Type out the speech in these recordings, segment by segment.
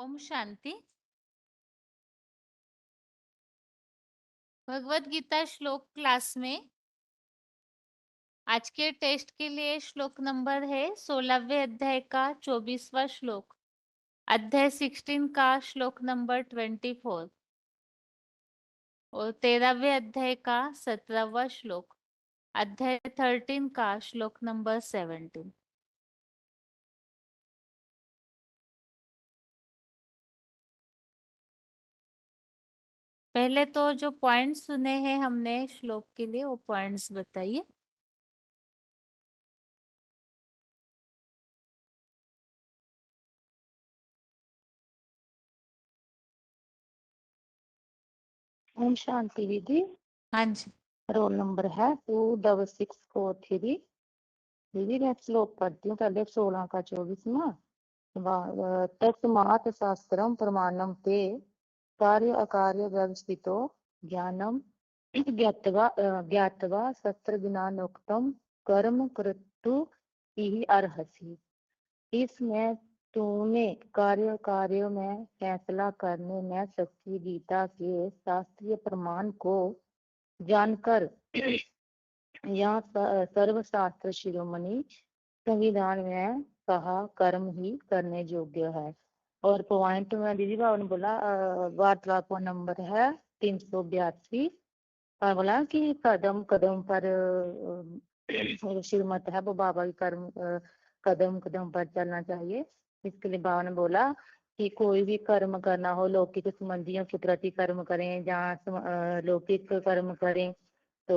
ओम शांति। भगवत गीता श्लोक क्लास में आज के टेस्ट के लिए श्लोक नंबर है 16वें अध्याय का 24वां श्लोक, अध्याय 16 का श्लोक नंबर 24 और 13वें अध्याय का 17वां श्लोक, अध्याय 13 का श्लोक नंबर 17। पहले तो जो पॉइंट्स सुने हैं हमने श्लोक के लिए वो पॉइंट्स बताइए। ओम शांति दीदी। हाँ जी। रोल नंबर है 26643। दीदी मैं श्लोक पढ़ती हूँ पहले 16 का 24वां। तस्मात् शास्त्रम प्रमाणम ते कार्य अकार्य व्यवस्थितो ज्ञानम ज्ञात्वा शस्त्र ज्ञानोक्तम कर्म कर्तु ही अर्हसि। इसमें तुम्हें कार्य में फैसला करने में सच्ची गीता के शास्त्रीय प्रमाण को जानकर यह सर्वशास्त्र शिरोमणि संविधान में कहा कर्म ही करने योग्य है। और पॉइंट में दीदी बाबू ने बोला वार्तालाप नंबर है 382 और बोला कि कदम कदम पर श्रीमत है वो बाबा की कर्म कदम कदम पर चलना चाहिए। इसके लिए बाबा ने बोला कि कोई भी कर्म करना हो, लौकिक संबंधियों के प्रति कर्म करें, जहाँ लौकिक कर्म करें तो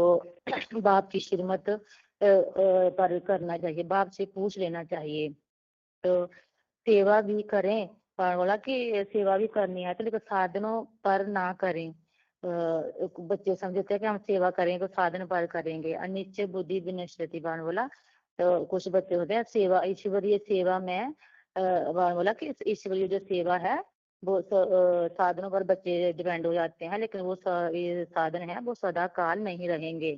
बाप की श्रीमत पर करना चाहिए, बाप से पूछ लेना चाहिए। तो सेवा भी करें, पर बोला कि सेवा भी करनी है तो लेकिन साधनों पर ना करें। बच्चे समझते हैं कि हम सेवा करेंगे तो साधन पर करेंगे। अनिश्चय बुद्धि विनश्यति बाण बोला। तो कुछ बच्चे होते हैं सेवा ईश्वरीय सेवा में बाण बोला कि ईश्वरीय जो सेवा है वो साधनों पर बच्चे डिपेंड हो जाते हैं, लेकिन वो ये साधन है वो सदा काल नहीं रहेंगे।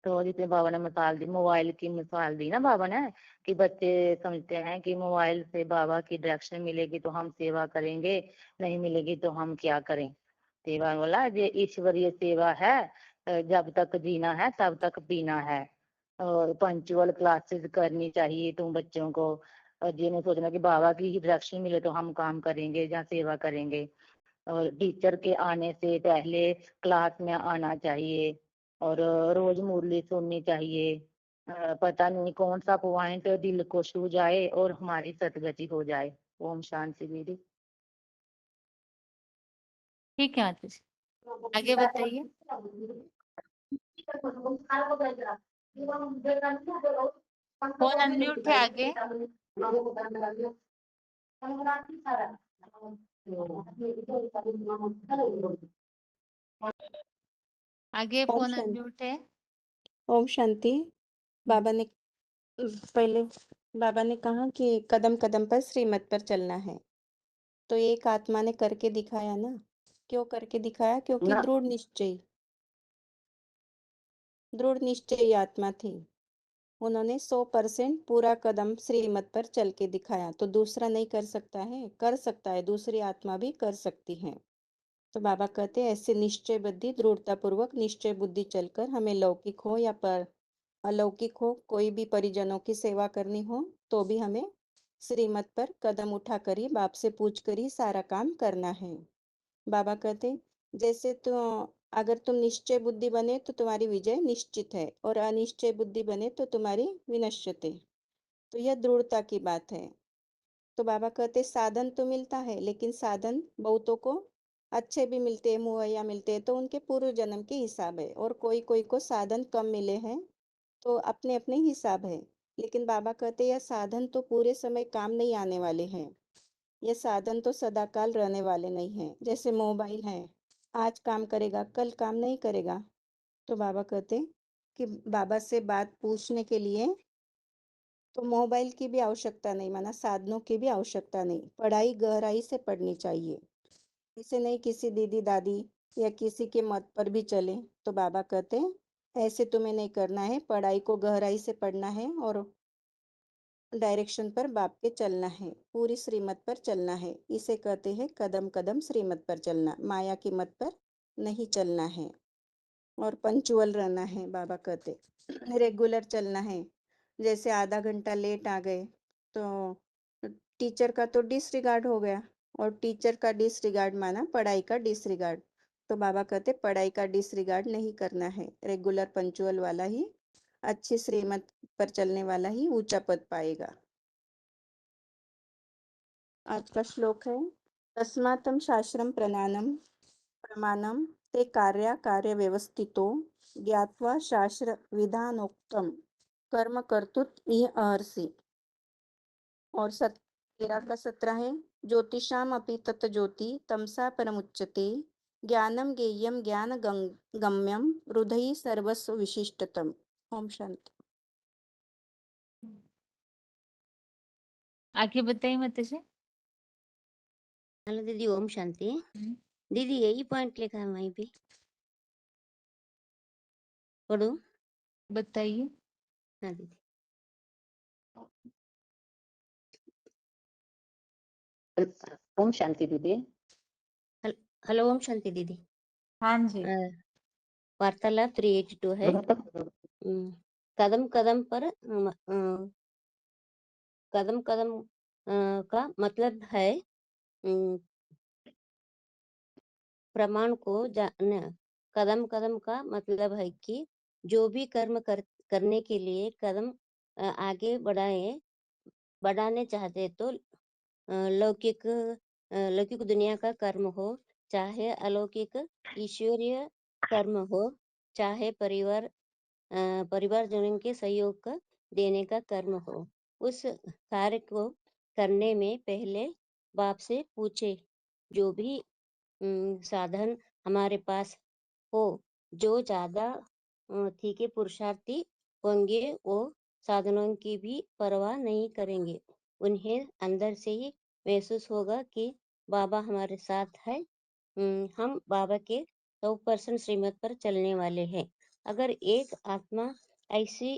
तो जितने बाबा ने मिसाल दी, मोबाइल की मिसाल दी ना बाबा ने, कि बच्चे समझते हैं कि मोबाइल से बाबा की डायरेक्शन मिलेगी तो हम सेवा करेंगे, नहीं मिलेगी तो हम क्या करें। सेवा बोला ये ईश्वरीय सेवा है, जब तक जीना है तब तक पीना है। और पंचुअल क्लासेस करनी चाहिए तुम बच्चों को। और जिन्हें सोचना कि बाबा की ही डायरेक्शन मिले तो हम काम करेंगे या सेवा करेंगे। और टीचर के आने से पहले क्लास में आना चाहिए और रोज मुरली सुननी चाहिए। पता नहीं कौन सा पॉइंट दिल को छू जाए और हमारी सतगति हो जाए। ओम शांति दीदी। ठीक है माता जी, आगे बताइए। फोन अनम्यूट है आगे। आगे ओम फोन शांति। अनम्यूट है। ओम शांति। बाबा ने पहले बाबा ने कहा कि कदम कदम पर श्रीमत पर चलना है। तो एक आत्मा ने करके दिखाया ना। क्यों करके दिखाया? क्योंकि ना। दृढ़ निश्चयी आत्मा थी। उन्होंने 100% पूरा कदम श्रीमत पर चल के दिखाया। तो दूसरा नहीं कर सकता है? कर सकता है, दूसरी आत्मा भी कर सकती है। तो बाबा कहते हैं ऐसे निश्चय बुद्धि, दृढ़ता पूर्वक निश्चय बुद्धि चलकर हमें लौकिक हो या पर अलौकिक हो, कोई भी परिजनों की सेवा करनी हो तो भी हमें श्रीमत पर कदम उठा कर ही बाप से पूछ कर ही सारा काम करना है। बाबा कहते जैसे तो अगर तुम निश्चय बुद्धि बने तो तुम्हारी विजय निश्चित है, और अनिश्चय बुद्धि बने तो तुम्हारी विनश्यते। तो यह दृढ़ता की बात है। तो बाबा कहते साधन तो मिलता है, लेकिन साधन बहुतों को अच्छे भी मिलते हैं, मुहैया मिलते हैं, तो उनके पूर्व जन्म के हिसाब है। और कोई कोई को साधन कम मिले हैं तो अपने अपने हिसाब है। लेकिन बाबा कहते यह साधन तो पूरे समय काम नहीं आने वाले हैं। ये साधन तो सदाकाल रहने वाले नहीं हैं। जैसे मोबाइल है, आज काम करेगा कल काम नहीं करेगा। तो बाबा कहते कि बाबा से बात पूछने के लिए तो मोबाइल की भी आवश्यकता नहीं, माना साधनों की भी आवश्यकता नहीं। पढ़ाई गहराई से पढ़नी चाहिए। इसे नहीं किसी दीदी दादी या किसी के मत पर भी चले। तो बाबा कहते ऐसे तुम्हें नहीं करना है, पढ़ाई को गहराई से पढ़ना है और डायरेक्शन पर बाप के चलना है, पूरी श्रीमत पर चलना है। इसे कहते हैं कदम कदम श्रीमत पर चलना, माया की मत पर नहीं चलना है। और पंचुअल रहना है, बाबा कहते रेगुलर चलना है। जैसे आधा घंटा लेट आ गए तो टीचर का तो डिसरिगार्ड हो गया, और टीचर का डिसरिगार्ड माना पढ़ाई का डिसरिगार्ड। तो बाबा कहते पढ़ाई का डिसरिगार्ड नहीं करना है, रेगुलर पंचुअल वाला ही, अच्छी श्रीमत पर चलने वाला ही ऊंचा पद पाएगा। आज का श्लोक है, तस्मात्म शास्त्रम प्रमाणम ते कार्य व्यवस्थितो ज्ञात्वा शास्त्र विधानोक्तम कर्म कर्तुत इह अर्हसि। और 13 का 17 है, ज्योतिषाम अपि तत् ज्योति तमसा परमुच्यते ज्ञानम गेयम ज्ञान गम्यम हृदय सर्वस्व विशिष्टतम। ओम शांति। आगे बताइए माता जी। हेलो दीदी, ओम शांति। दीदी यही पॉइंट लिखा है वहीं पे, पढ़ो। बताइए। हाँ दीदी। ओम शांति दीदी। हेलो ओम शांति दीदी। हाँ जी। वार्तालाप 382 है। कदम कदम पर कदम कदम का मतलब है प्रमाण को जानना। कदम कदम का मतलब है कि जो भी कर्म करने के लिए कदम आगे बढ़ाने चाहते तो लौकिक लौकिक दुनिया का कर्म हो, चाहे अलौकिक ईश्वरीय कर्म हो, चाहे परिवारजनों के सहयोग का देने का कर्म हो, उस कार्य को करने में पहले बाप से पूछे। जो भी साधन हमारे पास हो, जो ज्यादा ठीक है पुरुषार्थी होंगे, वो साधनों की भी परवाह नहीं करेंगे। उन्हें अंदर से ही महसूस होगा कि बाबा हमारे साथ है। हम बाबा के 100% श्रीमत पर चलने वाले हैं। अगर एक आत्मा ऐसी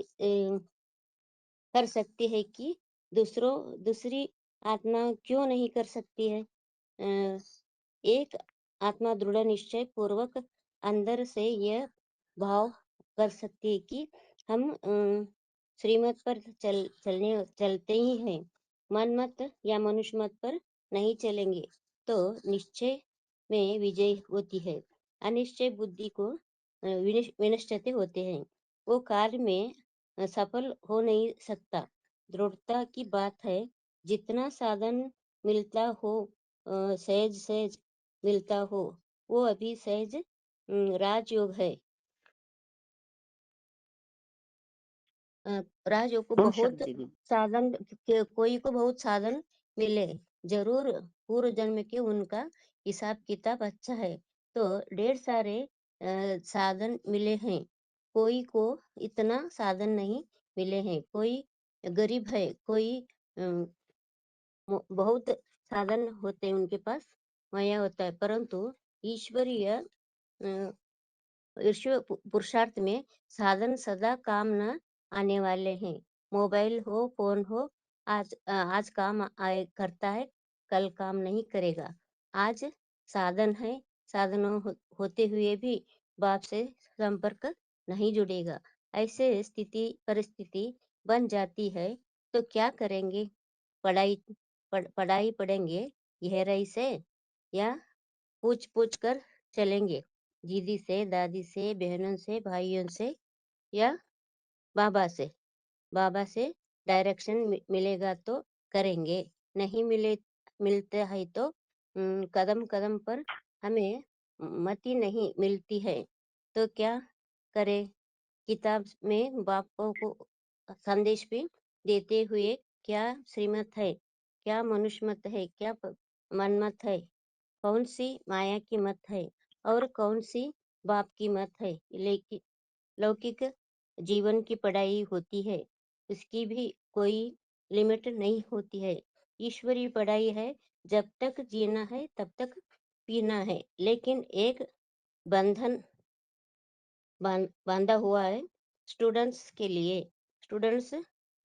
कर सकती है कि दूसरी आत्मा क्यों नहीं कर सकती है? एक आत्मा दृढ़ निश्चय पूर्वक अंदर से यह भाव कर सकती है कि हम श्रीमत पर चलते ही हैं, मन मत या मनुष्य मत पर नहीं चलेंगे, तो निश्चय में विजय होती है। अनिश्चय बुद्धि को विनश्यते होते हैं, वो कार्य में सफल हो नहीं सकता। दृढ़ता की बात है, जितना साधन मिलता हो, सहज सहज मिलता हो, वो अभी सहज राजयोग है। राजयोग को ओम बहुत शांति दीदी। साधन कोई को बहुत साधन मिले, जरूर पूर्व जन्म के उनका हिसाब किताब अच्छा है, तो ढेर सारे साधन मिले हैं। कोई को इतना साधन नहीं मिले हैं, कोई गरीब है, कोई बहुत साधन होते हैं उनके पास, माया होता है, परंतु ईश्वरीय ईश्वर पुरुषार्थ में साधन सदा काम न आने वाले हैं। मोबाइल हो, फोन हो, आज काम आए करता है, कल काम नहीं करेगा। आज साधन है, साधनों होते हुए भी बाप से संपर्क नहीं जुड़ेगा। ऐसे परिस्थिति बन जाती है, तो क्या करेंगे? पढ़ाई पढ़ेंगे गहराई से, या पूछ पूछ कर चलेंगे दीदी से, दादी से, बहनों से, भाइयों से, या बाबा से डायरेक्शन मिलेगा तो करेंगे, नहीं मिलता है तो कदम कदम पर हमें मति नहीं मिलती है, तो क्या करें? किताब में बापों को संदेश भी देते हुए क्या श्रीमत है, क्या मनुष्य मत है, क्या मनमत है, कौन सी माया की मत है और कौन सी बाप की मत है। लेकिन लौकिक जीवन की पढ़ाई होती है, उसकी भी कोई लिमिट नहीं होती है। ईश्वरीय पढ़ाई है, जब तक जीना है तब तक पीना है, लेकिन एक बंधन बांधा हुआ है स्टूडेंट्स के लिए। स्टूडेंट्स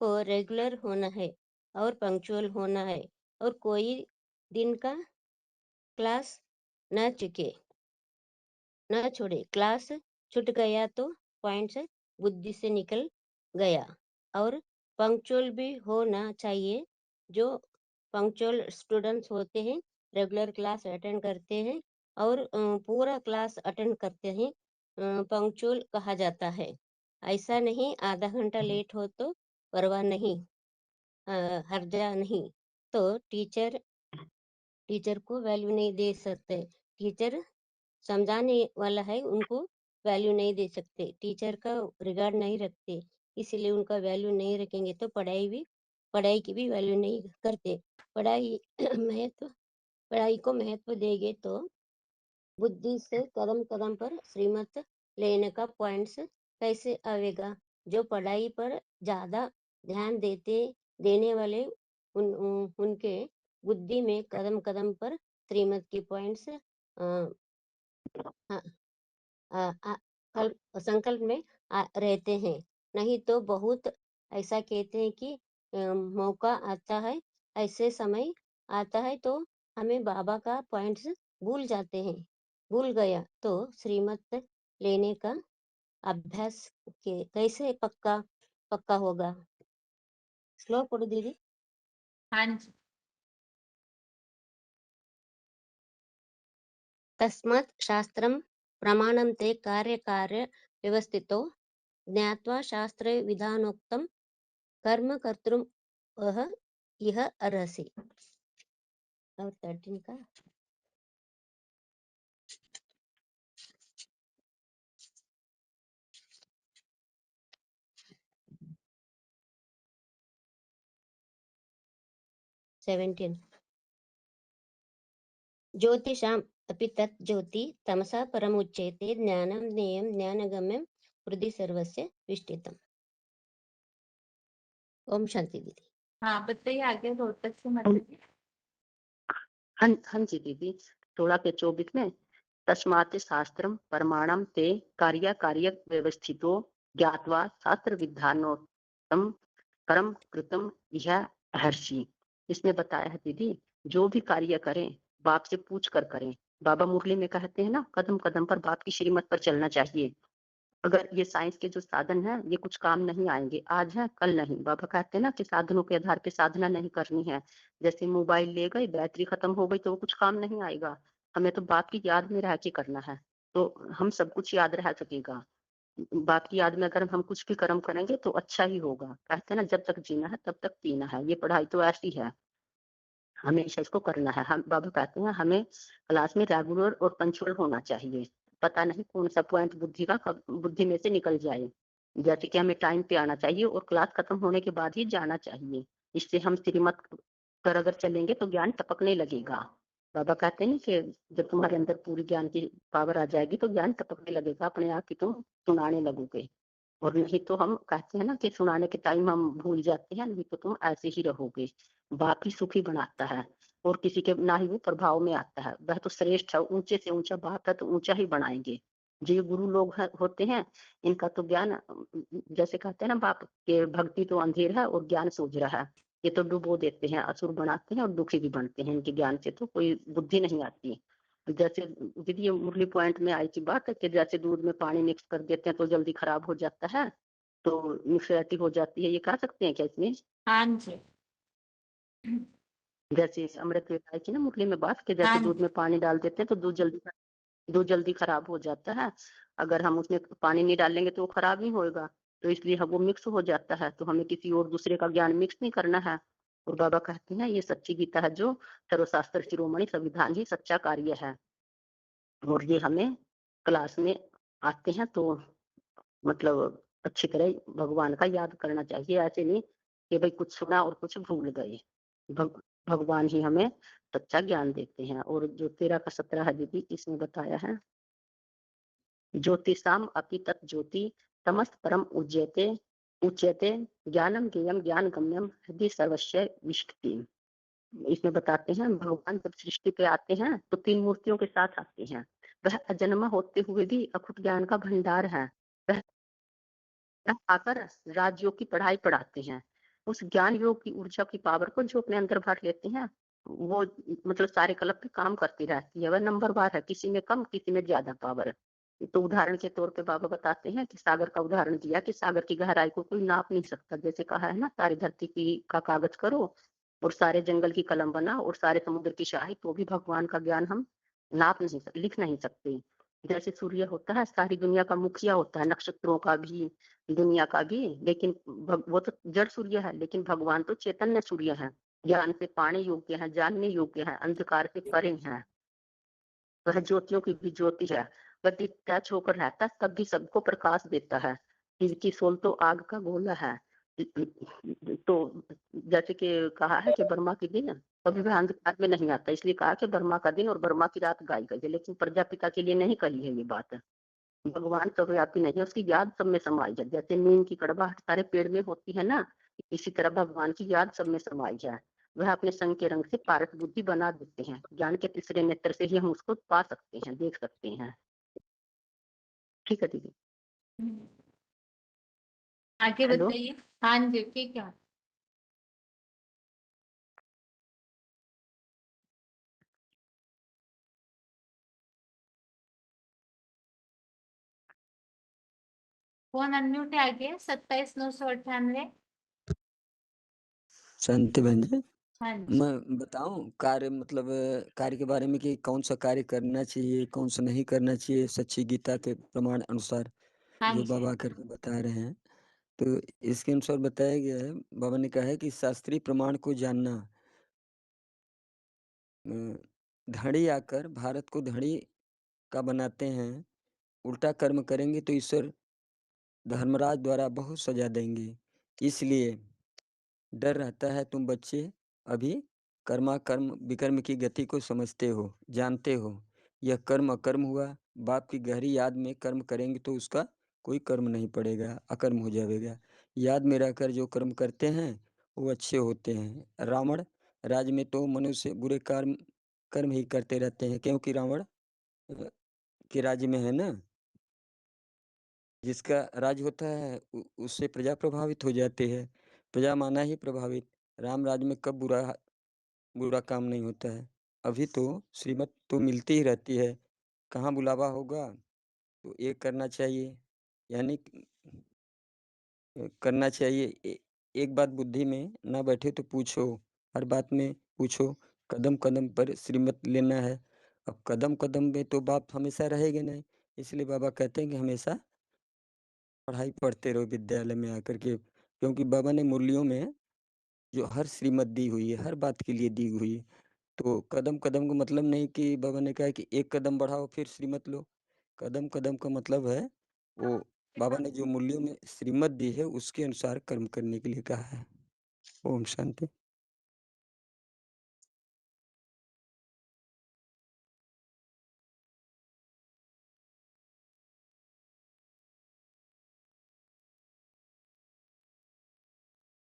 को रेगुलर होना है और पंक्चुअल होना है और कोई दिन का क्लास न छोड़े। क्लास छूट गया तो पॉइंट्स बुद्धि से निकल गया। और पंक्चुअल भी होना चाहिए। जो पंक्चुअल स्टूडेंट्स होते हैं रेगुलर क्लास अटेंड करते हैं और पूरा क्लास अटेंड करते हैं, पंक्चुअल कहा जाता है। ऐसा नहीं आधा घंटा लेट हो तो परवाह नहीं, हर्जा नहीं। तो टीचर को वैल्यू नहीं दे सकते। टीचर समझाने वाला है, उनको वैल्यू नहीं दे सकते। टीचर का रिगार्ड नहीं रखते, इसीलिए उनका वैल्यू नहीं रखेंगे तो पढ़ाई की भी वैल्यू नहीं करते। पढ़ाई पढ़ाई को महत्व देंगे तो बुद्धि से कदम कदम पर श्रीमत लेने का पॉइंट्स कैसे आवेगा। जो पढ़ाई पर ज्यादा ध्यान देने वाले उनके बुद्धि में कदम कदम पर श्रीमत की पॉइंट्स संकल्प में रहते हैं। नहीं तो बहुत ऐसा कहते हैं कि मौका आता है, ऐसे समय आता है तो हमें बाबा का पॉइंट्स भूल जाते हैं। भूल गया तो श्रीमत लेने का अभ्यास कैसे पक्का होगा। श्लोक पढ़ो दीदी। हाँ जी। तस्मात् शास्त्रं प्रमाणं ते कार्य व्यवस्थितो ज्ञात्वा शास्त्रे विधानोक्तं कर्म कर्तुम् इह अर्हसि। और 13 का 17 ज्योतिषाम् अपि तत् ज्योति तमसा परमुच्यते ज्ञानं ज्ञेयं ज्ञानगम्यं हृदि सर्वस्य विष्ठितम्। ओम शांति दीदी। हाँ बताइए आगे रोहतक से मतलब। हाँ जी दीदी। 16 के 24 में तस्मात् शास्त्रम प्रमाणम ते कार्य व्यवस्थितो ज्ञात्वा शास्त्र विधानोक्तम कर्म कृतम यह हर्षि। इसमें बताया है दीदी, जो भी कार्य करें बाप से पूछ कर करें। बाबा मुरली में कहते हैं ना, कदम कदम पर बाप की श्रीमत पर चलना चाहिए। अगर ये साइंस के जो साधन हैं ये कुछ काम नहीं आएंगे, आज है कल नहीं। बाबा कहते हैं ना कि साधनों के आधार पे साधना नहीं करनी है। जैसे मोबाइल ले गए, बैटरी खत्म हो गई तो वो कुछ काम नहीं आएगा। हमें तो बाप की याद में रह के करना है, तो हम सब कुछ याद रह सकेगा। बाप की याद में अगर हम कुछ भी कर्म करेंगे तो अच्छा ही होगा। कहते हैं ना, जब तक जीना है तब तक पीना है। ये पढ़ाई तो ऐसी है, हमेशा इसको करना है। हम बाबा कहते हैं हमें क्लास में रेगुलर और पंचुअल होना चाहिए। पता नहीं कौन सा पॉइंट बुद्धि में से निकल जाए। जैसे कि हमें टाइम पे आना चाहिए और क्लास खत्म होने के बाद ही जाना चाहिए। इससे हम श्रीमत पर अगर चलेंगे तो ज्ञान टपकने लगेगा। बाबा कहते हैं कि जब तुम्हारे अंदर पूरी ज्ञान की पावर आ जाएगी तो ज्ञान टपकने लगेगा, अपने आप ही तुम सुनाने लगोगे। और नहीं तो हम कहते हैं ना कि सुनाने के टाइम हम भूल जाते हैं, नहीं तो तुम ऐसे ही रहोगे। बाप ही सुखी बनाता है और किसी के ना ही वो प्रभाव में आता है। वह तो श्रेष्ठ है, ऊंचे से ऊंचा बाप है तो ऊंचा ही बनाएंगे। जो ये गुरु लोग होते हैं, इनका तो ज्ञान, जैसे कहते हैं ना बाप के, भक्ति तो अंधेर है और ज्ञान सूझ रहा है। ये तो डुबो देते हैं, असुर बनाते हैं और दुखी भी बनते हैं। इनके ज्ञान से तो कोई बुद्धि नहीं आती। जैसे दीदी ये मुरली पॉइंट में आई थी बात है कि जैसे दूध में पानी मिक्स कर देते हैं तो जल्दी खराब हो जाता है, तो मिक्सरिटी हो जाती है, ये कह सकते हैं क्या इसमें? हाँ जी। जैसे अमृत वेला आई थी ना मुरली में बात, कि जैसे हाँ दूध में पानी डाल देते हैं तो दूध जल्दी खराब हो जाता है। अगर हम उसमें पानी नहीं डालेंगे तो वो खराब ही होएगा। तो इसलिए हम वो मिक्स हो जाता है, तो हमें किसी और दूसरे का ज्ञान मिक्स नहीं करना है। और बाबा कहते हैं ये सच्ची गीता है, जो सर्वशास्त्र शिरोमणि संविधान ही सच्चा कार्य है। और ये हमें क्लास में आते हैं तो मतलब अच्छी तरह भगवान का याद करना चाहिए। ऐसे नहीं कि भाई कुछ सुना और कुछ भूल गए। भगवान ही हमें सच्चा ज्ञान देते हैं। और जो 13 का 17 है दीदी, इसमें बताया है ज्योतिषाम अपि तत् ज्योति तमस परम उच्यते उच्यते ज्ञानम ज्ञेयम ज्ञान गम्यम हृदि सर्वस्य विष्टि। इसमें बताते हैं भगवान जब सृष्टि पे आते हैं तो 3 मूर्तियों के साथ आते हैं। वह अजन्मा होते हुए भी अखुट ज्ञान का भंडार है। वह आकर राज्यों की पढ़ाई पढ़ाते हैं। उस ज्ञान योग की ऊर्जा की पावर को जो अपने अंदर भर लेते हैं, वो मतलब सारे कलप पे काम करती रहती है। वह नंबरवार है, किसी में कम, किसी में ज्यादा पावर है। तो उदाहरण के तौर पे बाबा बताते हैं कि सागर का उदाहरण दिया कि सागर की गहराई को कोई नाप नहीं सकता। जैसे कहा है ना, सारी धरती की का कागज करो और सारे जंगल की कलम बनाओ और सारे समुद्र की स्याही, तो भी भगवान का ज्ञान हम नाप नहीं सकते, लिख नहीं सकते। जैसे सूर्य होता है, सारी दुनिया का मुखिया होता है, नक्षत्रों का भी, दुनिया का भी, लेकिन वो तो जड़ सूर्य है, लेकिन भगवान तो चैतन्य सूर्य है, ज्ञान से पाने योग्य है, जानने योग्य है, अंधकार से परे है। वह ज्योतियों की भी ज्योति है। वह डिटैच होकर रहता है, तब भी सबको प्रकाश देता है। इसकी सोल तो आग का गोला है। तो जैसे कि कहा है कि ब्रह्मा के दिन कभी भी अंधकार में नहीं आता, इसलिए कहा कि ब्रह्मा का दिन और ब्रह्मा की रात गाई गई है, लेकिन प्रजापिता के लिए नहीं कही है ये बात। भगवान सर्वव्यापी नहीं है, उसकी याद सब में समाई है। जैसे नीम की कड़वाहट सारे पेड़ में होती है ना, इसी तरह भगवान की याद सब में समाई है। वह अपने संग के रंग से पारस बुद्धि बना देते हैं। ज्ञान के तीसरे नेत्र से ही हम उसको पा सकते हैं, देख सकते हैं। ठीक है दीदी। आगे हेलो। बताइए। हाँ जी, ठीक है। फोन अनम्यूट है। आगे 27,998। शांति बहन जी, हाँ जी। मैं बताऊं कार्य मतलब कार्य के बारे में कि कौन सा कार्य करना चाहिए, कौन सा नहीं करना चाहिए, सच्ची गीता के प्रमाण अनुसार हाँ जो जी। बाबा करके बता रहे हैं। तो इसके अनुसार बताया गया है, बाबा ने कहा है कि शास्त्रीय प्रमाण को जानना। धड़ी आकर भारत को धड़ी का बनाते हैं, उल्टा कर्म करेंगे तो ईश्वर धर्मराज द्वारा बहुत सजा देंगे। इसलिए डर रहता है। तुम बच्चे अभी कर्म विकर्म की गति को समझते हो, जानते हो। यह कर्म अकर्म हुआ। बाप की गहरी याद में कर्म करेंगे तो उसका कोई कर्म नहीं पड़ेगा, अकर्म हो जाएगा। याद में रहकर जो कर्म करते हैं वो अच्छे होते हैं। रावण राज्य में तो मनुष्य बुरे कर्म कर्म ही करते रहते हैं, क्योंकि रावण के राज्य में है ना, जिसका राज होता है उससे प्रजा प्रभावित हो जाती है। प्रजा माना ही प्रभावित। राम राज्य में कब बुरा काम नहीं होता है। अभी तो श्रीमत तो मिलती ही रहती है, कहाँ बुलावा होगा तो ये करना चाहिए, यानी करना चाहिए। एक बात बुद्धि में ना बैठे तो पूछो, हर बात में पूछो। कदम कदम पर श्रीमत लेना है। अब कदम कदम में तो बाप हमेशा रहेगा नहीं, इसलिए बाबा कहते हैं कि हमेशा पढ़ाई पढ़ते रहो विद्यालय में आकर के, क्योंकि बाबा ने मुरलियों में जो हर श्रीमत दी हुई है, हर बात के लिए दी हुई है। तो कदम कदम का मतलब नहीं कि बाबा ने कहा कि एक कदम बढ़ाओ फिर श्रीमत लो। कदम कदम का मतलब है वो बाबा ने जो मूल्यों में श्रीमत दी है उसके अनुसार कर्म करने के लिए कहा है। ओम शांति।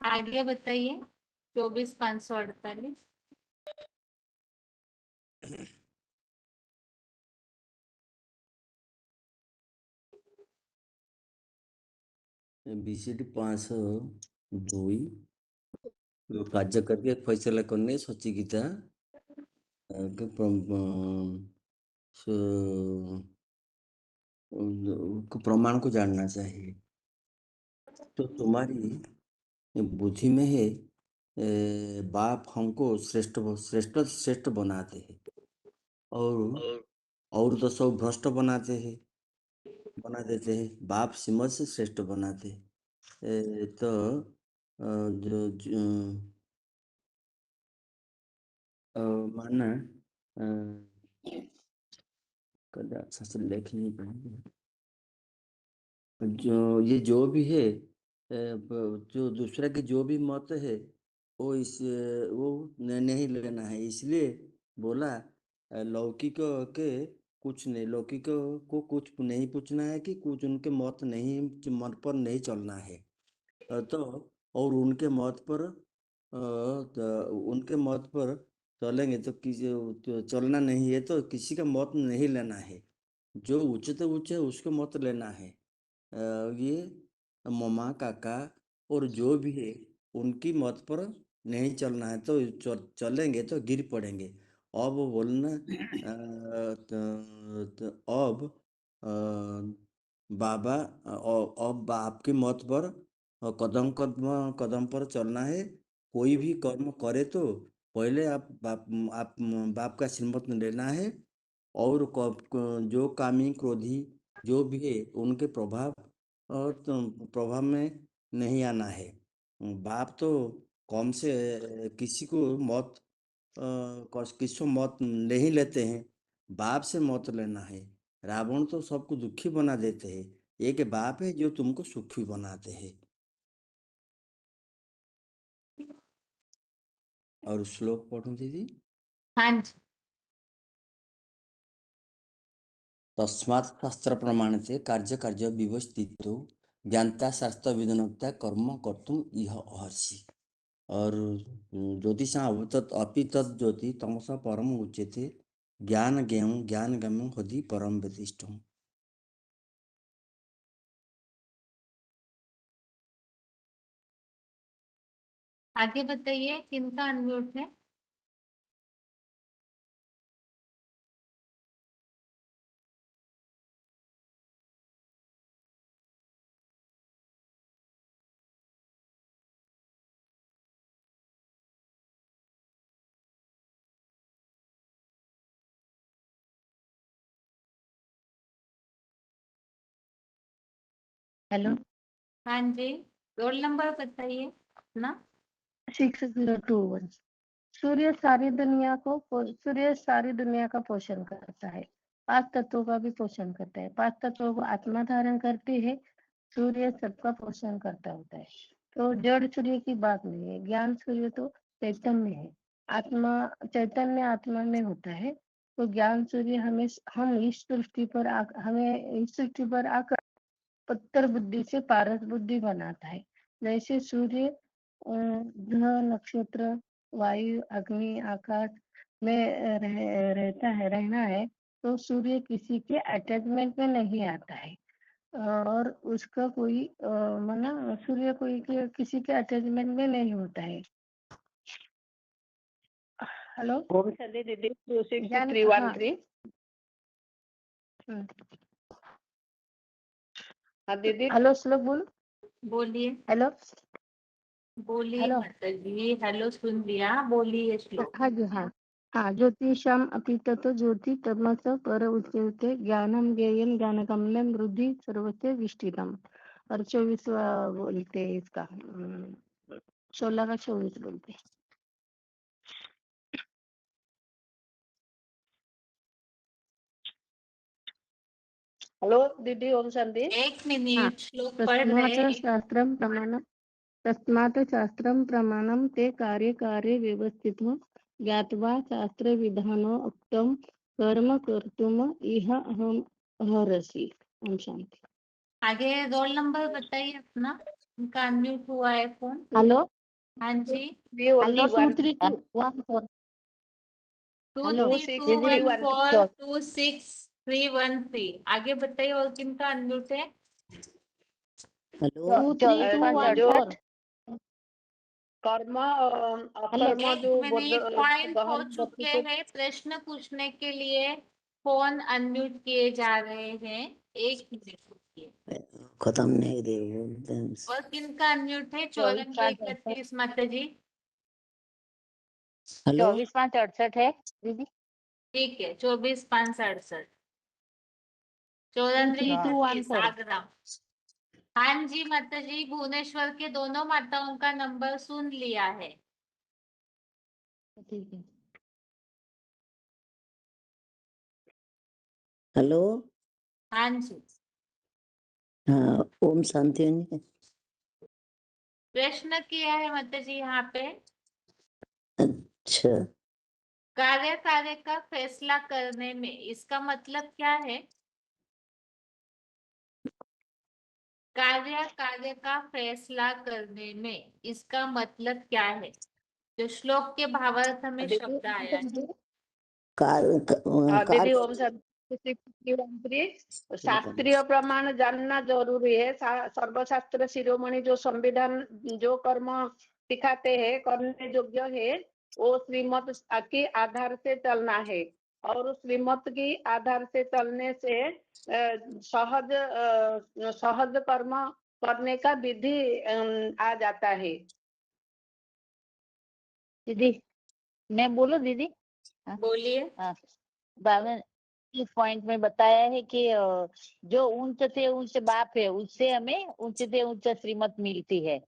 आगे बताइए। 24,548। BCD 502 କାର୍ଯ୍ୟ करके फैसला करने सच्ची गीता के प्रमाण को जानना चाहिए। तो तुम्हारी बुद्धि में है बाप हमको श्रेष्ठ श्रेष्ठ श्रेष्ठ बनाते हैं और तो सब भ्रष्ट बना देते हैं। बाप सिमत से श्रेष्ठ बनाते हैं। तो जो माना कदा अच्छा से लिख नहीं पाएंगे। जो भी है जो दूसरा की जो भी मत है वो नहीं लेना है। इसलिए बोला लौकिक के कुछ नहीं, लौकिक को कुछ नहीं पूछना है कि कुछ उनके मत नहीं, मन पर नहीं चलना है। तो और उनके मत पर उनके मत पर चलेंगे तो किसी तो चलना नहीं है, तो किसी का मत नहीं लेना है। जो उचित उच्च है उसको मत लेना है। ये मम्मा काका और जो भी है उनकी मत पर नहीं चलना है, तो चलेंगे तो गिर पड़ेंगे। अब बोलना अब बाबा अब आपकी मत पर कदम कदम कदम पर चलना है। कोई भी कर्म करे तो पहले आप बाप का श्रीमत लेना है, और जो कामी क्रोधी जो भी है उनके प्रभाव में नहीं आना है। बाप तो कौन से किसी को मौत किसी को मौत नहीं लेते हैं, बाप से मौत लेना है। रावण तो सबको दुखी बना देते हैं, एक बाप है जो तुमको सुखी बनाते हैं। और श्लोक पढ़ूं दीदी। हाँ जी। तस्मात् शास्त्र प्रमाणते कार्य कार्य विवस्थितो ज्ञानता शास्त्र विधनता कर्म कर्तुम इह अर्हसि। और ज्योतिषा अपि तत् ज्योति तमसा परम उच्यते ज्ञान गम्यं हृदि परम प्रतिष्ठम्। आगे बताइए किनका अनम्यूट है। हेलो। हाँ जी, रोल नंबर बताइए अपना। 6021। सूर्य सारी दुनिया का पोषण करता है, 5 तत्वों का भी पोषण करता है। 5 तत्वों को आत्मा धारण करती है, सूर्य सबका पोषण करता होता है। तो जड़ सूर्य की बात नहीं है, ज्ञान सूर्य तो चैतन्य है। चैतन्य आत्मा में होता है। तो ज्ञान सूर्य हमें इस सृष्टि पर आकर उत्तर बुद्धि से पारस बुद्धि बनाता है। जैसे सूर्य ग्रह, नक्षत्र, वायु, अग्नि, आकाश में रहना है, तो सूर्य किसी के अटैचमेंट में नहीं आता है। और उसका कोई सूर्य किसी के अटैचमेंट में नहीं होता है। हेलो। ओम शांति दीदी। 26313। हाँ दीदी। हेलो श्लोक बोलो। बोलिए। हेलो। हेलो। माता जी, हेलो सुन लिया, बोलिए श्लोक। हाँ जी। हाँ ज्योतिषाम अपि ततो ज्योति तमस पर उच्यते ज्ञानम ज्ञेयम ज्ञानगम्यम बुद्धि सर्वस्य विष्टितम। और 24वां बोलते हैं इसका, 16 का 24 बोलते हैं। हेलो दीदी, ओम शांति। एक हाँ। मिनट, श्लोक पढ़ रहे। तस्मात् शास्त्रम प्रमाणम ते कार्य व्यवस्थितो ज्ञात्वा शास्त्र विधानो उक्तम कर्म कर्तुम इह अहम अर्हसि। ओम शांति। आगे रोल नंबर बताइए अपना, उनका अनम्यूट हुआ है फोन। हेलो। हाँ जी। Hello 2321 hello 2321426313। आगे बताइए और किनका अनम्यूट है। हेलो 2321 कर्म हेलो। एक मिनट, पॉइंट हो चुके हैं। प्रश्न पूछने के लिए फोन अनम्यूट किए जा रहे हैं। एक मिनट रुकिए। खत्म नहीं दे और किनका अनम्यूट है। 9431 माता जी। हेलो 24 है दीदी। ठीक है, 24 568 3431 3214। आगरा। हाँ जी माता जी, भुवनेश्वर के दोनों माताओं का नंबर सुन लिया है। ठीक है। हेलो। हाँ जी। हाँ ओम शांति। प्रश्न किया है माता जी यहाँ पे। अच्छा। कार्य का फैसला करने में इसका मतलब क्या है। कार्य का फैसला करने में इसका मतलब क्या है। जो श्लोक के भावार्थ में शब्द आया है। दीदी ओम शांति। 6313 शास्त्रीय प्रमाण जानना जरूरी है। सर्वशास्त्र शिरोमणि जो संविधान जो कर्म सिखाते हैं करने योग्य है, वो श्रीमत के आधार से चलना है और उस श्रीमत की आधार से चलने से सहज कर्म करने का विधि आ जाता है। दीदी मैं बोलूं दीदी? हाँ बोलिए। हाँ, बाबा इस पॉइंट में बताया है कि जो ऊंच से ऊंच बाप है उससे हमें ऊंच से ऊंच श्रीमत मिलती है।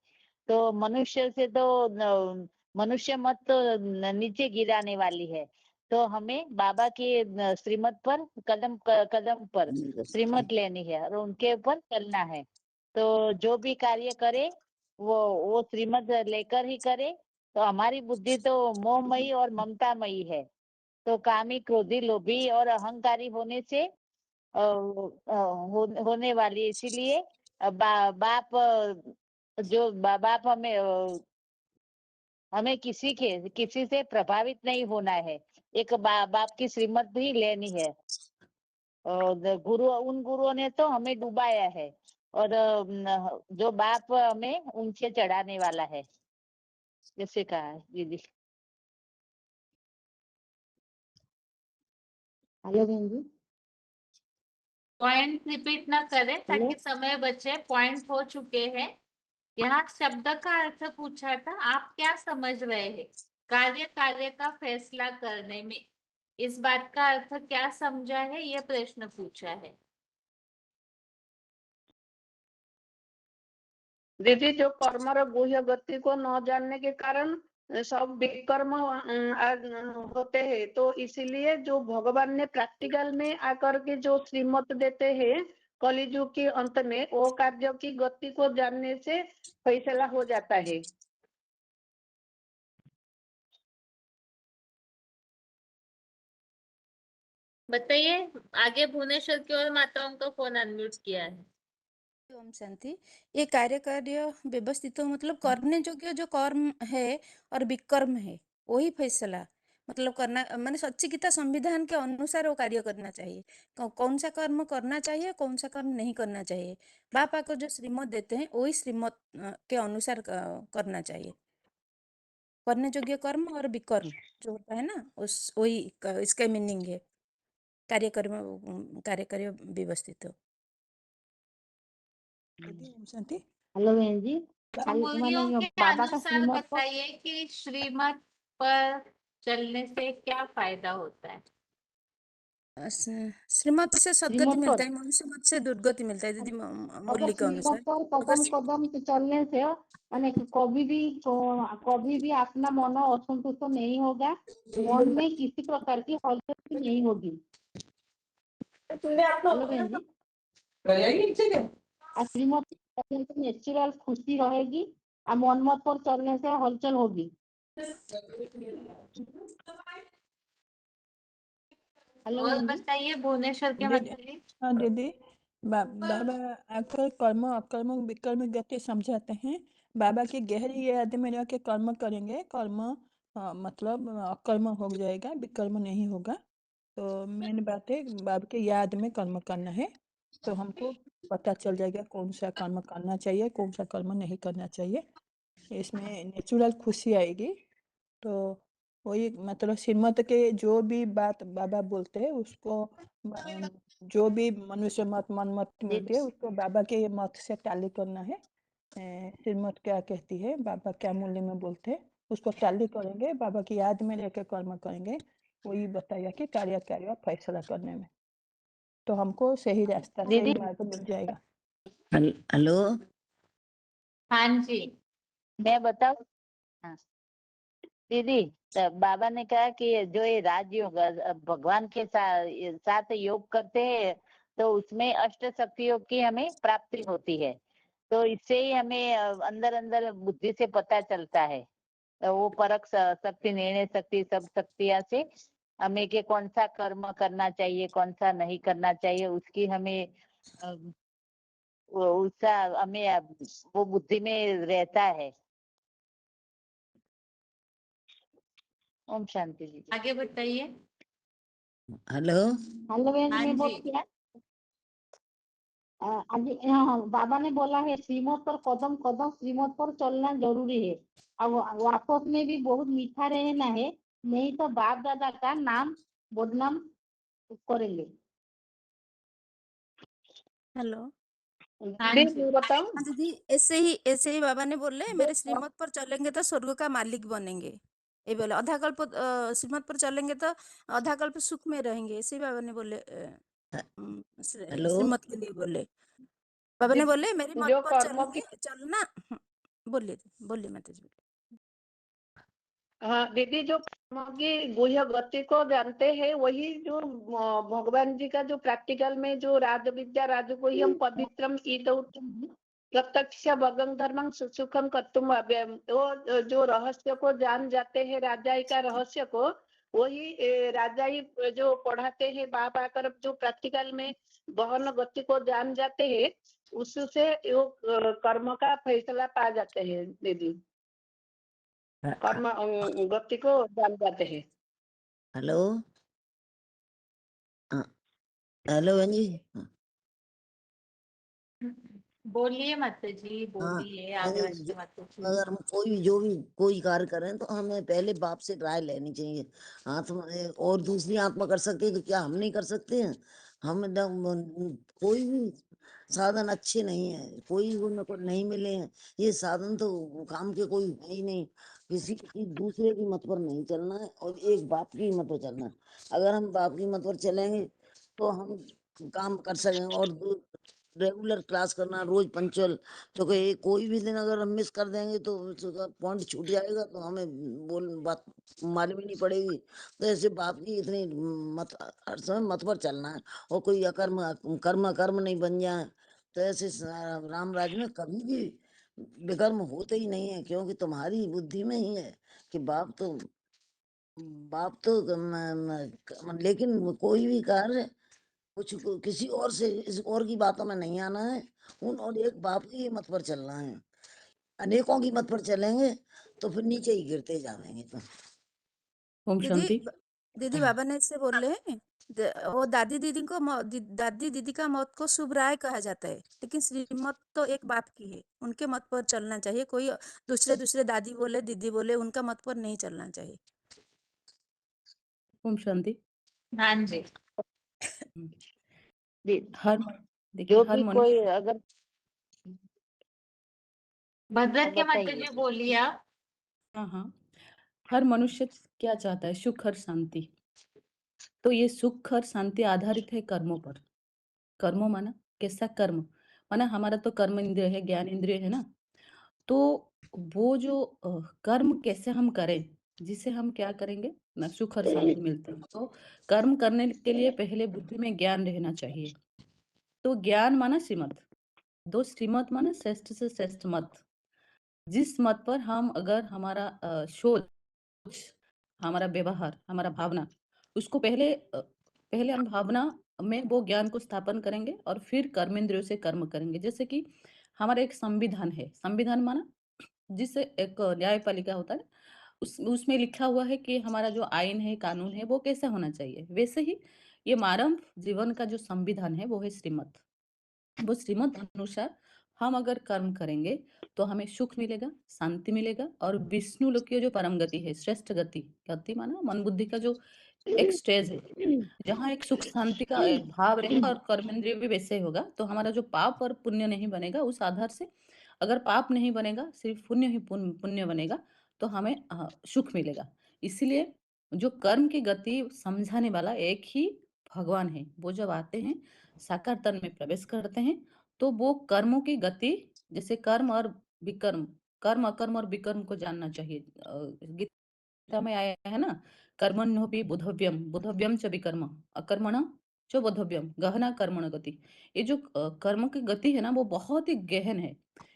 तो मनुष्य से तो मनुष्य मत तो नीचे गिराने वाली है। तो हमें बाबा की श्रीमत पर कदम कदम पर श्रीमत लेनी है और उनके ऊपर चलना है। तो जो भी कार्य करे वो श्रीमत लेकर ही करे। तो हमारी बुद्धि तो मोहमयी और ममतामयी है। तो कामी, क्रोधी, लोभी और अहंकारी होने से होने वाली है। इसीलिए बाप बाप हमें किसी से प्रभावित नहीं होना है। एक बाप की श्रीमत भी लेनी है। और उन गुरुओं ने तो हमें डुबाया है और जो बाप हमें ऊंचे चढ़ाने वाला है, जैसे कहा है दीदी। हेलो बहन जी। पॉइंट रिपीट ना करें ताकि हेलो। समय बचे। पॉइंट हो चुके हैं। यहाँ शब्द का अर्थ पूछा था, आप क्या समझ रहे हैं कार्य का फैसला करने में? इस बात का अर्थ क्या समझा है, ये प्रश्न पूछा है। दीदी जो कर्म गुह्य गति को न जानने के कारण सब विकर्म होते हैं। तो इसीलिए जो भगवान ने प्रैक्टिकल में आकर के जो श्रीमत देते हैं कलियुग के अंत में, वो कार्य की गति को जानने से फैसला हो जाता है। बताइए आगे। भुवनेश्वर की और माताओं का फोन अनम्यूट किया है। ओम शांति। ये कार्य व्यवस्थित मतलब करने योग्य जो कर्म है और विकर्म है वही फैसला मतलब करना, माने सच्ची गीता संविधान के अनुसार वो कार्य करना चाहिए। कौन सा कर्म करना चाहिए, कौन सा कर्म नहीं करना चाहिए, बापा को जो श्रीमत देते हैं वही श्रीमत के अनुसार करना चाहिए। करने योग्य कर्म और विकर्म जो होता है ना, उस वही इसका मीनिंग है कार्य व्यवस्थित। ओम शांति। हेलो बहन जी। मूल्यों के बाबा का अनुसार श्रीमत को बताइए कि श्रीमत पर चलने से क्या फायदा होता है? श्रीमत से सद्गति श्रीमत मिलता पर है, मनुष्य मत से दुर्गति मिलता है दीदी अगर मुरली के श्रीमत अनुसार। पर अगर कदम कदम से चलने से यानी कि कभी भी अपना मन असंतुष्ट नहीं होगा, मन में किसी प्रकार की हलचल नहीं होगी। हेलो बहन जी। और श्रीमत पर चलने से नेचुरल खुशी रहेगी और मन मत पर चलने से हलचल होगी। हेलो और बहन जी। बताइए भुवनेश्वर के दीदी मतलब। हाँ दीदी, बाबा आकर कर्म अकर्म विकर्म गति समझाते हैं। बाबा की गहरी याद में रह के कर्म करेंगे, कर्म मतलब अकर्म हो जाएगा, विकर्म नहीं होगा। तो मेन बात है बाबा की याद में कर्म करना है। तो हमको पता चल जाएगा कौन सा कर्म करना चाहिए, कौन सा कर्म नहीं करना चाहिए। इसमें नेचुरल खुशी आएगी। तो वही मतलब श्रीमत के जो भी बात बाबा बोलते हैं उसको जो भी मनुष्य मत मन मत मिलती है उसको बाबा के मत से टाली करना है। श्रीमत क्या कहती है, बाबा क्या मूल्य में बोलते हैं उसको टाली करेंगे, बाबा की याद में लेकर कर्म करेंगे। वही बताया कि कार्य फैसला करने में। तो हमको सही रास्ता सही दीदी मार्ग मिल जाएगा। हेलो। हाँ जी। मैं बताऊं? हाँ दीदी, तो बाबा ने कहा कि जो ये राजयोग भगवान के साथ योग करते हैं तो उसमें अष्ट शक्तियों की हमें प्राप्ति होती है। तो इससे ही हमें अंदर अंदर बुद्धि से पता चलता है। तो वो परख शक्ति, निर्णय शक्ति, सब शक्तियां से हमें के कौन सा कर्म करना चाहिए, कौन सा नहीं करना चाहिए, उसकी हमें उसका हमें वो बुद्धि में रहता है। ओम शांति जी। आगे बताइए। हेलो। हेलो बहन, हाँ मैं जी। बोल क्या? हाँ, बाबा ने बोला है श्रीमत पर कदम कदम श्रीमत पर चलना जरूरी है। अब वापस में भी बहुत मीठा रहना है, नहीं तो बाप दादा का नाम बदनाम करेंगे। हेलो। हाँ दीदी जी। मैं बताऊं? हाँ दीदी, ऐसे ही बाबा ने बोले मेरे श्रीमत पर चलेंगे तो स्वर्ग का मालिक बनेंगे। ये बोले आधा कल्प श्रीमत पर चलेंगे तो आधा कल्प सुख में रहेंगे। ऐसे ही बाबा ने बोले हेलो श्रीमत के लिए बोले। बाबा ने बोले मेरी मत जो पर कर्म की चलना। बोलिए बोलिए माता जी। हाँ दीदी, जो कर्म की गुह्य गति को जानते हैं वही जो भगवान जी का जो प्रैक्टिकल में जो राज विद्या राजगुह्यम पवित्रम ईदौतम प्रत्यक्ष भगं धर्मं सुखम कर्तुम अव्ययम, वो जो रहस्य को जान जाते हैं राजाई का रहस्य को, वही राजाई जो पढ़ाते हैं बाप आकर जो प्रैक्टिकल में बहन गति को जान जाते हैं, उससे वो कर्म का फैसला पा जाते हैं दीदी। कर्म गति को जान जाते हैं। हेलो हाँ, हेलो बहन जी। बोलिए माता जी, हाँ बोलिए, आगे अरे बढ़िए माता जी। अगर हम कोई भी जो भी कोई कार्य करें तो हमें पहले बाप से राय लेनी चाहिए। आत्मा और दूसरी आत्मा कर सकती है तो क्या हम नहीं कर सकते हैं? हम कोई भी साधन अच्छे नहीं है, कोई उनको नहीं मिले हैं। ये साधन तो काम के कोई है ही नहीं। किसी की दूसरे की मत पर नहीं चलना है और एक बाप की मत पर चलना है। अगर हम बाप की मत पर चलेंगे तो हम काम कर सकेंगे। और रेगुलर क्लास करना, रोज पंचुअल, तो कोई भी दिन अगर हम मिस कर देंगे तो उसका पॉइंट छूट जाएगा तो हमें बोल बात मालूम ही नहीं पड़ेगी। तो ऐसे बाप की इतनी मत हर समय मत पर चलना है और कोई अकर्म कर्म कर्म नहीं बन जाए। तो ऐसे राम राज में कभी भी विकर्म होते ही नहीं है, क्योंकि तुम्हारी बुद्धि में ही है कि बाप तो लेकिन कोई भी कार्य कुछ किसी और से इस और की बातों में नहीं आना है। उन और एक बाप की मत पर चलना है। अनेकों की मत पर चलेंगे तो फिर नीचे ही गिरते जाएंगे। तो ओम दीदी शांति। दीदी बाबा ने इससे बोले हैं वो दादी दीदी को दादी दीदी का मौत को शुभ राय कहा जाता है, लेकिन श्रीमत तो एक बाप की है, उनके मत पर चलना चाहिए। कोई दूसरे दादी बोले दीदी बोले उनका मत पर नहीं चलना चाहिए। ओम शांति। हाँ जी। हर देखिए जो हर भी मनुष्य कोई अगर भद्र के माता बताइए। जी बोलिए आप। हाँ हर मनुष्य क्या चाहता है? सुख और शांति। तो ये सुख और शांति आधारित है कर्मों पर। कर्मों माना कैसा कर्म? माना हमारा तो कर्म इंद्रिय है, ज्ञान इंद्रिय है ना। तो वो जो कर्म कैसे हम करें, जिसे हम क्या करेंगे ना सुख और शांति मिलते हैं। तो कर्म करने के लिए पहले बुद्धि में ज्ञान रहना चाहिए। तो ज्ञान माना श्रीमत, दो श्रीमत माना श्रेष्ठ से श्रेष्ठ मत। जिस मत पर हम अगर हमारा सोच, हमारा व्यवहार, हमारा भावना, उसको पहले हम भावना में वो ज्ञान को स्थापन करेंगे और फिर कर्मेंद्रियों से कर्म करेंगे। जैसे कि हमारा एक संविधान है, संविधान माना जिससे एक न्यायपालिका होता है, उसमें लिखा हुआ है कि हमारा जो आईन है, कानून है, वो कैसा होना चाहिए। वैसे ही ये मानव जीवन का जो संविधान है वो है श्रीमत। वो श्रीमत अनुसार हम अगर कर्म करेंगे तो हमें सुख मिलेगा, शांति मिलेगा और विष्णु लोक की जो परम गति है, श्रेष्ठ गति, गति माना मन बुद्धि का जो एक स्टेज है जहाँ एक सुख शांति का भाव रहेगा और कर्मेंद्रिय भी वैसे ही होगा। तो हमारा जो पाप और पुण्य नहीं बनेगा, उस आधार से अगर पाप नहीं बनेगा, सिर्फ पुण्य ही पुण्य बनेगा, तो हमें सुख मिलेगा। इसीलिए जो कर्म की गति समझाने वाला एक ही भगवान है। वो जब आते हैं साकार तन में प्रवेश करते हैं तो वो कर्मों की गति, जैसे कर्म और विकर्म, कर्म अकर्म और विकर्म को जानना चाहिए। गीता में आया है ना, कर्मण्योपि बोधव्यम बोधव्यम च विकर्म अकर्मण च बोधव्यम गहना कर्मण गति। ये जो कर्म की गति है ना वो बहुत ही गहन है,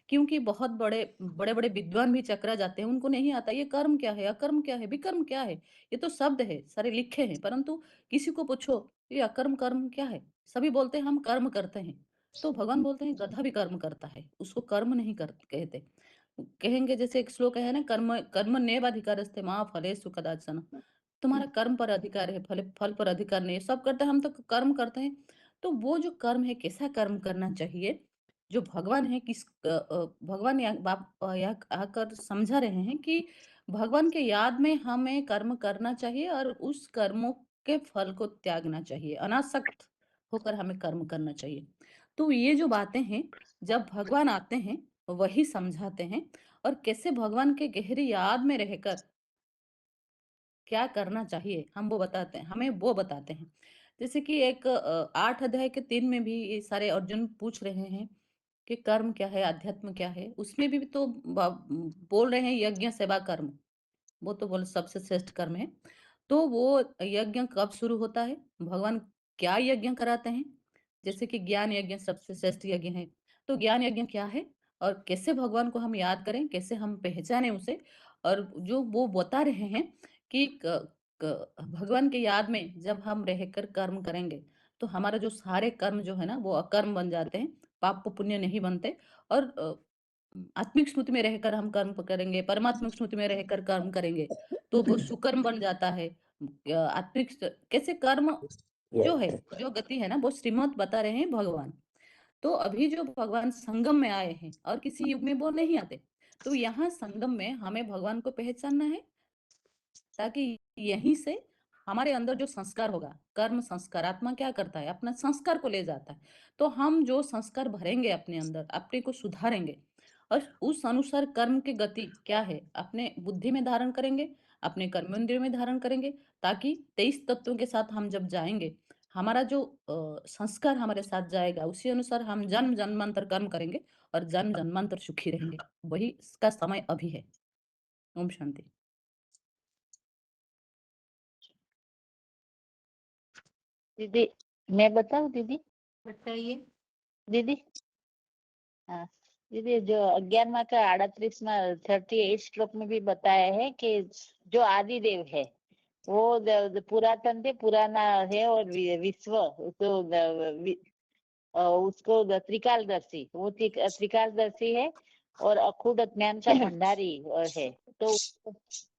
क्योंकि बहुत बड़े बड़े बड़े विद्वान भी चकरा जाते हैं, उनको नहीं आता ये कर्म क्या है, अकर्म क्या है, विकर्म क्या है। ये तो शब्द है, सारे लिखे हैं, परंतु किसी को पूछो ये अकर्म कर्म क्या है, सभी बोलते हैं हम कर्म करते हैं। तो भगवान बोलते हैं गधा भी कर्म करता है, उसको कर्म नहीं कर कहते। कहेंगे जैसे एक श्लोक है ना, कर्म कर्मण्येव अधिकारस्ते मां फलेषु कदाचन। तुम्हारा कर्म पर अधिकार है, फल फल पर अधिकार नहीं है। सब करते हैं, हम तो कर्म करते हैं। तो वो जो कर्म है कैसा कर्म करना चाहिए, जो भगवान है भगवान यहाँ आकर समझा रहे हैं कि भगवान के याद में हमें कर्म करना चाहिए और उस कर्मों के फल को त्यागना चाहिए, अनासक्त होकर हमें कर्म करना चाहिए। तो ये जो बातें हैं, जब भगवान आते हैं वही समझाते हैं और कैसे भगवान के गहरी याद में रहकर क्या करना चाहिए हमें वो बताते हैं। जैसे कि एक 8 अध्याय के 3 में भी ये सारे अर्जुन पूछ रहे हैं कि कर्म क्या है, अध्यात्म क्या है? उसमें भी तो बोल रहे हैं यज्ञ सेवा कर्म, वो तो बोले सबसे श्रेष्ठ कर्म है। तो वो यज्ञ कब शुरू होता है? भगवान क्या यज्ञ कराते हैं? जैसे कि ज्ञान यज्ञ सबसे श्रेष्ठ यज्ञ है। तो ज्ञान यज्ञ क्या है और कैसे भगवान को हम याद करें, कैसे हम पहचानें उसे? और जो वो बता रहे हैं कि भगवान के याद में जब हम रहकर कर्म करेंगे तो हमारा जो सारे कर्म जो है ना वो अकर्म बन जाते हैं, पाप पुण्य नहीं बनते। और आत्मिक स्मृति में रहकर हम कर्म करेंगे, परमात्मिक स्मृति में रहकर कर्म करेंगे तो वो सुकर्म बन जाता है। कैसे कर्म जो है, जो गति है ना, वो श्रीमत बता रहे हैं भगवान। तो अभी जो भगवान संगम में आए हैं और किसी युग में वो नहीं आते, तो यहाँ संगम में हमें भगवान को पहचानना है ताकि यहीं से हमारे अंदर जो संस्कार होगा, कर्म संस्कार, आत्मा क्या करता है अपना संस्कार को ले जाता है। तो हम जो संस्कार भरेंगे अपने अंदर, अपने को सुधारेंगे और उस अनुसार कर्म की गति क्या है अपने बुद्धि में धारण करेंगे, अपने कर्मेंद्रिय में धारण करेंगे, ताकि 23 तत्वों के साथ हम जब जाएंगे, हमारा जो संस्कार हमारे साथ जाएगा उसी अनुसार हम जन्म जन्मांतर कर्म करेंगे और जन्म जन्मांतर सुखी रहेंगे। वही इसका समय अभी है। ओम शांति। दीदी मैं बताऊं दीदी? बताइए। दीदी हाँ दीदी, जो 11वां का 38वां 38 श्लोक में भी बताया है कि जो आदि देव है वो पुरातन थे, पुराना है और विश्व तो उसको त्रिकालदर्शी, वो त्रिकालदर्शी है और अखूट ज्ञान का भंडारी है। तो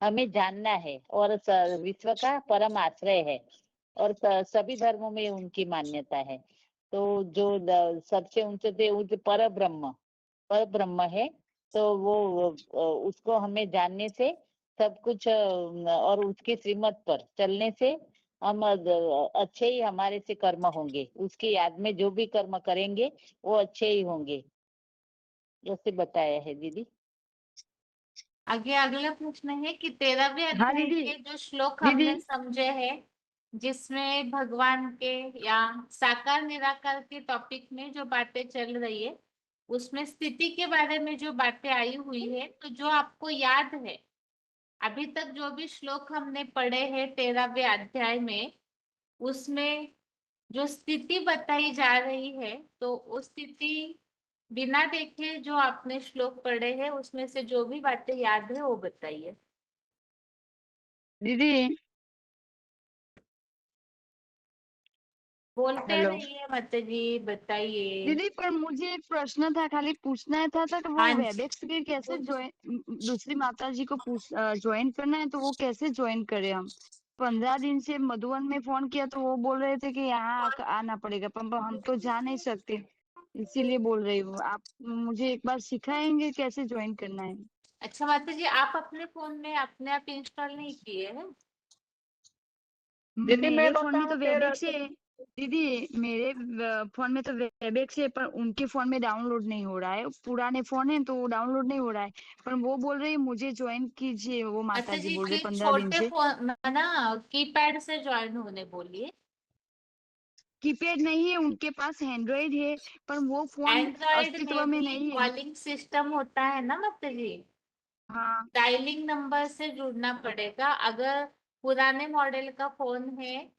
हमें जानना है और विश्व का परम आश्रय है और सभी धर्मों में उनकी मान्यता है। तो जो सबसे ऊंचे थे ऊंचे पर ब्रह्म है, तो वो उसको हमें जानने से सब कुछ और उसकी श्रीमत पर चलने से हम अच्छे ही हमारे से कर्म होंगे, उसकी याद में जो भी कर्म करेंगे वो अच्छे ही होंगे, जैसे बताया है दीदी। आगे अगला प्रश्न है कि 13वें हाँ अध्याय दीदी। के जो श्लोक दीदी हमने समझे हैं, जिसमें भगवान के या साकार निराकार के टॉपिक में जो बातें चल रही है, उसमें स्थिति के बारे में जो बातें आई हुई है, तो जो आपको याद है अभी तक जो भी श्लोक हमने पढ़े हैं 13वें अध्याय में, उसमें जो स्थिति बताई जा रही है, तो उस स्थिति बिना देखे जो आपने श्लोक पढ़े हैं उसमें से जो भी बातें याद है वो बताइए। दीदी बोलते हेलो रहिए माता जी, बताइए। दीदी, पर मुझे एक प्रश्न था, खाली पूछना था कि वो हाँ जी। वेबएक्स के कैसे ज्वाइन, दूसरी माता जी को ज्वाइन करना है तो वो कैसे ज्वाइन करें हम? 15 दिन से मधुबन में फोन किया तो वो बोल रहे थे कि यहाँ आना पड़ेगा, पर हम तो जा नहीं सकते, इसीलिए बोल रही हूँ। आप मुझे एक बार सिखाएंगे कैसे ज्वाइन करना है? अच्छा माता जी, आप अपने फोन में अपने आप इंस्टॉल नहीं किए हैं? दीदी मैं मेरे फोन में तो बताऊं फिर वेबएक्स है दीदी, मेरे फोन में तो वेबएक्स है, पर उनके फोन में डाउनलोड नहीं हो रहा है। पुराने फोन है तो डाउनलोड नहीं हो रहा है, पर वो बोल रही है मुझे ज्वाइन कीजिए, वो माता माता जी जी बोल रहे फिर 15 दिन छोटे से। फोन ना कीपैड से ज्वाइन होने बोलिए। कीपैड नहीं है उनके पास, एंड्रॉइड है, पर वो फोन एंड्रॉइड अस्तित्व में में भी नहीं है। कॉलिंग सिस्टम होता है ना माता जी, हाँ डायलिंग नंबर से जुड़ना पड़ेगा। अगर पुराने मॉडल का फोन है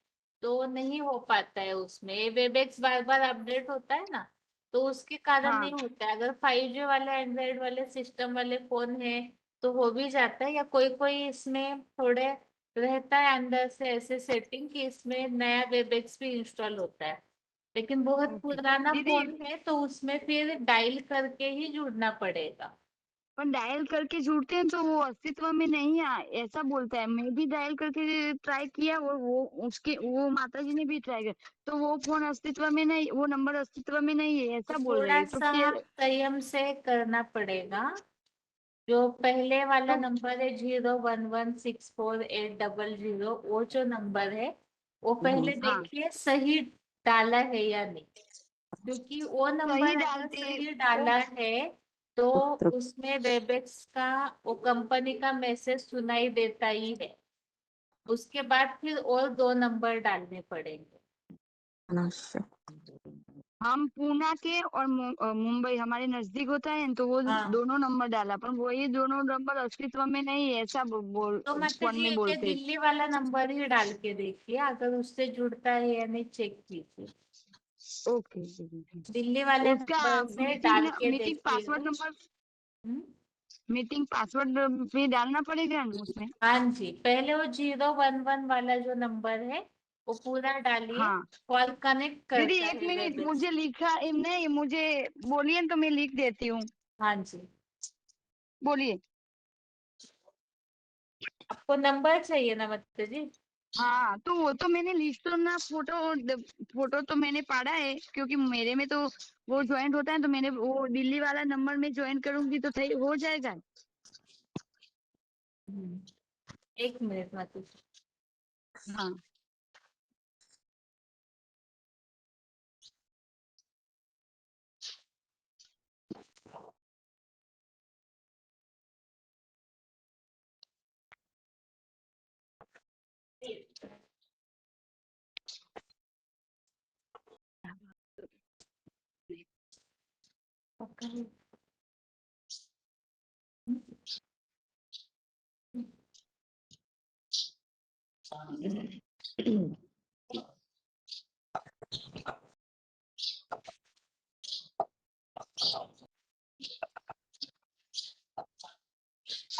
तो नहीं हो पाता है, उसमें वेबएक्स बार बार अपडेट होता है ना, तो उसके कारण हाँ नहीं होता है। अगर 5G वाले एंड्रॉइड वाले सिस्टम वाले फोन है तो हो भी जाता है, या कोई कोई इसमें थोड़े रहता है अंदर से ऐसे सेटिंग कि इसमें नया वेबएक्स भी इंस्टॉल होता है। लेकिन बहुत ओके पुराना दीदी। फोन है तो उसमें फिर डायल करके ही जुड़ना पड़ेगा। पर डायल करके जुड़ते हैं तो वो अस्तित्व में नहीं है ऐसा बोलता है। मैं भी डायल करके ट्राई किया और वो माता जी ने भी ट्राई किया, तो वो फोन अस्तित्व में नहीं, वो नंबर अस्तित्व में नहीं है ऐसा बोल रही थोड़ा है। तो सा फिर संयम से करना पड़ेगा। जो पहले वाला तो नंबर है 0116480, वो जो नंबर है वो पहले हाँ देखिए सही डाला है या नहीं, क्योंकि वो सही नंबर अगर डालते सही वो डाला है तो उसमें वेबएक्स का वो कंपनी का मैसेज सुनाई देता ही है। उसके बाद फिर और 2 नंबर डालने पड़ेंगे। हम पूना के और मुंबई हमारे नजदीक होता है तो वो हाँ, दोनों नंबर डाला, पर वही दोनों नंबर अस्तित्व में नहीं है ऐसा तो माता फोन जी में ये बोलते हैं। दिल्ली वाला नंबर ही डाल के देखिए, अगर उससे जुड़ता है या नहीं चेक कीजिए। ओके दिल्ली वाले उसका नंबर से मीटिंग डाल के मीटिंग पासवर्ड देखिएगा। नंबर हम्म? मीटिंग पासवर्ड भी डालना पड़ेगा उसमें। हाँ जी, पहले वो 011 वाला जो नंबर है वो पूरा डालिए। हाँ कॉल कनेक्ट दीदी करता एक है मिनट, वेबएक्स। मुझे लिखा नहीं, मुझे बोलिए तो मैं लिख देती हूँ। हाँ जी, बोलिए। आपको नंबर चाहिए ना माता जी? हाँ तो वो तो मैंने लिस्ट तो ना, फोटो तो मैंने पढ़ा है क्योंकि मेरे में तो वो ज्वाइंट होता है, तो मैंने वो दिल्ली वाला नंबर में ज्वाइन करूंगी तो सही हो जाएगा। एक मिनट माता जी। हाँ Okay.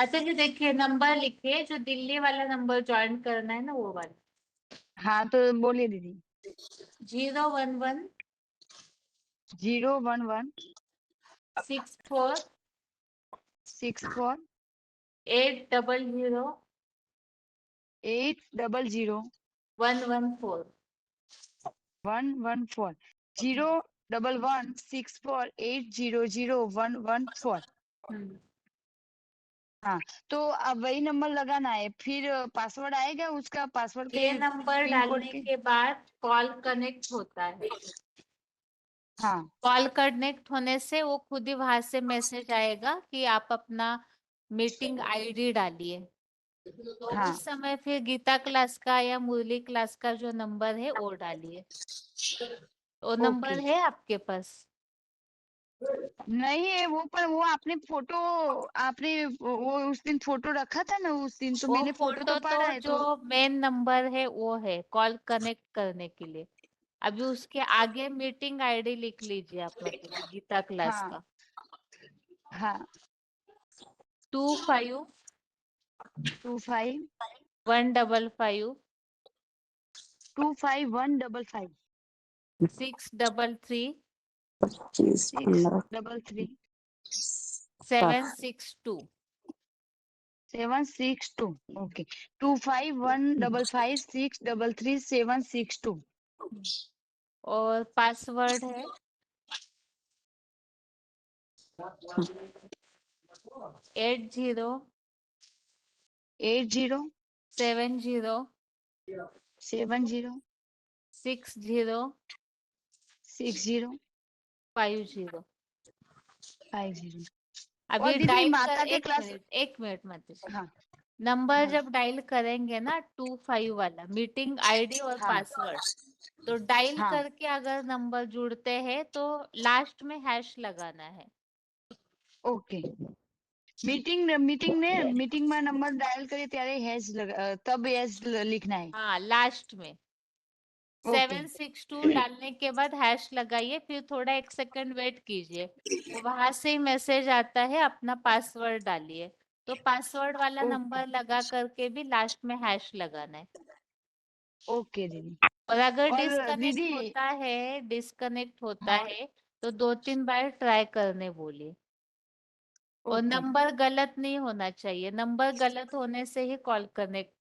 अच्छा जी, देखिए नंबर लिखिए, जो दिल्ली वाला नंबर ज्वाइन करना है ना वो वाला। हाँ तो बोलिए दीदी। 011 011 64 64 800 800 114। 114 011 64 800 114। हम्म, हाँ तो अब वही नंबर लगाना है, फिर पासवर्ड आएगा उसका, पासवर्ड ये के नंबर पिन कोड डालने के। के बाद कॉल कनेक्ट होता है। हाँ कॉल कनेक्ट होने से वो खुद ही वहां से मैसेज आएगा कि आप अपना मीटिंग आईडी डालिए। तो हाँ उस समय फिर गीता क्लास का या मुरली क्लास का जो नंबर है वो डालिए। वो ओके। नंबर है आपके पास? नहीं है वो, पर वो आपने फोटो, आपने वो उस दिन फोटो रखा था ना उस दिन, तो वो मैंने फोटो तो फोटो तो पढ़ा है जो तो। मेन नंबर है वो है कॉल कनेक्ट करने के लिए। अभी उसके आगे मीटिंग आईडी लिख लीजिए आप, मतलब गीता क्लास हाँ का। हाँ 25 25 155 25155 633 633 762। 762। ओके 25155 633 762। और पासवर्ड है 80 80 70 70 60 60 50। 50। और अभी दीदी डायल कर, माता के एक क्लास। मिनट एक मिनट मत दीजिए। हाँ नंबर हाँ जब डायल करेंगे ना 25 वाला, मीटिंग आईडी और हाँ पासवर्ड, तो डायल हाँ करके अगर नंबर जुड़ते हैं तो लास्ट में हैश लगाना है। ओके। मीटिंग में नंबर डायल करे ત્યારે तब हैश लिखना है। हाँ, लास्ट में ओके 762 डालने के बाद हैश लगाइए, फिर थोड़ा 1 सेकंड वेट कीजिए, तो वहां से ही मैसेज आता है अपना पासवर्ड डालिए। तो पासवर्ड वाला ओके नंबर लगा करके भी लास्ट में हैश लगाना है। ओके दीदी। और अगर और दीदी डिस्कनेक्ट होता हाँ है तो 2-3 बार ट्राई करने बोलिए। और ओके नंबर गलत नहीं होना चाहिए, नंबर गलत होने से ही कॉल कनेक्ट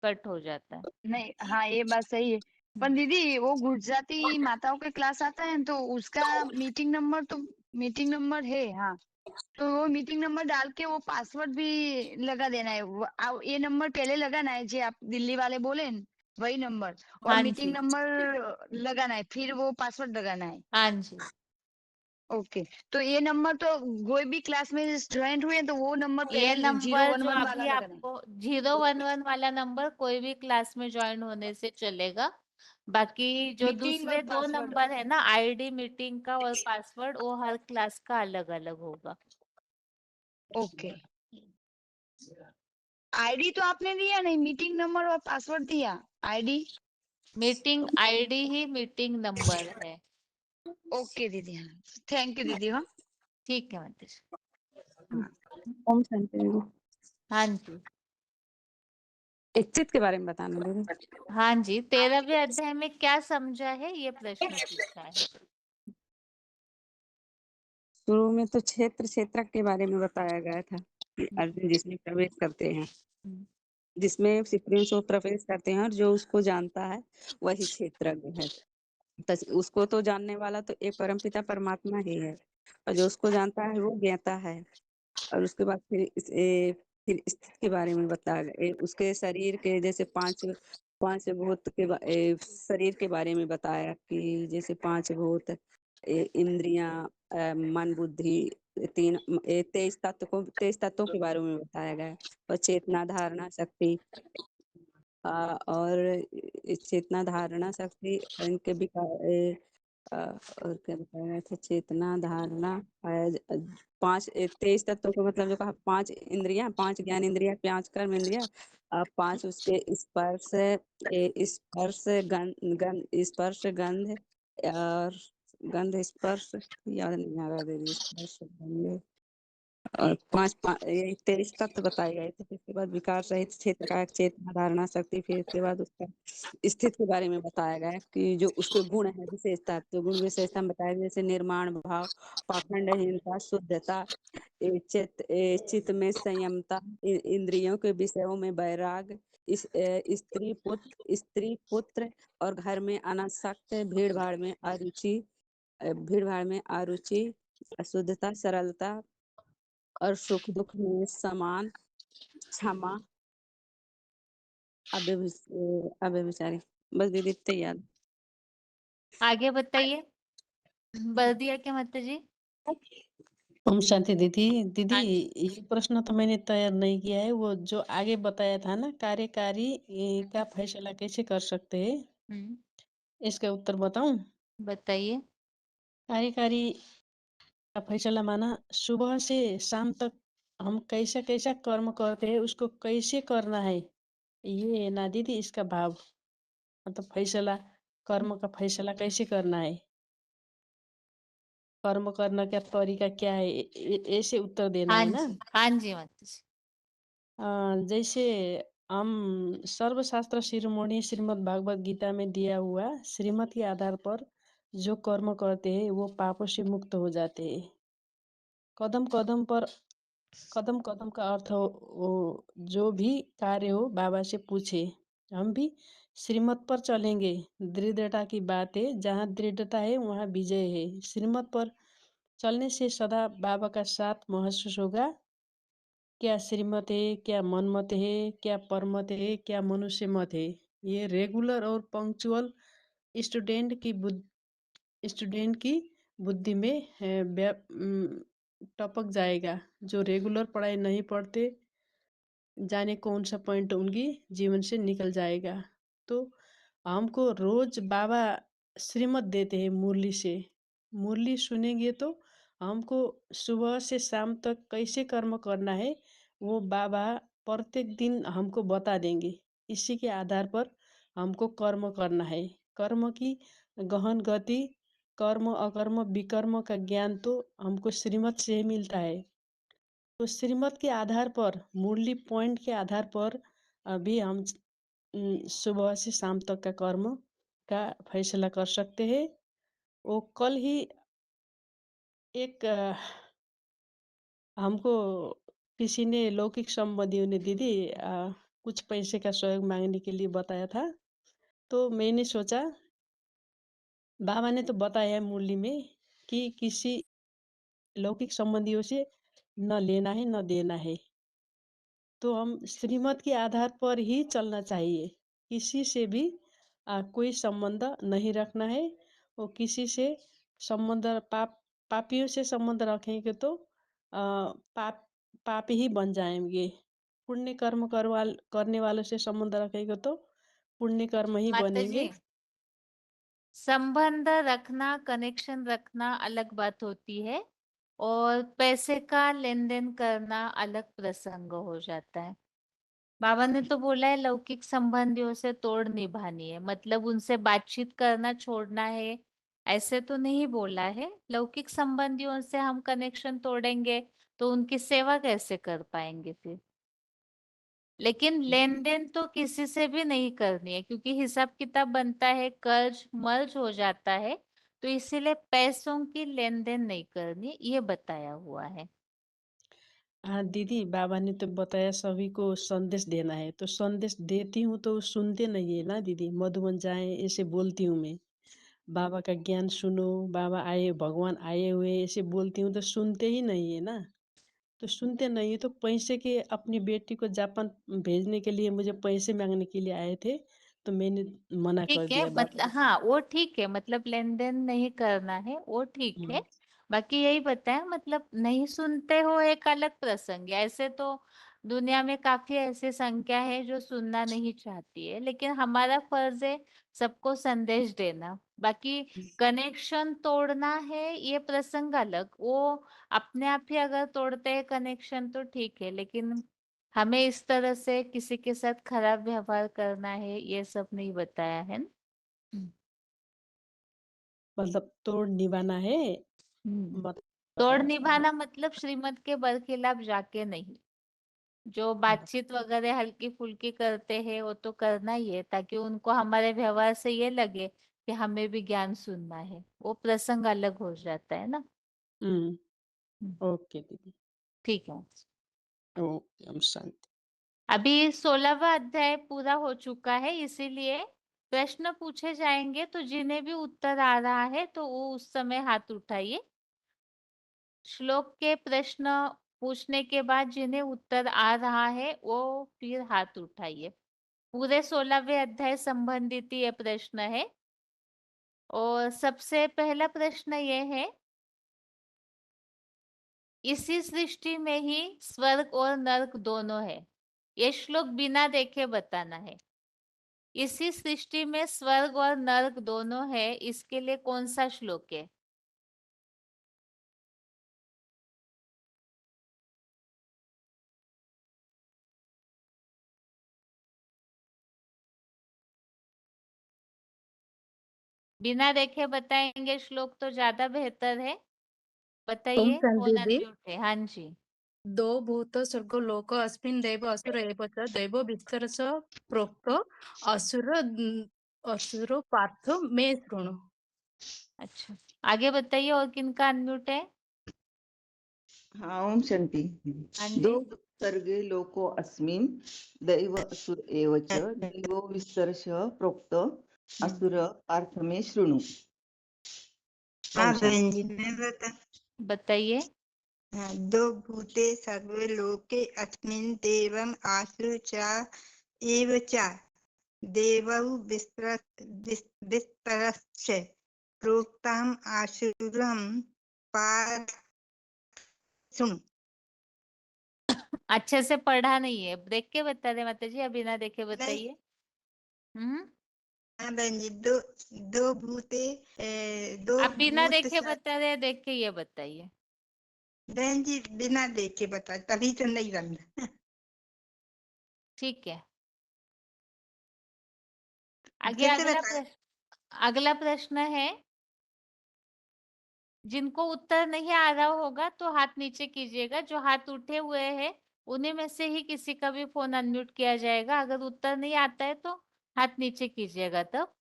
कट हो जाता है। नहीं, हाँ ये बात सही है। पर दीदी वो गुजराती माताओं के क्लास आता है तो उसका मीटिंग नंबर है, हाँ। तो वो मीटिंग नंबर डाल के वो पासवर्ड भी लगा देना है। ये नंबर पहले लगाना है जो आप दिल्ली वाले बोले न, वही नंबर, और हाँ मीटिंग जी, नंबर लगाना है, फिर वो पासवर्ड लगाना है। हाँ जी। ओके, तो ये नंबर तो कोई भी क्लास में ज्वाइन हुए तो वो नंबर ये पहले नंबर जो 011 वाला अभी लगाना है। आपको 011 वाला नंबर कोई भी क्लास में ज्वाइन होने से चलेगा। बाकी जो मीटिंग और दूसरे दो पासवर्ड। नंबर है ना, आईडी, मीटिंग का और पासवर्ड, वो हर क्लास का अलग अलग होगा। ओके, आईडी तो आपने दिया नहीं, मीटिंग नंबर और पासवर्ड दिया। आईडी। मीटिंग आईडी ही मीटिंग नंबर है। ओके दीदी, हाँ। थैंक यू दीदी, हाँ। ठीक है मंतीश। हाँ। ओम शांति दीदी। हाँ जी, इच्छित के बारे में बताना दीदी। हाँ जी। 13वें अध्याय में क्या समझा है, ये प्रश्न पूछा है। शुरू में तो क्षेत्रक के बारे में बताया गया था कि अर्जुन जिसमें प्रवेश करते हैं, जिसमें सुप्रीम सो प्रवेश करते हैं, और जो उसको जानता है वही क्षेत्रज्ञ है। उसको तो जानने वाला तो एक परमपिता परमात्मा ही है, और जो उसको जानता है वो ज्ञाता है। और उसके बाद फिर स्थिति के बारे में बताया गया। उसके शरीर के जैसे पांच पांच भूत शरीर के बारे में बताया कि जैसे पांच भूत, इंद्रियां, मन, बुद्धि, 23 तत्वों के बारे में बताया गया है। और चेतना, धारणा, शक्ति, और चेतना, धारणा, शक्ति, इनके और क्या बताया गया था, चेतना, धारणा, 23 तत्वों का मतलब जो कहा, 5 इंद्रियां, 5 ज्ञान इंद्रिया, 5 कर्म इंद्रिया, 5 उसके स्पर्श, स्पर्श, स्पर्श, गंध, और गंध, स्पर्श, याद नहीं आ रहा दीदी, स्पर्श, गंध, और 23 तत्व बताए गए थे। फिर उसके बाद विकार सहित क्षेत्र का चेतना, धारणा, शक्ति, फिर उसके बाद उसका स्थिति के बारे में बताया गया है कि जो उसके गुण है, विशेषता, तो गुण विशेषता में बताया गया, जैसे निर्माण भाव, पाखंडहीनता, शुद्धता, चित्त में संयमता, इंद्रियों के विषयों में वैराग, स्त्री पुत्र और घर में अनासक्त, भीड़ भाड़ में अरुचि, अशुद्धता, सरलता, और सुख दुख में समान, क्षमा, अव्यभिचारी। बस दीदी इतना याद। आगे बताइए। बढ़ दिया क्या माता जी? ओम शांति दीदी। दीदी, हाँ जी। ये प्रश्न तो मैंने तैयार नहीं किया है। वो जो आगे बताया था ना, कार्यकारी का फैसला कैसे कर सकते हैं, हम्म, इसका उत्तर बताऊं। बताइए। कार्यकारी का फैसला माना सुबह से शाम तक हम कैसा कैसा कर्म करते हैं, उसको कैसे करना है, ये है ना दीदी इसका भाव। मतलब फैसला, कर्म का फैसला कैसे करना है, कर्म करने का तरीका क्या है, ऐसे उत्तर देना हाँ है ना। जी, हाँ जी माता जी। जैसे हम सर्वशास्त्र शिरोमणि श्रीमद् भागवत गीता में दिया हुआ श्रीमत के आधार पर जो कर्म करते हैं वो पापों से मुक्त हो जाते हैं। कदम कदम पर, कदम कदम का अर्थ हो, जो भी कार्य हो बाबा से पूछे। हम भी श्रीमत पर चलेंगे। दृढ़ता की बात है, जहाँ दृढ़ता है वहाँ विजय है। श्रीमत पर चलने से सदा बाबा का साथ महसूस होगा। क्या श्रीमत है, क्या मनमत है, क्या परमत है, क्या मनुष्य मत है। ये रेगुलर और पंक्चुअल स्टूडेंट की बुद्धि में टपक जाएगा। जो रेगुलर पढ़ाई नहीं पढ़ते, जाने कौन सा पॉइंट उनकी जीवन से निकल जाएगा। तो हमको रोज बाबा श्रीमत देते हैं मुरली से। मुरली सुनेंगे तो हमको सुबह से शाम तक कैसे कर्म करना है वो बाबा प्रत्येक दिन हमको बता देंगे। इसी के आधार पर हमको कर्म करना है। कर्म की गहन गति, कर्म अकर्म विकर्म का ज्ञान तो हमको श्रीमत से ही मिलता है। तो श्रीमत के आधार पर, मुरली पॉइंट के आधार पर अभी हम सुबह से शाम तक का कर्म का फैसला कर सकते हैं। वो कल ही एक हमको किसी ने लौकिक संबंधियों ने दीदी कुछ पैसे का सहयोग मांगने के लिए बताया था। तो मैंने सोचा बाबा ने तो बताया है मुरली में कि किसी लौकिक संबंधियों से न लेना है न देना है। तो हम श्रीमत के आधार पर ही चलना चाहिए। किसी से भी कोई संबंध नहीं रखना है और किसी से संबंध पापियों से संबंध रखेंगे तो पापी ही बन जाएंगे। पुण्य कर्म करने वालों से संबंध रखेंगे तो पुण्य कर्म ही माता बनेंगे। जी, संबंध रखना, कनेक्शन रखना अलग बात होती है और पैसे का लेन देन करना अलग प्रसंग हो जाता है। बाबा ने तो बोला है लौकिक संबंधियों से तोड़ निभानी है, मतलब उनसे बातचीत करना छोड़ना है, ऐसे तो नहीं बोला है। लौकिक संबंधियों से हम कनेक्शन तोड़ेंगे तो उनकी सेवा कैसे कर पाएंगे फिर। लेकिन लेन देन तो किसी से भी नहीं करनी है, क्योंकि हिसाब किताब बनता है, कर्ज मर्ज हो जाता है, तो इसीलिए पैसों की लेन देन नहीं करनी, ये बताया हुआ है। हाँ दीदी, बाबा ने तो बताया सभी को संदेश देना है, तो संदेश देती हूँ तो सुनते नहीं है ना दीदी। मधुबन जाए ऐसे बोलती हूँ मैं, बाबा का ज्ञान सुनो, बाबा आए, भगवान आए हुए ऐसे बोलती हूँ तो सुनते ही नहीं है ना। तो सुनते नहीं है तो पैसे के अपनी बेटी को जापान भेजने के लिए मुझे पैसे मांगने के लिए आए थे, तो मैंने मना कर ठीक है, दिया बाबा। मतलब हाँ वो ठीक है, मतलब लेन देन नहीं करना है वो ठीक है। बाकी यही बताया, मतलब नहीं सुनते हो एक अलग प्रसंग है। ऐसे तो दुनिया में काफी ऐसी संख्या है जो सुनना नहीं चाहती है, लेकिन हमारा फर्ज है सबको संदेश देना। बाकी कनेक्शन तोड़ना है ये प्रसंग अलग, वो अपने आप ही अगर तोड़ते हैं कनेक्शन तो ठीक है, लेकिन हमें इस तरह से किसी के साथ खराब व्यवहार करना है ये सब नहीं बताया है ना। मतलब तोड़ निभाना है। तोड़ निभाना मतलब श्रीमत के बरखिलाफ जाके नहीं। जो बातचीत वगैरह हल्की फुल्की करते हैं वो तो करना ही है, ताकि उनको हमारे व्यवहार से ये लगे कि हमें भी ज्ञान सुनना है, वो प्रसंग अलग हो जाता है ना। ओके दीदी, ठीक है। ओके, हम शांति। अभी 16वां अध्याय पूरा हो चुका है, इसीलिए प्रश्न पूछे जाएंगे, तो जिन्हें भी उत्तर आ रहा है तो वो उस समय हाथ उठाइए। श्लोक के प्रश्न पूछने के बाद जिन्हें उत्तर आ रहा है वो फिर हाथ उठाइए। पूरे 16वें अध्याय संबंधित ये प्रश्न है। और सबसे पहला प्रश्न ये है, इसी सृष्टि में ही स्वर्ग और नरक दोनों है। ये श्लोक बिना देखे बताना है। इसी सृष्टि में स्वर्ग और नरक दोनों है, इसके लिए कौन सा श्लोक है। बिना देखे बताएंगे श्लोक तो ज्यादा बेहतर है। बताइए, कौन अनम्यूट है। हाँ जी। दो भूत स्वर्गो लोको अस्मिन् दैव असुर एव च दैव विस्तरस प्रोक्तो असुरो पार्थ मे शृणु। अच्छा, आगे बताइए और किनका अनम्यूट है। हाँ, ओम शांति। हाँ दो जी। सर्गे लोको अस्मिन् दैव असुर एव च दैवो विस्तरशः प्रोक्त असुर पार्थ मे शृणु। ओम शांति। बताइए। दो भूते सर्वे लोके अस्मिन् देवम् आसुर च एव च देवौ विस्तरस्य प्रोक्तम् आसुरं पार्थ शृणु। अच्छे से पढ़ा नहीं है, देख के बता दे माता जी, अभी ना देखे बताइए। बहन जी, दो भूते दो आप बिना भूत देखे बता रहे, देख के ये बताइए। बहन जी बिना देखे बता, तभी तो नहीं बनता। ठीक है, आगे कैसे अगला बता? प्रश्न। अगला प्रश्न है, जिनको उत्तर नहीं आ रहा होगा तो हाथ नीचे कीजिएगा। जो हाथ उठे हुए हैं उन्हीं में से ही किसी का भी फोन अनम्यूट किया जाएगा। अगर उत्तर नहीं आता है तो हाथ नीचे कीजिएगा। तब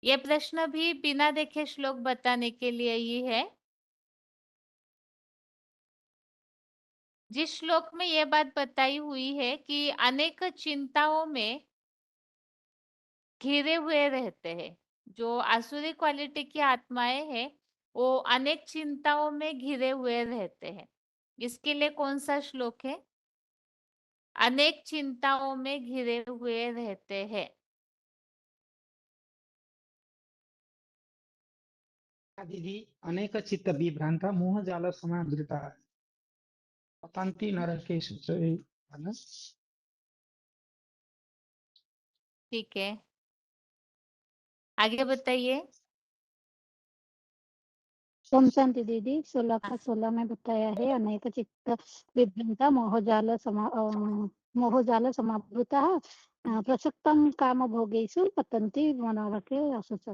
ये प्रश्न भी बिना देखे श्लोक बताने के लिए ही है। जिस श्लोक में ये बात बताई हुई है कि अनेक चिंताओं में घिरे हुए रहते हैं, जो आसुरी क्वालिटी की आत्माएं हैं वो अनेक चिंताओं में घिरे हुए रहते हैं, इसके लिए कौन सा श्लोक है? अनेक चिंताओं में घिरे हुए रहते हैं। दीदी अनेक चित्त विभ्रांता मोह जाल समावृता पतन्ति नरकेषु च है ना? ठीक है, आगे बताइए। ओम शांति दीदी 16 का 16 में बताया है अनेक चित्त विभ्रंता मोहजाल समावृता प्रसक्तं काम भोगेषु पतन्ति मनोरके असुच।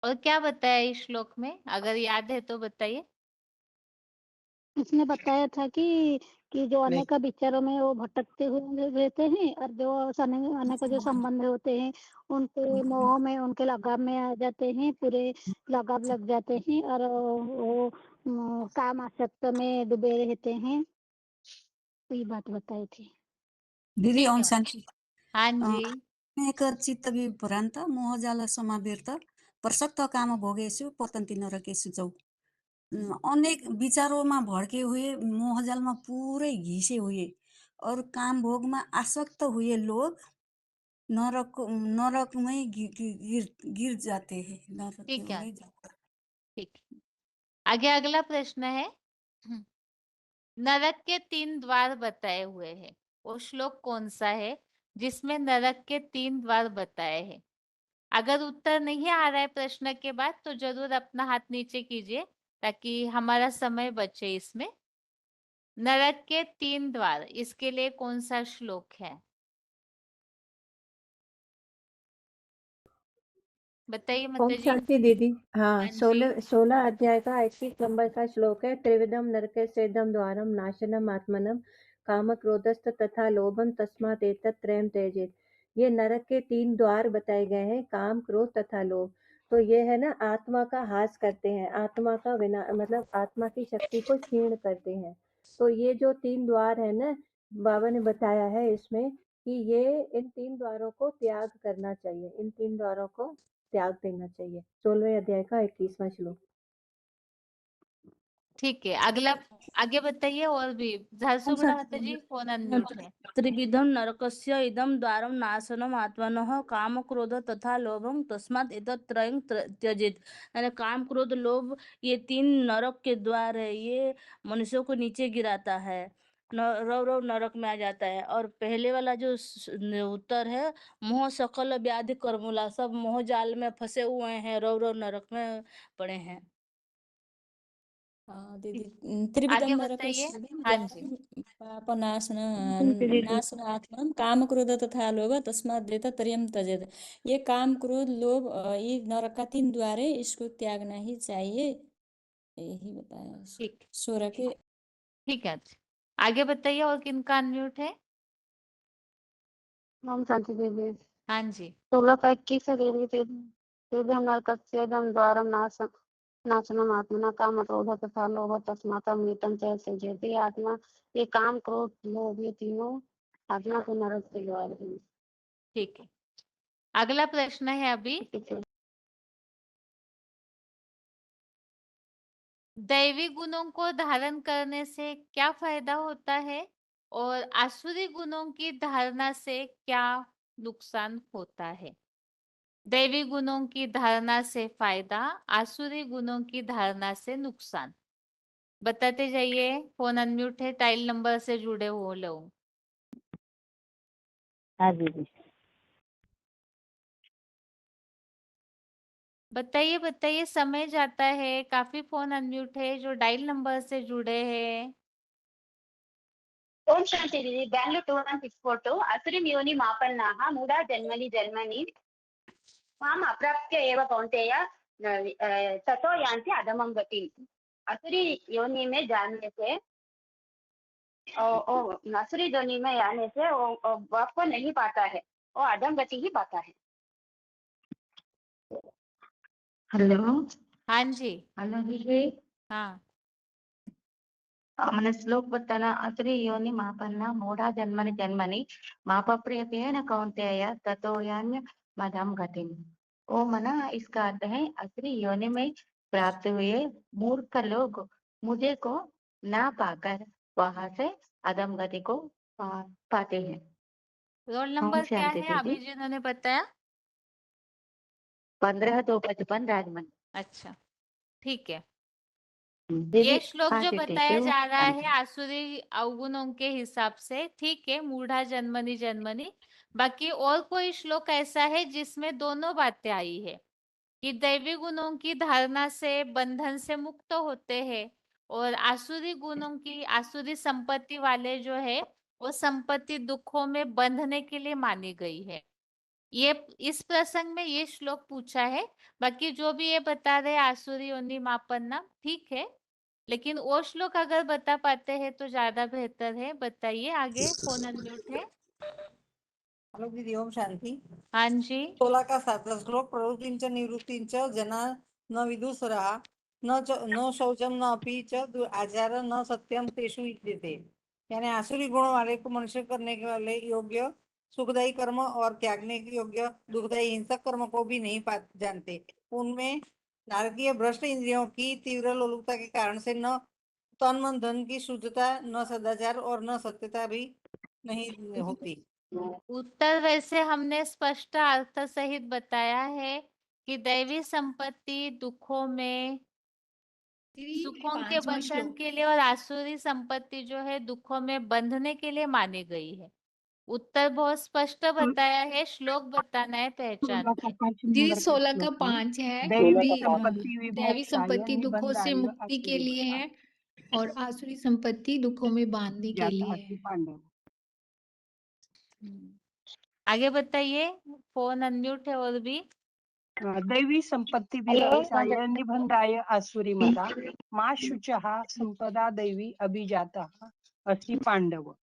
और क्या बताया इस श्लोक में, अगर याद है तो बताइए। उसने बताया था कि जो नहीं अनेक विचारों में वो भटकते हुए रहते हैं और जो अनेक जो संबंध होते हैं उनके मोह में उनके लगाव में आ जाते हैं, पूरे लगाव लग जाते हैं और वो काम आसक्त में डूबे रहते हैं, तो ये बात बताई थी। दीदी ठीक ओम है, शांति। हाँ जी। एक चित्त विभ्रांत मोहजाल समावृत प्रसक्त काम भोगेषु पतन्ति नरकेषु च। अनेक विचारों में भड़के हुए मोहजाल में पूरे घिसे हुए और काम भोग में आसक्त हुए लोग नरक में गिर जाते हैं, नरक ठीक है, में जाते हैं। ठीक। आगे अगला प्रश्न है, नरक के 3 द्वार बताए हुए हैं, वो श्लोक कौन सा है जिसमें नरक के 3 द्वार बताए हैं? अगर उत्तर नहीं आ रहा है प्रश्न के बाद तो जरूर अपना हाथ नीचे कीजिए ताकि हमारा समय बचे इसमें। नरक के 3 द्वार, इसके लिए कौन सा श्लोक है? बताइए ओम माता जी। शांति दीदी। हाँ हाँ जी। 16 अध्याय का 21 नंबर का श्लोक है। त्रिविधम नरके स्वेदम द्वारम नाशनम आत्मनम काम क्रोधस्त तथा लोभम तस्मात् एतत् त्रयम् त्यजेत्। ये नरक के 3 द्वार बताए गए हैं, काम क्रोध तथा लोभ। तो ये है ना आत्मा का ह्रास करते हैं, आत्मा का मतलब आत्मा की शक्ति को क्षीण करते हैं। तो ये जो 3 द्वार है ना, बाबा ने बताया है इसमें कि ये इन 3 द्वारों को त्याग करना चाहिए, इन 3 द्वारों को त्याग देना चाहिए। 16वें अध्याय का 21वां श्लोक। ठीक है, अगला आगे बताइए। और भी झारसुगुड़ा माता जी, फोन अनम्यूट है। त्रिविधम नरकस्य इदं द्वारम नाशनम आत्मनः काम क्रोध तथा लोभम तस्मात् एतत् त्रयं त्यजेत्। यानी काम क्रोध लोभ ये 3 नरक के द्वार है, ये मनुष्यों को नीचे गिराता है, रव नरक में आ जाता है। और पहले वाला जो उत्तर है, मोह सकल व्याधि कर्मूला, सब मोह जाल में फंसे हुए हैं, रव नरक में पड़े हैं। हाँ दीदी, त्रिविधम आगे नरक बताइए। हाँ जी। पाप नाशन आत्मन काम क्रोध तथा लोभ तस्मात् एतत् त्रयम् त्यजेत्। ये काम क्रोध लोभ ये नरक का 3 द्वार है, इसको त्यागना ही चाहिए, यही बताया ठीक 16 के। ठीक है, आगे बताइए। और किनका अनम्यूट है? ओम शांति दीदी। हाँ जी। 16 का 21 है दीदी। त्रिविधम नरकस्य इदं द्वारम नाशनम आत्मना काम क्रोध तथा लोभ तस्मात् एतत् त्यजेत्। ये आत्मा, ये काम क्रोध लोभ, ये तीनों आत्मा को नरक के द्वार हैं। ठीक है, अगला प्रश्न है अभी, दैवी गुणों को धारण करने से क्या फायदा होता है और आसुरी गुणों की धारणा से क्या नुकसान होता है? दैवी गुणों की धारणा से फायदा, आसुरी गुणों की धारणा से नुकसान। बताते जाइए। फोन अनम्यूट है, टाइल नंबर से जुड़े हो लोग। हाँ दीदी। बताइए बताइए, समय जाता है, काफी फोन अनम्यूट है जो डायल नंबर से जुड़े हैं। ओम शांति दीदी। बेंगलुरु 21642 असुरीं योनि मापन्नाः मूढा जन्मनि जन्मनि माम् अप्राप्य एव कौन्तेय ततो यान्ति अधमं गतिम्। असुरी योनि में जाने से असुरी योनि में आने से वो बाप को नहीं पाता है, वो अधम गति ही पाता है। हेलो। हाँ जी। हेलो दीदी। हाँ మన శ్లోక్ బత్తన అత్రి యోని మాపన్న మూఢా జన్మని జన్మని मापप्रियतेन कौन्तेय ततो यान्य मदम गतिम। ओ मना, इसका अर्थ है असुरी योनि में प्राप्त हुए मूर्ख लोग मुझे को ना पाकर वहां से अधम गति को पाते हैं। रोल ओम नंबर क्या शांति है दीदी। अभी जिन्होंने बताया? 15-255 राजमन। अच्छा, ठीक है। दीदी ये श्लोक हाँ जो दीदी बताया क्यों? जा रहा है आसुरी अवगुणों के हिसाब से, ठीक है, मूढ़ा जन्मनी जन्मनी। बाकी और कोई श्लोक ऐसा है जिसमें दोनों बातें आई है कि दैवी गुणों की धारणा से बंधन से मुक्त होते हैं और आसुरी गुणों की, आसुरी संपत्ति वाले जो है वो संपत्ति दुखों में बंधने के लिए मानी गई है। ये इस प्रसंग में ये श्लोक पूछा है। बाकी जो भी ये बता रहे आसुरी योनि मापन्ना, ठीक है, लेकिन वो श्लोक अगर बता पाते हैं तो ज्यादा बेहतर है। बताइए आगे, फोन अनम्यूट है। हेलो दीदी, ओम शांति। हाँ जी, 16 का 7 श्लोक। प्रवृत्तिंच निवृत्तिंच जना न विदुषरः न शौचम न अपि च आचार न सत्यम तेषु विद्यते। यानी आसुरी गुण वाले को मनुष्य करने के वाले योग्य सुखदायी कर्म और त्यागने के योग्य दुखदायी हिंसक कर्म को भी नहीं जानते। उनमें नारकीय भ्रष्ट इंद्रियों की तीव्र लोलुपता के कारण से न तन मन धन की शुद्धता, न सदाचार और न सत्यता भी नहीं होती। उत्तर वैसे हमने स्पष्ट अर्थ सहित बताया है कि दैवी संपत्ति दुखों में, सुखों के बंधन के लिए और आसुरी संपत्ति जो है दुखों में बंधने के लिए मानी गई है। उत्तर बहुत स्पष्ट बताया है, श्लोक बताना है पहचान के। दीदी 16 का 5 है दैवी संपत्ति दुखों से मुक्ति के लिए है और आसुरी संपत्ति दुखों में बांधने के लिए है। आगे बताइए, फोन अनम्यूट है और भी। दैवी संपत्ति विनाशाय निबंधाय आसुरी मता मा शुचः संपदा दैवी अभिजातः अस्ति पांडव।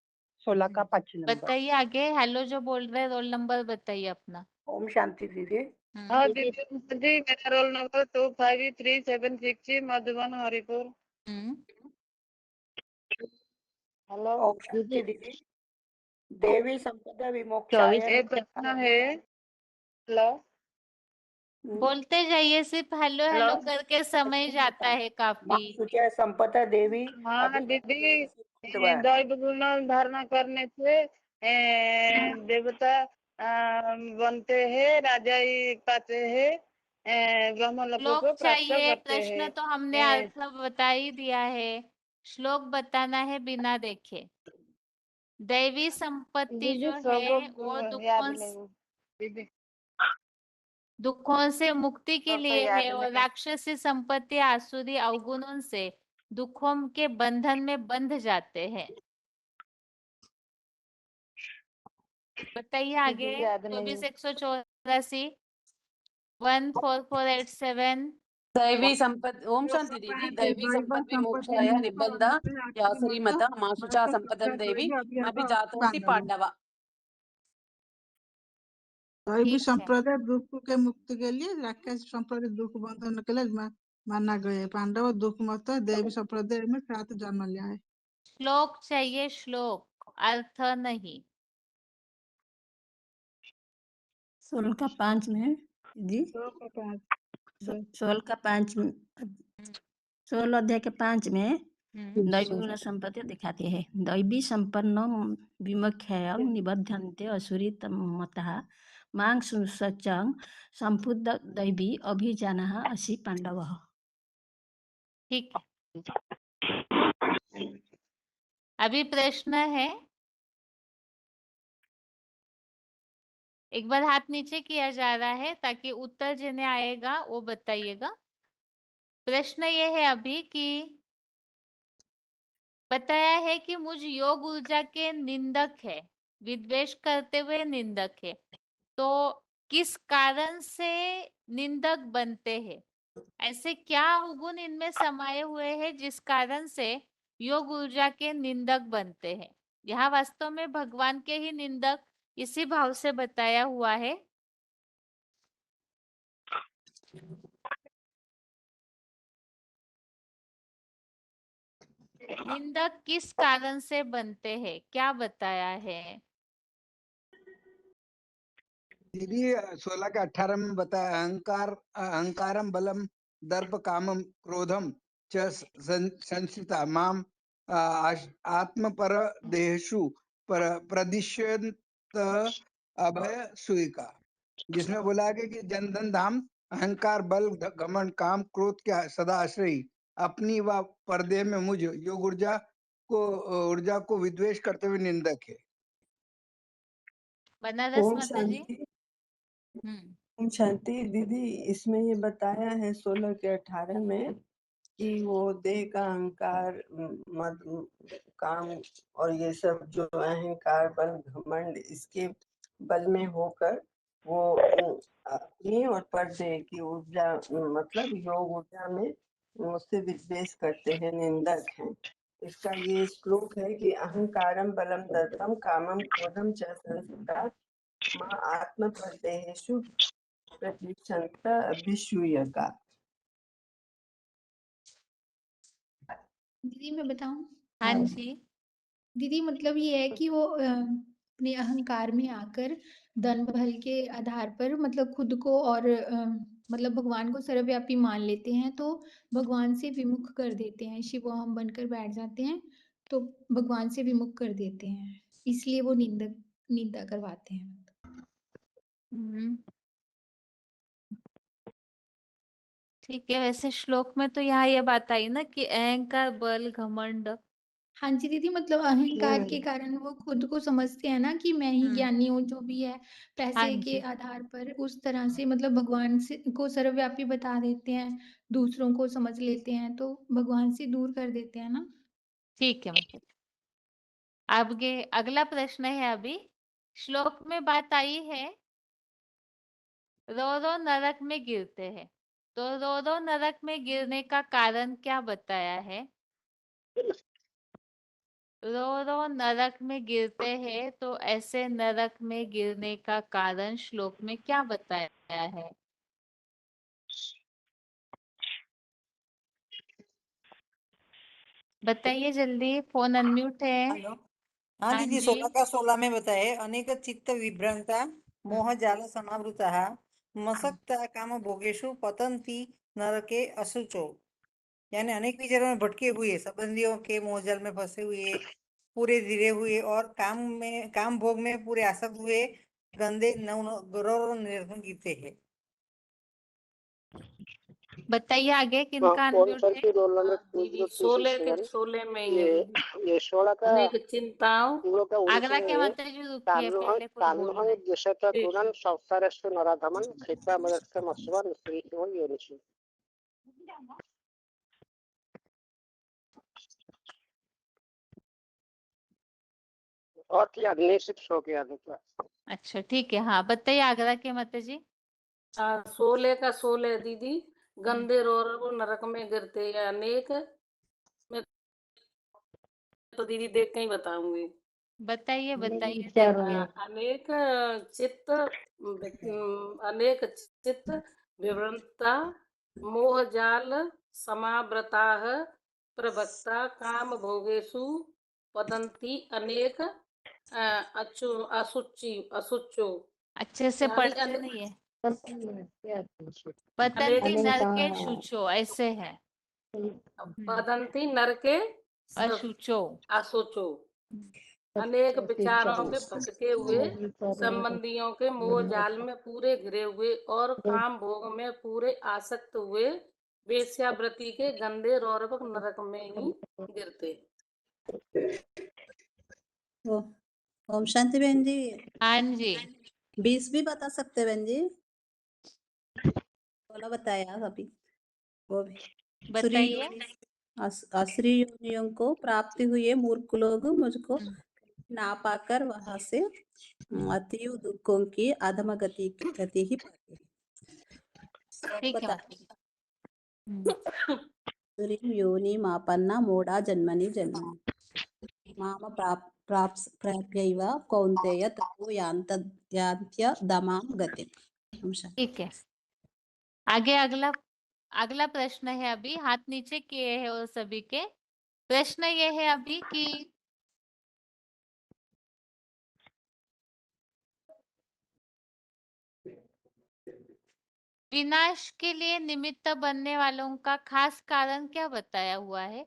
16 का 5 नंबर। बताइए आगे, हेलो जो बोल रहे हैं रोल नंबर बताइए अपना। ओम शांति दीदी। हाँ दीदी, मेरा roll number 253763 Madhuban Haripur. Hello Om Shanti दीदी। देवी संपदा विमोक्षाय एक प्रश्न है। हेलो बोलते जाइए, सिर्फ हेलो हेलो करके समय जाता है काफी। संपदा देवी। हाँ दीदी, दैव गुण धारणा करने से देवता बनते हैं, राजा ही पाते हैं, ब्रह्मलोक को श्लोक प्राप्त चाहिए, करते प्रश्न हैं। तो हमने अर्थ बता ही दिया है, श्लोक बताना है बिना देखे। दैवी संपत्ति दीदी जो है वो याद नहीं दीदी। दुखों से मुक्ति के लिए याद है और नहीं। राक्षसी संपत्ति आसुरी अवगुणों से दुखों के बंधन में बंध जाते हैं। बताइए आगे, याद नहीं। 24,184 14487। दैवी संपत्ति। ओम शांति दीदी। दैवी संपत्ति विमोक्षाय निबंध यासरी मत मासुचा संपदम देवी अभिजातोऽसि पांडव। दैवी संप्रदाय दुख के मुक्ति के लिए राक्षस संप्रदाय दुख बंधन के लिए माना गया है। पांडव दुख मत देवी संप्रदाय में 7 जन्म लिया है। श्लोक चाहिए, श्लोक, अर्थ नहीं। 16 का 5 में जी, 16 का 5 16 अध्याय के 5 में दैवी गुण संपत्ति दिखाते हैं। दैवी संपन्न विमुख्याय निबध्यन्ते असुरी मतः मां सच्चं संपुद्ध दैवी अभिजानः असि पांडवः। ठीक है, अभी प्रश्न है, एक बार हाथ नीचे किया जा रहा है ताकि उत्तर जिन्हें आएगा वो बताइएगा। प्रश्न ये है अभी कि बताया है कि मुझ योग ऊर्जा के निंदक है, विद्वेष करते हुए निंदक है, तो किस कारण से निंदक बनते हैं? ऐसे क्या अवगुण इनमें समाये हुए हैं जिस कारण से योग ऊर्जा के निंदक बनते हैं? यहाँ वास्तव में भगवान के ही निंदक इसी भाव से बताया हुआ है। निंदक किस कारण से बनते हैं, क्या बताया है? दीदी 16 के 18 में बताया अहंकारम बलम दर्प कामम क्रोधम च संसिता माम आत्मपर देहेषु प्रदिश्यन्त अभय सुइका, जिसमें बोला गया कि जनधन धाम अहंकार बल घमंड काम क्रोध के सदा आश्रयी अपनी व परदेह में मुझ योग ऊर्जा को विद्वेष करते हुए निंदक है। बनारस ओम माता जी। शांति। ओम शांति दीदी, इसमें ये बताया है 16 के 18 में कि वो देह का अहंकार मद काम और ये सब जो अहंकार बल घमंड इसके बल में होकर वो अपनी और पर्दे की ऊर्जा मतलब योग ऊर्जा में उससे विद्वेष करते हैं, निंदक हैं। इसका ये श्लोक है कि अहंकारम बलम दर्पम कामम क्रोधम च संस्था मां आत्म प्रदेहेषु प्रतिक्षंत अभिसूयका। दीदी मैं बताऊं? हाँ जी। दीदी मतलब ये है कि वो अपने अहंकार में आकर धन बल के आधार पर मतलब खुद को और मतलब भगवान को सर्वव्यापी मान लेते हैं, तो भगवान से विमुख कर देते हैं, शिवोहम बनकर बैठ जाते हैं, तो भगवान से विमुख कर देते हैं, इसलिए वो निंदा करवाते हैं। ठीक है, वैसे श्लोक में तो यहाँ ये बात आई ना कि अहंकार बल घमंड। हाँ जी दीदी, मतलब अहंकार के कारण वो खुद को समझते हैं ना कि मैं ही ज्ञानी हूँ, जो भी है हाँ पैसे के जी। आधार पर उस तरह से मतलब भगवान से को सर्वव्यापी बता देते हैं, दूसरों को समझ लेते हैं, तो भगवान से दूर कर देते हैं ना। ठीक है मतलब आगे अगला प्रश्न है। अभी श्लोक में बात आई है रो रो नरक में गिरते हैं, तो रो रो नरक में गिरने का कारण क्या बताया है? रो रो नरक में गिरते हैं, तो ऐसे नरक में गिरने का कारण श्लोक में क्या बताया है? बताइए जल्दी, फोन अनम्यूट है। हेलो। हाँ हाँ दीदी, जी। 16 का 16 में बताए अनेक चित्त विभ्रांता मोह जाल समावृता मसक्ता काम भोगेशु पतंती नरके असुचो, यानी अनेक विचारों में भटके हुए, संबंधियों के मोहजाल में फंसे हुए, पूरे धीरे हुए और काम भोग में पूरे आसक्त हुए गंदे गौरव निरंतर गिरते हैं। बताइए आगे किनका अनम्यूट है? दीदी 16 के 16 में ही है दीदी। ये 16 का अनेक चिंताओं आगरा के माता जी रुकिए, पहले पूरा बोलना है। जशता गुणन संसारस्व नराधमन खेता मदस्य मस्वा निश्रीहो योनिषु। और क्या निश्चित हो गया था। अच्छा ठीक है, हाँ बताइए आगरा के माता जी। 16 का 16 दीदी, गंदे रो नरक में गिरते हैं अनेक। मैं तो दीदी देख के ही बताऊंगी। बताइए अनेक चित्त अनेक चित्त विभ्रंता मोह जाल समावृता प्रभक्ता काम भोगेशु पतंती अनेक असुचो। अच्छे से पढ़ते नहीं है। पतंती नरके शुचो ऐसे है। पतंती नरके अशुचो। असुचो, अनेक विचारों में भटके हुए, संबंधियों के मोह जाल में पूरे घिरे हुए और काम भोग में पूरे आसक्त हुए वेश्यावृत्ति के गंदे रौरव नरक में ही गिरते। ओम शांति बहन जी। हाँ जी। 20 भी बता सकते बहन जी? 16 बताया अभी, वो भी बताइए। असुरी योनियों को प्राप्ति हुई मूर्ख लोग मुझको ना पाकर वहां से अतीव दुखों की अधम गति ही पाते हैं। योनि मापन्ना मोड़ा जन्मनि जन्मनि माम प्राप्यैव कौन्तेय ततो यान्त्य दमां गति। ठीक है, आगे अगला प्रश्न है। अभी हाथ नीचे किए हैं और सभी के, प्रश्न ये है अभी कि विनाश के लिए निमित्त बनने वालों का खास कारण क्या बताया हुआ है?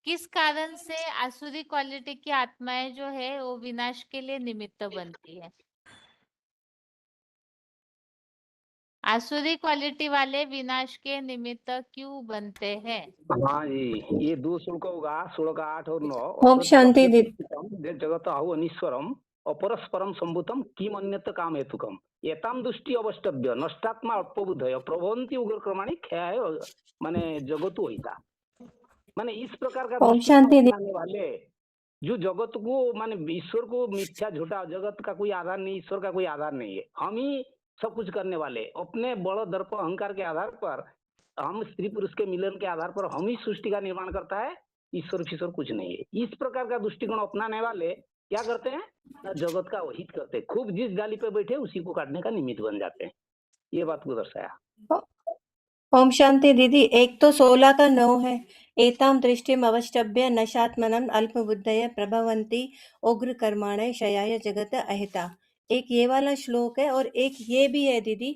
किस कारण से आसुरी क्वालिटी की आत्माएं जो है वो विनाश के लिए निमित्त बनती है? आसुरी क्वालिटी वाले विनाश के निमित्त क्यों बनते हैं? हाँ जी, ये 2 शुल्क होगा, शुल्क 8 और 9। ओम शांति दीदी। जगत आहु अनीश्वरम अपरस्परम संभूतम किम अन्यत काम हेतुकम एताम दृष्टि अवष्टभ्य नष्टात्मा अल्पबुद्धय प्रभवन्ति उग्रक्रमाणि क्षयाय माने जगतु होइता। माने इस प्रकार का ओम दृष्टिकोण शांति दीदी। अपनाने वाले जो जगत को माने ईश्वर को मिथ्या झूठा, जगत का कोई आधार नहीं, ईश्वर का कोई आधार नहीं है, हम ही सब कुछ करने वाले, अपने बड़ दर्प अहंकार के आधार पर, हम स्त्री पुरुष के मिलन के आधार पर हम ही सृष्टि का निर्माण करता है, ईश्वर फिश्वर कुछ नहीं है। इस प्रकार का दृष्टिकोण अपनाने वाले क्या करते हैं ना, जगत का हित करते हैं, खूब जिस डाली पे बैठे उसी को काटने का निमित्त बन जाते हैं। ये बात को दर्शाया। ओम शांति दीदी। एक तो 16 का 9 है, एताम दृष्टिम अवष्टभ्य नशात्मनम अल्पबुद्धय प्रभवन्ति उग्र कर्माणय शयाय जगत अहिता। एक ये वाला श्लोक है और एक ये भी है दीदी,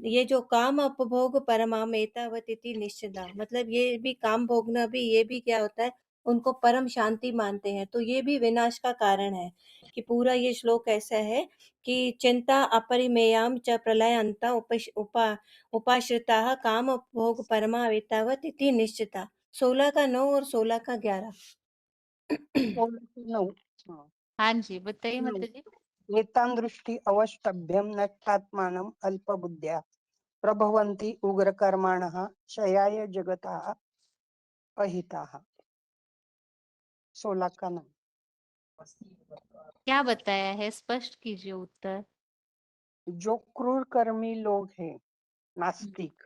ये जो काम उपभोग परमाम एतावतिति निश्चिता, मतलब ये भी काम भोगना भी, ये भी क्या होता है, उनको परम शांति मानते हैं। तो ये भी विनाश का कारण है कि पूरा ये श्लोक ऐसा है कि चिंता अपरिमेयाम च प्रलयंता उपाश्रिता काम भोग परमा एतावत इति निश्चिता। 16 का 9 और 16 का 11। 9। हाँ जी, बताइए माता जी। एतां दृष्टि अवष्टभ्यम नष्टात्मानम अल्पबुद्ध्या प्रभवन्ति उग्रकर्माणः क्षयाय जगतः अहिताः। 16 का 9। क्या बताया है, स्पष्ट कीजिए उत्तर। जो क्रूर कर्मी लोग हैं, नास्तिक,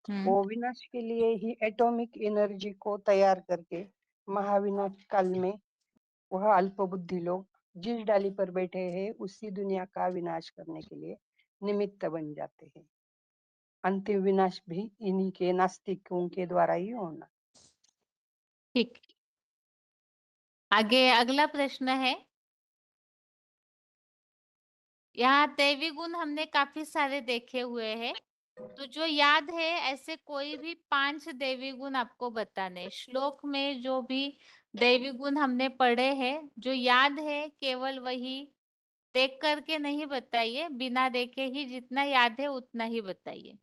वो विनाश के लिए ही एटॉमिक एनर्जी को तैयार करके महाविनाश काल में वह अल्पबुद्धि लोग जिस डाली पर बैठे हैं उसी दुनिया का विनाश करने के लिए निमित्त बन जाते हैं। अंतिम विनाश भी इन्हीं के नास्तिकों के द्वारा ही होना। ठीक, आगे अगला प्रश्न है। यहाँ दैवी गुण हमने काफी सारे देखे हुए हैं, तो जो याद है ऐसे कोई भी 5 दैवी गुण आपको बताने। श्लोक में जो भी दैवी गुण हमने पढ़े हैं, जो याद है केवल वही, देख करके नहीं बताइए, बिना देखे ही जितना याद है उतना ही बताइए।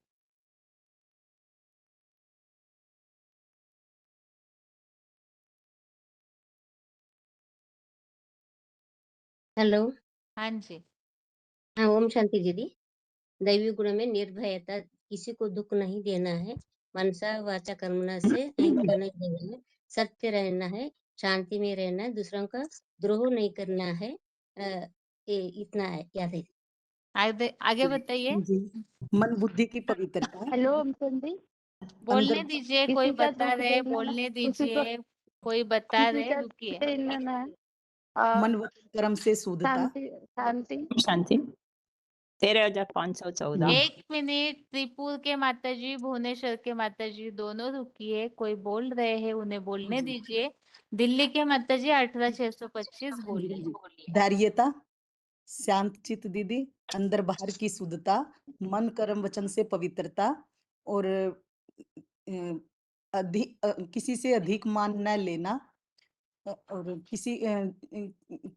हेलो। हाँ जी। हाँ, ओम शांति दीदी। दैवी गुण में निर्भयता, किसी को दुख नहीं देना है, मनसा वाचा कर्मणा से अहंकार नहीं देना है, सत्य रहना है, शांति में रहना है, दूसरों का द्रोह नहीं करना है। इतना है, याद है। आगे बताइए। मन बुद्धि की पवित्रता। हेलो ओम शांति। बोलने दीजिए, कोई किसी का बता दुख रहे, देना, बोलने किसी को दीजिए, कोई बता किसी रहे, का रुकिए। देना है। मन वचन कर्म से शुद्धता। शांति शांति शांति 13,514। 1 मिनट, त्रिपुर के माताजी, भुवनेश्वर के माताजी दोनों रुकिए, कोई बोल रहे हैं उन्हें बोलने दीजिए। दिल्ली के माताजी 18,625 बोलिए। धैर्यता, शांत चित दीदी, अंदर बाहर की शुद्धता, मन कर्म वचन से पवित्रता, और अधिक किसी से अधिक मान न लेना, और किसी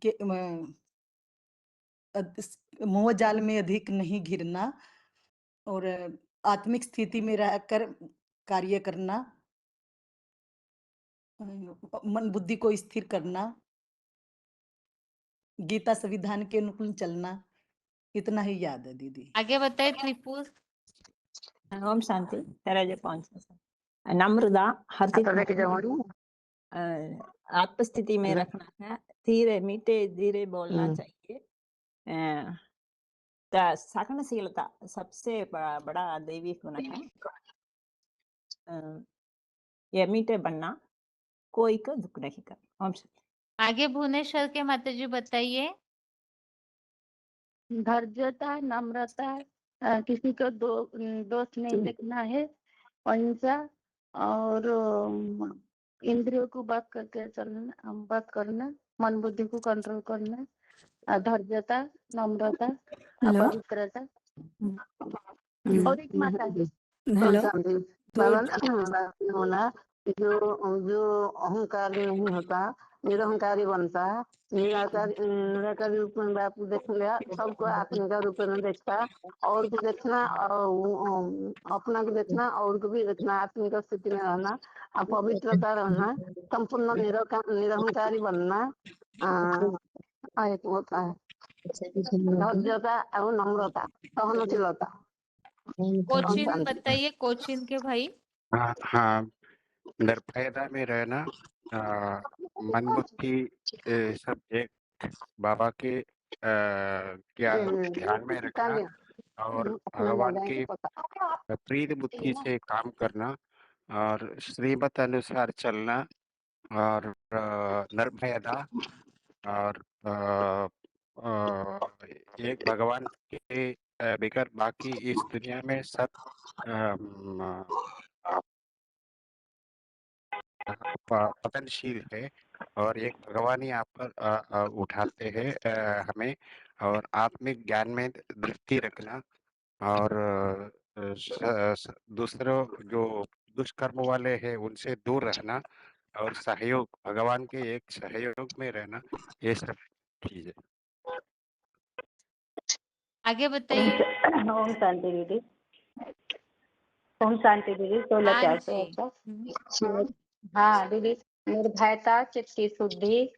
के मोह जाल में अधिक नहीं घिरना, और आत्मिक स्थिति में रहकर कार्य करना, मन बुद्धि को स्थिर करना, गीता संविधान के अनुकूल चलना, इतना ही याद है दीदी। आगे बताए त्रिपुर। ओम शांति 13,514। नम्रता, हर आत्मस्थिति में रखना है, धीरे मीठे धीरे बोलना चाहिए। सहनशीलता सबसे बड़ा दैवी गुण है। ये मीठे बनना, कोई का दुख नहीं करना। ओम शांति। आगे भुवनेश्वर के माताजी बताइए। धैर्यता, नम्रता, किसी को दोष नहीं देखना है, अहिंसा, और इंद्रियों को बात करके चलना, बात करना, मन बुद्धि को कंट्रोल करना, धैर्यता, नम्रता, हेलो पवित्रता। और एक माता जी हेलो होना, जो अहंकार नहीं होता, निरहंकारी बनता, निराकारी रूप में बापू देख लिया, सबको आत्मा का रूप में देखता, और को देखना और अपना को देखना और को भी देखना, आत्मिक स्थिति में रहना, पवित्रता रहना, संपूर्ण निरहंकारी बनना, एक होता है धैर्यता और नम्रता, सहनशीलता। कोचिन बताइए, कोचिन के भाई। हाँ हाँ, निर्भयता में रहना, मन बुद्धि सब एक बाबा के ध्यान में रखना और भगवान की प्रीत बुद्धि से काम करना और श्रीमत अनुसार चलना और निर्भयता और एक भगवान के बगैर बाकी इस दुनिया में सब पतनशील है और एक भगवान ही आप पर उठाते हैं हमें, और आत्मिक ज्ञान में दृष्टि रखना और दूसरों जो दुष्कर्म वाले हैं उनसे दूर रहना और सहयोग, भगवान के एक सहयोग में रहना, ये सब चीजें। आगे बताइए। ओम शांति दीदी। ओम शांति दीदी। 16 हाँ दीदी। निर्भयता, चित्त की शुद्धि,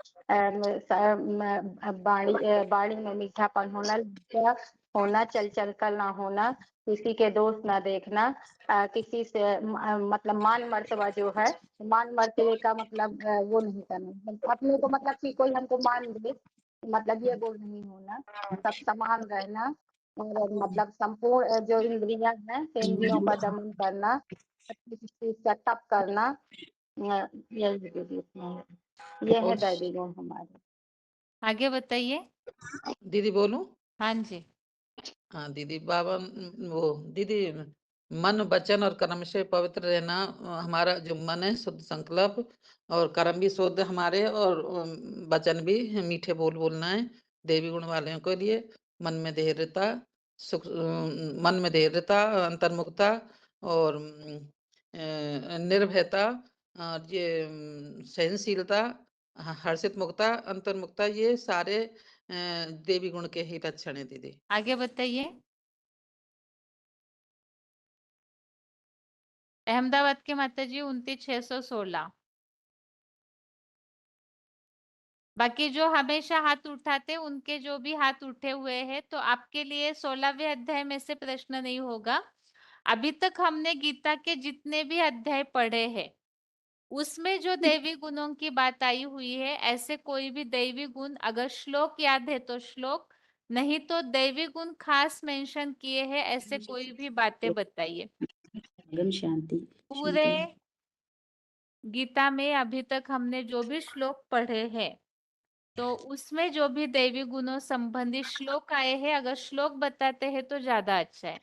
बाणी में मीठापन होना, चल कर ना होना, किसी के दोष ना देखना, किसी से मतलब मान मर्तबा जो है, मान मर्तबे का मतलब वो नहीं करना, अपने को मतलब कि कोई हमको मान दे, मतलब ये वो नहीं होना, सब समान रहना, और मतलब संपूर्ण जो इंद्रियां हैं, इंद्रियों का दमन करना, चीज का तप करना, ये है दैवी गुण हमारे। आगे बताइए। दीदी बोलूं? हाँ जी। हाँ दीदी, बाबा वो दीदी, मन वचन और कर्म से पवित्र रहना, हमारा जो मन है शुद्ध संकल्प और कर्म भी शुद्ध हमारे, और वचन भी मीठे बोलना है देवी गुण वालों के लिए। मन में धैर्यता, सुख, मन में धैर्यता, अंतर्मुखता और निर्भयता, और ये सहनशीलता, हर्षित मुक्ता, अंतर्मुक्ता, ये सारे देवी गुण के ही लक्षण है दीदी। आगे बताइए। अहमदाबाद के माता जी 29,616। बाकी जो हमेशा हाथ उठाते उनके जो भी हाथ उठे हुए हैं, तो आपके लिए 16वें अध्याय में से प्रश्न नहीं होगा। अभी तक हमने गीता के जितने भी अध्याय पढ़े हैं, उसमें जो दैवी गुणों की बात आई हुई है, ऐसे कोई भी दैवी गुण, अगर श्लोक याद है तो श्लोक, नहीं तो दैवी गुण खास मेंशन किए हैं, ऐसे कोई भी बातें बताइए। शांति पूरे गीता में अभी तक हमने जो भी श्लोक पढ़े हैं, तो उसमें जो भी दैवी गुणों संबंधी श्लोक आए हैं, अगर श्लोक बताते हैं तो ज्यादा अच्छा है।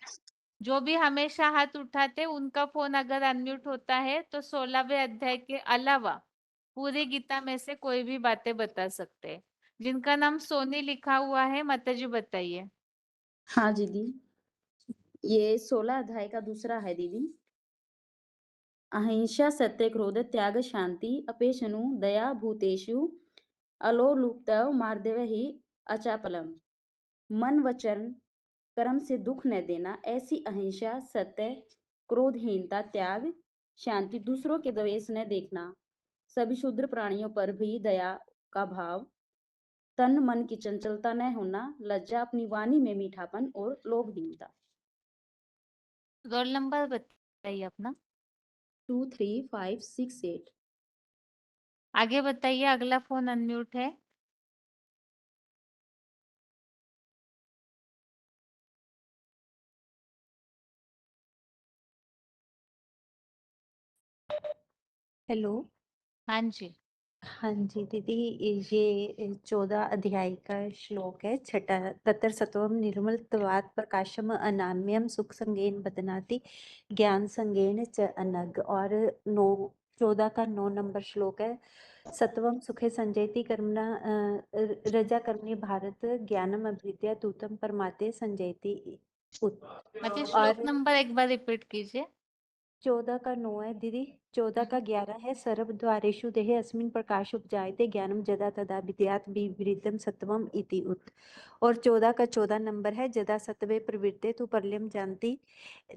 जो भी हमेशा हाथ उठाते उनका फोन अगर अनम्यूट होता है, तो 16वें अध्याय के अलावा पूरी गीता में से कोई भी बातें बता सकते हैं। जिनका नाम सोनी लिखा हुआ है, माता जी बताइए। हाँ दीदी, ये 16 अध्याय का दूसरा है दीदी। अहिंसा, सत्य, क्रोध, त्याग, शांति, अपेशनु, दया, भूतेषु, अलोलुप्त, मार्दव ही अचापलम। मन वचन कर्म से दुख न देना, ऐसी अहिंसा, सत्य, क्रोधहीनता, त्याग, शांति, दूसरों के द्वेष न देखना, सभी शूद्र प्राणियों पर भी दया का भाव, तन मन की चंचलता न होना, लज्जा, अपनी वाणी में मीठापन और लोभहीनता। रोल नंबर बताइए अपना। 2 3 5 6 8। आगे बताइए, अगला फोन अनम्यूट है। हेलो। हाँ जी। हाँ जी दीदी, ये 14 अध्याय का श्लोक है, छठा। तत्र सत्वम निर्मलत्वात् प्रकाशम अनाम्यम सुख संगेन बदनाति ज्ञान संगेन च अनग। और 9 14 का 9 नंबर श्लोक है। सत्वम सुखे संजयति कर्मणा रजा कर्मणि भारत ज्ञानम अभृत्या तूतम परमाते संजयति उत। मतलब श्लोक नंबर एक बार रिपीट कीजिए। 14 का 9 है दीदी। 14 का 11 है। सर्व द्वारेषु देहे अस्मिन् प्रकाश उपजायते ज्ञानम जदा तदा विद्यात् विवृतम सत्वम इति उत। और 14 का 14 नंबर है। जदा सत्वे प्रवृत्ते तु परल्यम जानति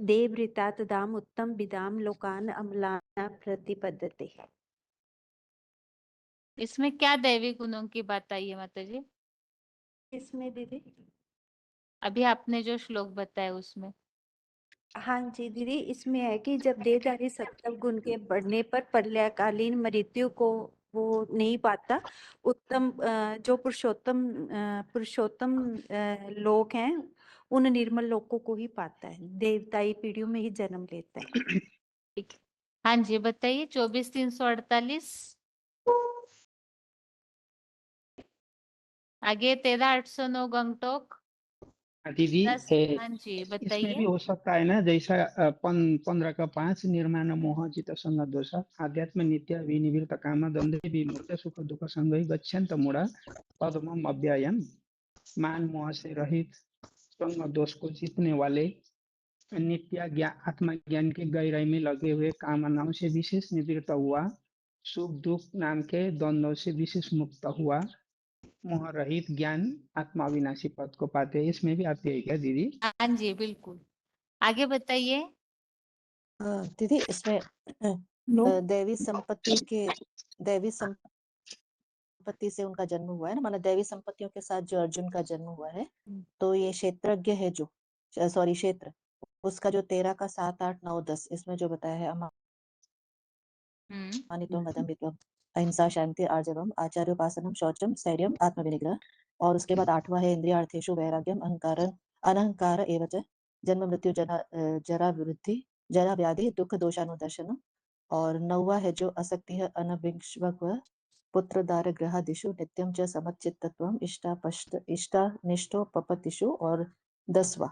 देवृतात दाम उत्तम विदाम लोकान अमलाना प्रतिपद्यते। इसमें क्या दैवी गुणों की बात आई है माता जी? इसमें दीदी अभी आपने जो श्लोक बताया उसमें। हाँ जी दीदी, इसमें है कि जब देहधारी सत्व गुण के बढ़ने पर प्रलयकालीन मृत्यु को वो नहीं पाता, उत्तम जो पुरुषोत्तम लोग हैं उन निर्मल लोगों को ही पाता है, देवताई पीढ़ियों में ही जन्म लेता है। ठीक। हाँ जी बताइए। 24,348 आगे 13,809 गंगटोक। दीदी 10 हाँ जी इसमें बताइए। भी हो सकता है ना, जैसा 15 का 5 निर्माण मोह जित संग दोष आध्यात्म नित्य विनिवृत्त काम द्वंद्व विमुक्त सुख दुख संग गच्छन्त मूढ़ा पद्मम अव्ययम। मान मोह से रहित संग दोष को जीतने वाले नित्य ज्ञान आत्मा ज्ञान के गहराई में लगे हुए कामनाओं से विशेष निवृत्त हुआ, सुख दुख नाम के द्वंद्वों से विशेष मुक्त हुआ, मोह रहित ज्ञान आत्मा अविनाशी पद को पाते हैं। इसमें भी आती है क्या दीदी? हाँ जी बिल्कुल। आगे बताइए। दीदी इसमें दैवी संपत्ति से उनका जन्म हुआ है ना, मतलब दैवी संपत्तियों के साथ जो अर्जुन का जन्म हुआ है, तो ये क्षेत्रज्ञ है जो क्षेत्र उसका जो 13 का 7, 8, 9, 10 इसमें जो बताया है अमानित्वम अदम्भित्वम अहिंसा शांति आर्जवम आचार्योपासनम शौचम स्थैर्यम आत्मविनिग्रह। और उसके बाद 8वां है इंद्रियार्थेषु वैराग्यम अनहंकार एवच जन्म मृत्यु जरा वृद्धि जरा व्याधि दुख दोषानुदर्शनम। और 9वां है जो असक्ति है अनभिष्वक पुत्र दार ग्रहादिषु नित्यम च समचित्तत्वम इष्टानिष्टो पपतिषु। और 10वां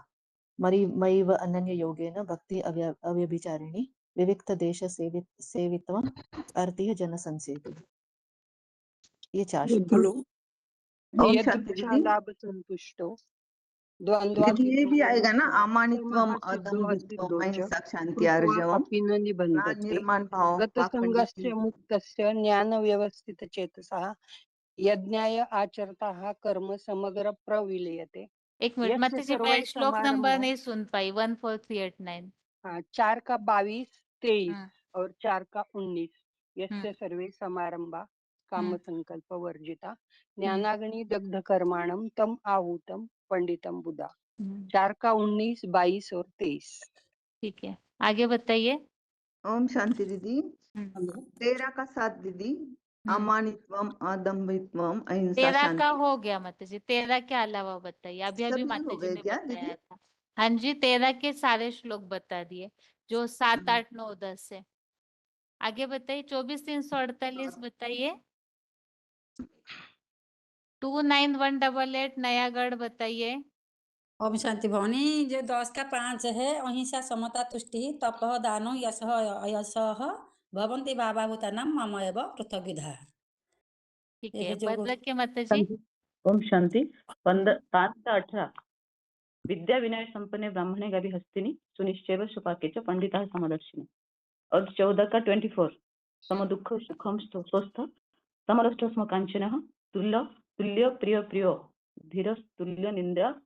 मयि व अनन्य योगेन भक्ति अव्यभिचारिणी विविक्त देश सेवित्वम अर्तिह जन संसेति। ये 4 श्लोक। यद् संतुष्टो दीदी ये भी आएगा ना, अमानित्वम अदम्भित्वम अहिंसा शांति आर्जवम निर्माण भाव गतसंगस्य मुक्तस्य ज्ञान व्यवस्थित चेतसा यज्ञाय आचरता कर्म समग्र प्रविलीयते। एक मिनट माता जी, मैं श्लोक नंबर नहीं सुन पाई। 14389। हाँ, 4 का 22, 23 और 4 का 19। यस्य सर्वे समारंभा काम संकल्प वर्जिता ज्ञानाग्नि दग्ध कर्माणम तम आहूतम पंडितम बुधा। 4 का 19, 22 और 23। ठीक है, आगे बताइए। ओम शांति दीदी। 13 का 7 दीदी, अमानित्वम अदम्भित्वम अहिंसा 13 शांति। का हो गया माता जी। 13 के अलावा बताइए। अभी माता जी ने बताया था। हाँ जी, 13 के सारे श्लोक बता दिए जो 7, 8, 9, 10 है। आगे बताइए। 24,348 बताइए। 29,188 नयागढ़ बताइए। ओम शांति भवानी। जो 10 का 5 है, अहिंसा समता तुष्टि तपः दानो यशः अयशः भवन्ति भावाभूतानां मम एव पृथग्विधः। ठीक है, बदल के माता जी। ओम शांति। 5 का 18 विद्या विनय संपन्ने ब्राह्मणे गभि हस्तिनी सुनिश्चैव सुपाके च पंडिता समदर्शिनी। और 14 का 24 सम दुख सुखम स्वस्थ समरष्ट स्म कांचनः तुल्य प्रिय प्रियो धीर तुल्य निंदा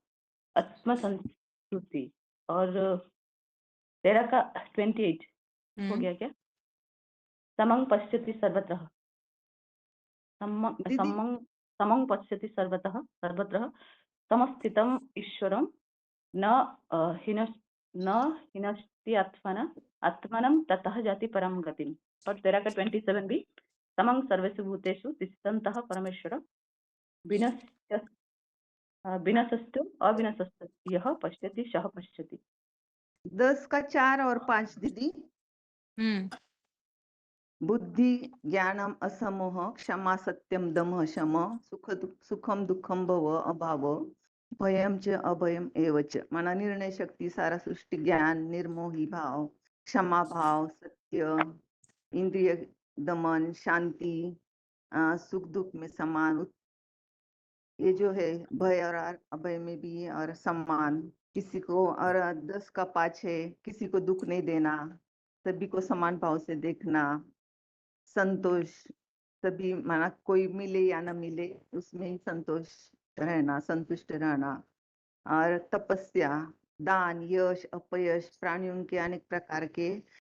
आत्म संस्तुति। और 13 का 28 हो गया क्या? समं पश्यति सर्वत्र समं पश्यति सर्वत्र समस्थितम ईश्वरम न हिनस्ति आत्मनं ततः जाति परम गतिम। और 13 का 27 भी समं सर्वेषु भूतेषु तिष्ठन्तः परमेश्वर विनशस्तु अविनशस्तु यह पश्यति सह पश्यति। 10 का 4 और 5 दीदी। बुद्धि ज्ञानम असमोह क्षमा सत्यम दम शम सुखम दुखम भव अभाव भयम च अभयम एवच। माना निर्णय शक्ति, सारा सृष्टि ज्ञान, निर्मोही भाव, क्षमा भाव, सत्य, इंद्रिय दमन, शांति, सुख दुख में समान, ये जो है भय और अभय में भी है, और सम्मान, किसी को, और 10 का 5 है, किसी को दुख नहीं देना, सभी को समान भाव से देखना, संतोष, सभी माना कोई मिले या न मिले उसमें ही संतोष रहना, संतुष्ट रहना, और तपस्या, दान, यश, अपयश, प्राणियों के अनेक प्रकार के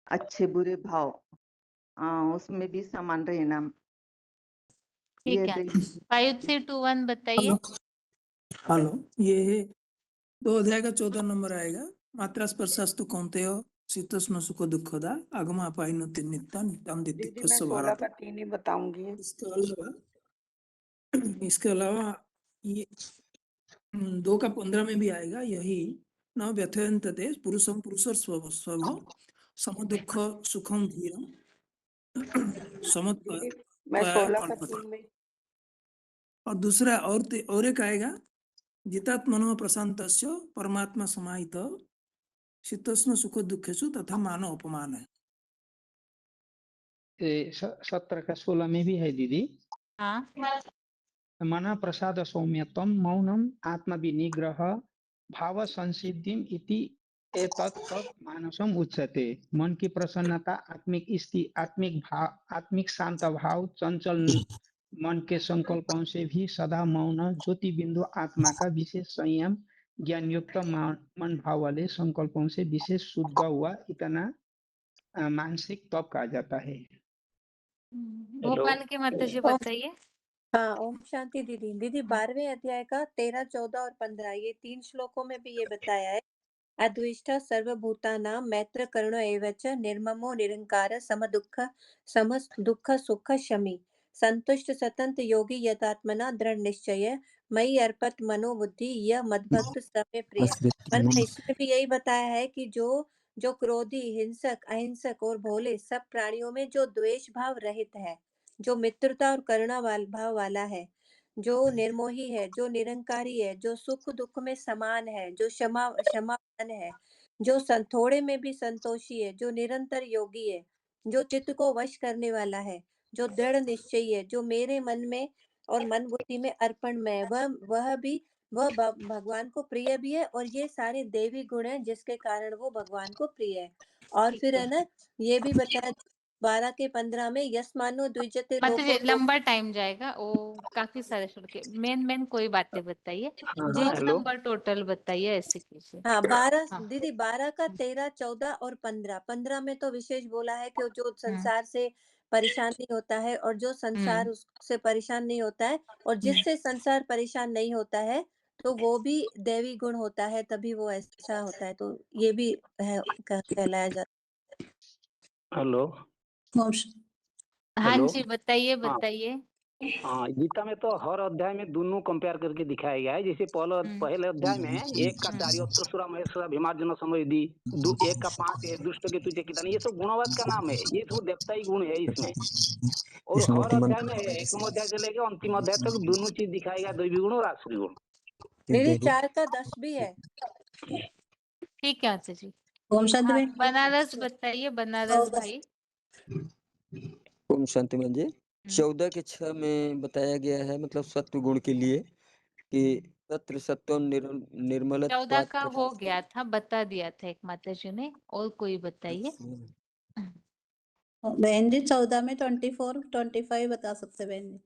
अच्छे बुरे भाव, उसमें भी समान रहना। ठीक है, 5321 बताइए। हेलो, ये है 2 अध्याय का 14 नंबर आएगा। मात्रा स्पर्शास्तु कौन्तेय शीतोष्ण सुख दुखदा आगम अपायनो नित्या नित्याम दीदी मैं दित्तिक्कस्य 16 भारत। का 3 ही बताऊंगी। इसके अलावा ये 2 का 15 में भी आएगा यही। न व्यथयन्ते पुरुषं पुरुषर स्वभ सम दुख सुखम धीरम मैं 16 का कल्पता। 3 में। और दूसरा और एक आएगा, जितात्मनो प्रशांतस्य परमात्मा समाहित शीतोष्ण सुख दुखेषु तथा मानो अपमान है। 17 का 16 में भी है दीदी। हाँ। मन प्रसाद सौम्यत्वम मौनम आत्म विनिग्रह भाव संसिद्धिम इति एतत् तत् मानसम उच्यते। मन की प्रसन्नता, आत्मिक स्थिति, आत्मिक शांत भाव, चंचल मन के संकल्पों से भी सदा मौन, ज्योति बिंदु आत्मा का विशेष संयम, ज्ञान युक्त मन भाव वाले संकल्पों से विशेष शुद्ध हुआ, इतना मानसिक तप कहा जाता है। भोपाल के माता जी बताइए। हाँ, ओम शांति दीदी। दीदी 12वें अध्याय का 13, 14 और 15 ये 3 श्लोकों में भी ये बताया है। अद्वेष्ट सर्वभूतानां मैत्र करुणो एव च निर्ममो निरंकार सम दुख सुख शमी संतुष्ट सतंत योगी यतात्मना दृढ़ निश्चय मई अर्पत मनो बुद्धि यह मद्भक्त समय प्रिय। मतलब इसमें भी यही बताया है कि जो क्रोधी, हिंसक, अहिंसक और भोले सब प्राणियों में जो द्वेष भाव रहित है, जो मित्रता और करुणा भाव वाला है, जो निर्मोही है, जो निरंकारी है, जो सुख दुख में समान है, जो क्षमावान है, जो थोड़े में भी संतोषी है, जो निरंतर योगी है, जो चित्त को वश करने वाला है, जो दृढ़ निश्चयी है, जो मेरे मन में और मन बुद्धि में अर्पण में है, वह भगवान को प्रिय भी है। और ये सारे देवी गुण हैं जिसके कारण वो भगवान को प्रिय है। और फिर है ना, ये भी बताया 12 के 15 में यस्मानो द्विजते मतलब ये लोको लंबा टाइम जाएगा, वो काफी सारे श्लोक है। मेन कोई बातें बताइए, 2 नंबर टोटल बताइए, ऐसे कीजिए। हाँ 12 दीदी 12 का 13, 14 और 15 में तो विशेष बोला है कि जो संसार से परेशान नहीं होता है और जो संसार उससे परेशान नहीं होता है और जिससे संसार परेशान नहीं होता है तो वो भी देवी गुण होता है, तभी वो ऐसा होता है। तो ये भी है कहलाया जाता है। हेलो। हाँ जी बताइए। हाँ, गीता में तो हर अध्याय में दोनों कंपेयर करके दिखाया गया है। जैसे पहले अध्याय में 1 का 4 योत्तरसुरा महेश्वरा भीमार्जुन समवेदी, 1 का 5 है दुष्ट के तुझे कितने, ये सब गुणवत्त का नाम है, ये सब देवता ही गुण है इसमें। और हर अध्याय में 1 अध्याय से लेकर अंतिम अध्याय तक दोनों चीज दिखाएगा, दैवी गुण और आसुरी गुण। दीदी 4 का 10 भी है। ठीक है आचार्य जी। ओम शांति में बनारस बताइए, बनारस भाई। ओम शांति म्हणजे 14 के 6 में बताया गया है, मतलब सत्व गुण के लिए कि तत्र सत्वम निर्मल 14 का हो गया था, बता दिया था एक माता जी ने। और कोई बताइए। बहन जी 14 में 24, 25 बता सकते बहन जी।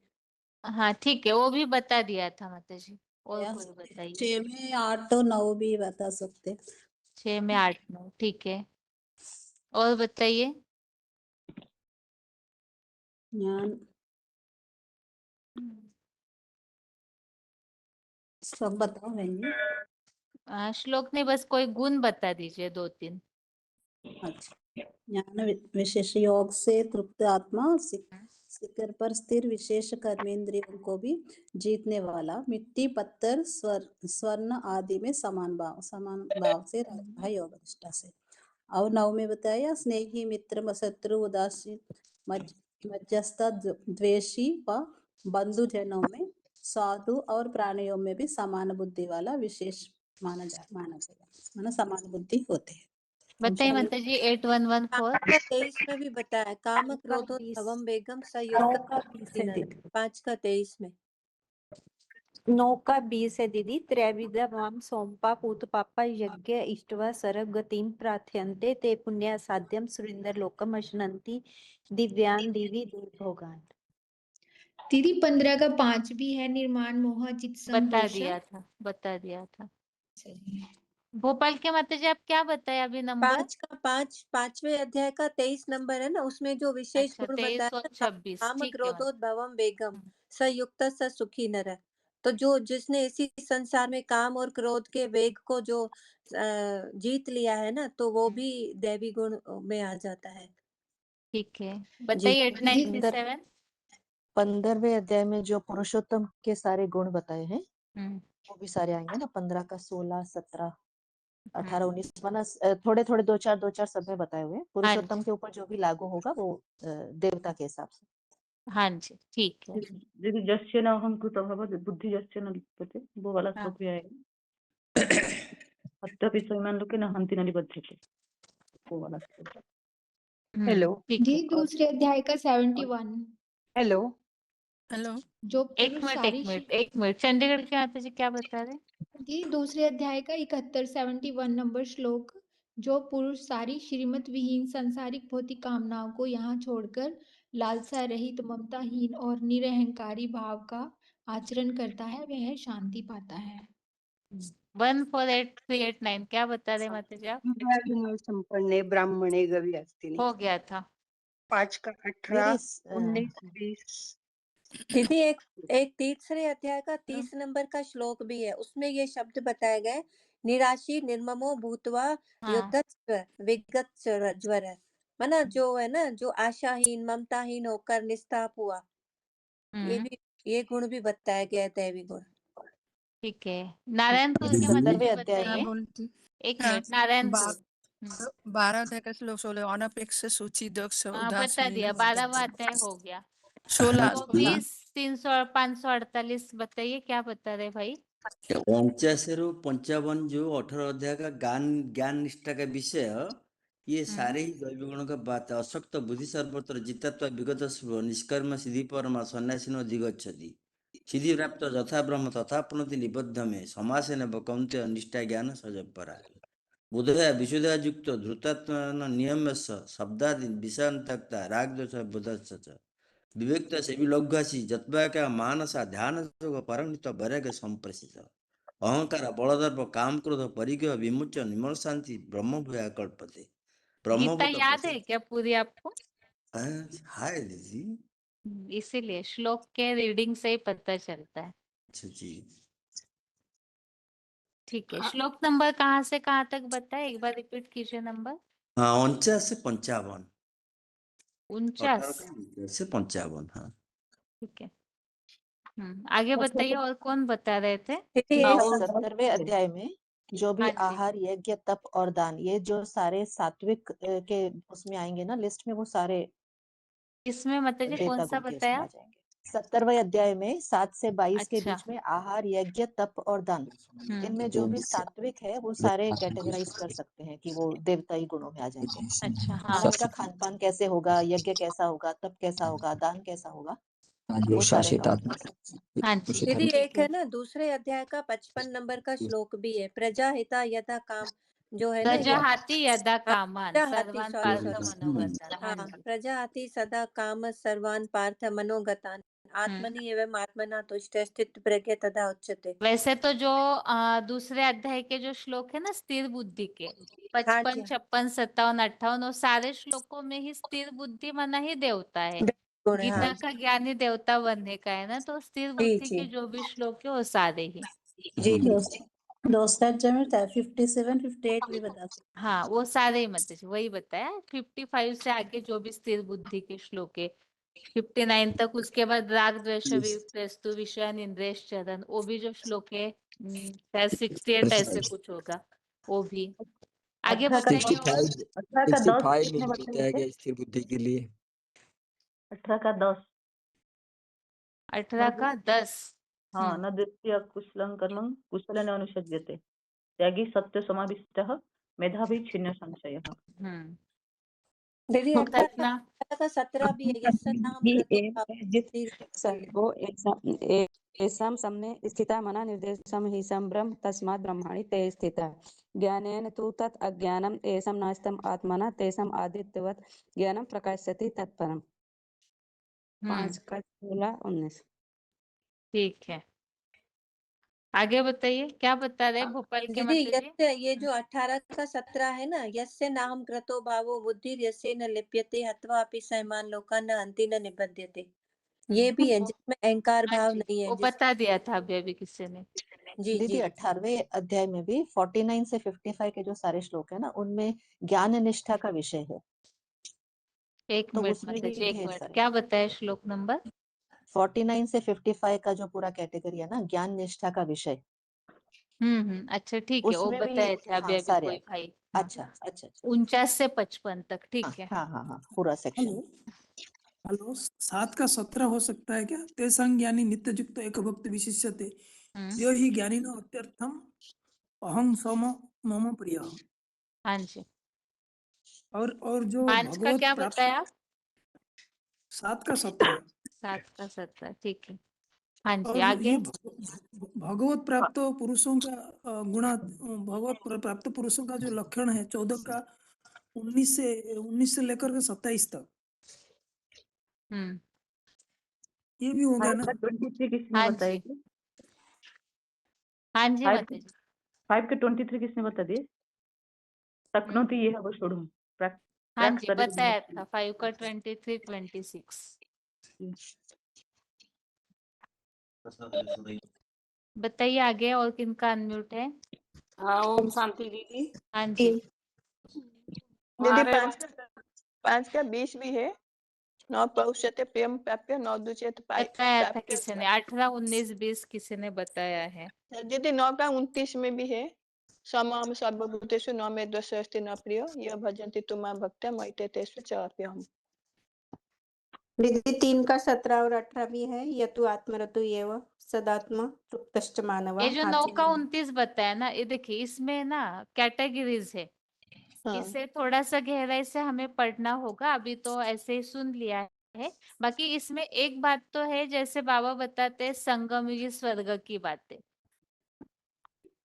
हाँ ठीक है, वो भी बता दिया था माता जी। और कोई बताइए। 6 में 8 और 9 भी बता सकते। 6 में 8, 9 ठीक है। और बताइए। ज्ञान सब बताओ बहन जी। श्लोक नहीं, बस कोई गुण बता दीजिए 2-3। अच्छा, ज्ञान विशेष योग से तृप्त आत्मा शिखर पर स्थिर विशेष कर्मेंद्रियों को भी जीतने वाला, मिट्टी पत्थर स्वर्ण आदि में समान भाव से रहता है योग निष्ठा से। और 9 में बताया स्नेही मित्र शत्रु उदासीन मध्यस्थ द्वेषी व बंधुजनों में साधु और प्राणियों में भी समान बुद्धि वाला विशेष माना गया, माना समान बुद्धि होते हैं। बताइए माता जी 8114। 5 का 23 में भी बताया काम क्रोधो धवम बेगम संयुक्त 5 का 23 में 9 का 20 है दीदी। त्रैविद्या वाम सोमपा पूत पापा यज्ञ इष्टवा सरब गतिम प्रार्थयन्ते ते पुण्य साध्यम सुरिंदर लोकम अश्नंति दिव्यान दिवी देवभोगान। दीदी 15 का 5 भी है निर्माण मोह चित बता संतोष। बता दिया था। भोपाल के माता जी आप क्या बताए अभी नंबर? 5 का 5 5वें अध्याय का 23 नंबर है ना, उसमें जो विशेष अच्छा गुण 23 बताया और ना, 26 काम ठीक है क्रोधोद्भवम वेगम संयुक्त स सुखी नर। तो जो जिसने इसी संसार में काम और क्रोध के वेग को जो जीत लिया है ना, तो वो भी दैवी गुण में आ जाता है। ठीक है बताइए 8937। 15वें अध्याय में जो पुरुषोत्तम के सारे गुण बताए हैं वो भी सारे आएंगे ना, 15 का 16 17 18 19 माना थोड़े थोड़े दो चार सब में बताए हुए हैं। पुरुषोत्तम के ऊपर जो भी लागू होगा वो देवता के हिसाब से। हाँ जी ठीक है। यदि जस्य न अहम कृतः बुद्धि जस्य न लिप्यते, वो वाला श्लोक भी आएगा। अत्यपि स्वयं लोके न हन्ति न निबध्यते, वो वाला श्लोक। हेलो जी दूसरे अध्याय का 71। हेलो हेलो जो पुरुष सारी एक मिनट चंडीगढ़ के माता जी क्या बता रहे? जी दूसरे अध्याय का 71 71 नंबर श्लोक। जो पुरुष सारी श्रीमत विहीन संसारिक भौतिक कामनाओं को यहाँ छोड़कर लालसा रहित ममताहीन और निरहंकारी भाव का आचरण करता है वह शांति पाता है। 148389 क्या बता रहे माता जी आप? विद्याविनय संपन्ने ब्राह्मणे गवी अस्तिनि। हो गया था। 5 का 18 19 20। दीदी एक तीसरे अध्याय का 30 नंबर का श्लोक भी है, उसमें ये शब्द बताए गए निराशी निर्ममो भूतवा युद्धस्व विगत ज्वर। माना जो है ना, जो आशाहीन ममताहीन होकर निस्ताप हुआ, ये गुण भी बताया गया है दैवी गुण। ठीक है नारायणपुर के माता जी बताइए। एक मिनट नारायणपुर 12 अध्याय का श्लोक 16 अनपेक्ष सूची दक्ष बता दिया 12वां अध्याय हो गया। 16 300 548 बताइए क्या बता रहे भाई? 49 ରୁ 55 जो 18 अध्याय का ज्ञान निष्ठा का विषय, ये सारे ही दैवी गुणों का बात है। अशक्त बुद्धि सर्वत्र जितत्व विगत निष्कर्म सिद्धि परमा सन्यासीनो अधिगच्छति सिद्धि प्राप्त यथा ब्रह्म तथा पुनति निबद्ध में समासेन कौन्तेय निष्ठा ज्ञान सजपरा बुधया विशुद्धया युक्त धृतात्मन नियमस्स शब्दादि विषयांतक्ता राग दोष बुधस्स विवेकता से भी लघ्वासी जत्वा का मानसा ध्यान योग परंगित वैराग्य संप्रसित अहंकार बलदर्प काम क्रोध परिग्रह विमुच निर्मल शांति ब्रह्म भूया कल्पते गीता याद है क्या पूरी आपको? हाय दीदी, इसीलिए श्लोक के रीडिंग से ही पता चलता है। अच्छा जी ठीक है श्लोक नंबर कहाँ से कहाँ तक बताए एक बार रिपीट कीजिए नंबर। हाँ 49 से 55 49 से 55 हाँ ठीक है। आगे बताइए और कौन बता रहे थे? 70वें अध्याय में जो भी आहार यज्ञ तप और दान, ये जो सारे सात्विक के उसमें आएंगे ना लिस्ट में, वो सारे इसमें मतलब कौन सा बताया? 70वें अध्याय में 7 से 22 के बीच में आहार यज्ञ तप और दान, इनमें जो भी सात्विक है वो सारे कैटेगराइज कर सकते हैं कि वो देवताई गुणों में आ जाएंगे। अच्छा हाँ, उनका खान पान कैसे होगा, यज्ञ कैसा होगा, तप कैसा होगा, दान कैसा होगा, वो सारे हाँ जी। दीदी एक है ना दूसरे अध्याय का 55 नंबर का श्लोक भी है, प्रजा हिता यथा काम जो है ना, प्रजाहाति यदा कामान प्रजाहाति सर्वान पार्थ मनोगतान। हाँ प्रजाहाति सदा काम सर्वान पार्थ मनोगतान आत्मनि एवं आत्मना तुष्ट स्थित प्रज्ञ तथा उच्यते। वैसे तो जो दूसरे अध्याय के जो श्लोक है ना स्थिर बुद्धि के 55 56 57 58 और सारे श्लोकों में ही स्थिर बुद्धि माना ही देवता है। गीता का ज्ञानी देवता बनने का है ना, तो स्थिर बुद्धि के जो भी श्लोक है वो सारे ही। दोस्त में 57 58 भी बता सकते। हाँ वो सारे ही मतलब वही बताया। 55 से आगे जो भी स्थिर बुद्धि के श्लोक है 59 तक, उसके बाद राग द्वेष विप्रस्तु विषय इंद्रेश चरण, वो भी जो श्लोक है 68 ऐसे कुछ होगा वो भी। आगे बताइए 65 में बताया गया स्थिर बुद्धि के लिए 18 का 10 18 का 10 हाँ न द्वितीय कुशलं कर्मं कुशलेन अनुसज्यते त्यागी सत्य समाविष्टः मेधावी छिन्न संशयः। दीदी तो इतना 18 का 17 भी है, यस्य नाम कृतो सर्वो येषां सम्ने स्थिता मना निर्देशं हि संभ्रम तस्मात् ब्रह्माणि ते स्थिता ज्ञानेन तु तत् अज्ञानं येषां नास्तं आत्मना तेषाम् आदित्यवत् ज्ञानं प्रकाशयति तत्परम्। 5 का 16 19। ठीक है, आगे बताइए क्या बता रहे भोपाल के दीदी माता जी? यस्य, ये जो 18 का 17 है ना, यस्य नाम कृतो भावो बुद्धि यस्य न लिप्यते हत्वा अपि सैमान लोका न अंति न निबध्यते, ये भी है जिसमें अहंकार हाँ भाव जी, नहीं है। वो बता दिया था अभी अभी किसी ने। जी दीदी जी 18वें अध्याय में भी 49 से 55 के जो सारे श्लोक है ना, उनमें ज्ञान निष्ठा का विषय है। एक तो मिनट उसमें माता भी जी, एक ढेर मिनट, सारे क्या बताया श्लोक नंबर? 49 से 55 का जो पूरा कैटेगरी है ना, ज्ञान निष्ठा का विषय, अच्छा ठीक है, वो उसमें भी बताए थे अभी हाँ अभी सारे कोई हैं। भाई। अच्छा अच्छा 49 से 55 तक, ठीक है। हाँ हाँ हाँ पूरा सेक्शन। हेलो 7 का 17 हो सकता है क्या? तेषां ज्ञानी नित्ययुक्त एक भक्त विशिष्यते यो ही ज्ञानिनो अत्यर्थम अहं सम मम प्रिय। हाँ जी, और जो 5 का भगवत क्या प्राप्त बताया? 7 का 17 7 का 17, ठीक है। हाँ जी, और आगे। ये भगवत प्राप्त पुरुषों का गुणा, भगवत प्राप्त पुरुषों का जो लक्षण है 14 का 19 से लेकर के 27 तक, ये भी हो गया ना? 23 किसने हाँ बताया? जी, हाँ जी माता जी। 5 के 23 किसने बता दिए? शक्नोति यह वशोढ़ुम हाँ जी, बताया था 5 का 23 26। बताइए आगे, और किनका अनम्यूट है? हाँ, ओम शांति दीदी। हाँ जी, दीदी 5 का 20 भी है। न पौष्यते प्रियम प्राप्य न दुचेत बताया था किसी ने। 18 19 20 किसी ने बताया है। दीदी 9 का 29 में भी है। समाम सर्वभूतेषु न मे द्वेषो अस्ति न प्रिय यह भजन्ति तुमां भक्त्या मयि तेषु च अर्प्यहम्। दीदी 3 का 17 और 18 भी है। यतु आत्मरतु एव सदात्म तृप्तश्च मानवा। ये जो 9 का 29 बताया ना, ये देखिए इसमें ना कैटेगरीज है। इसे थोड़ा सा गहराई से हमें पढ़ना होगा, अभी तो ऐसे ही सुन लिया है। बाकी इसमें एक बात तो है, जैसे बाबा बताते हैं संगम युगी स्वर्ग की बातें,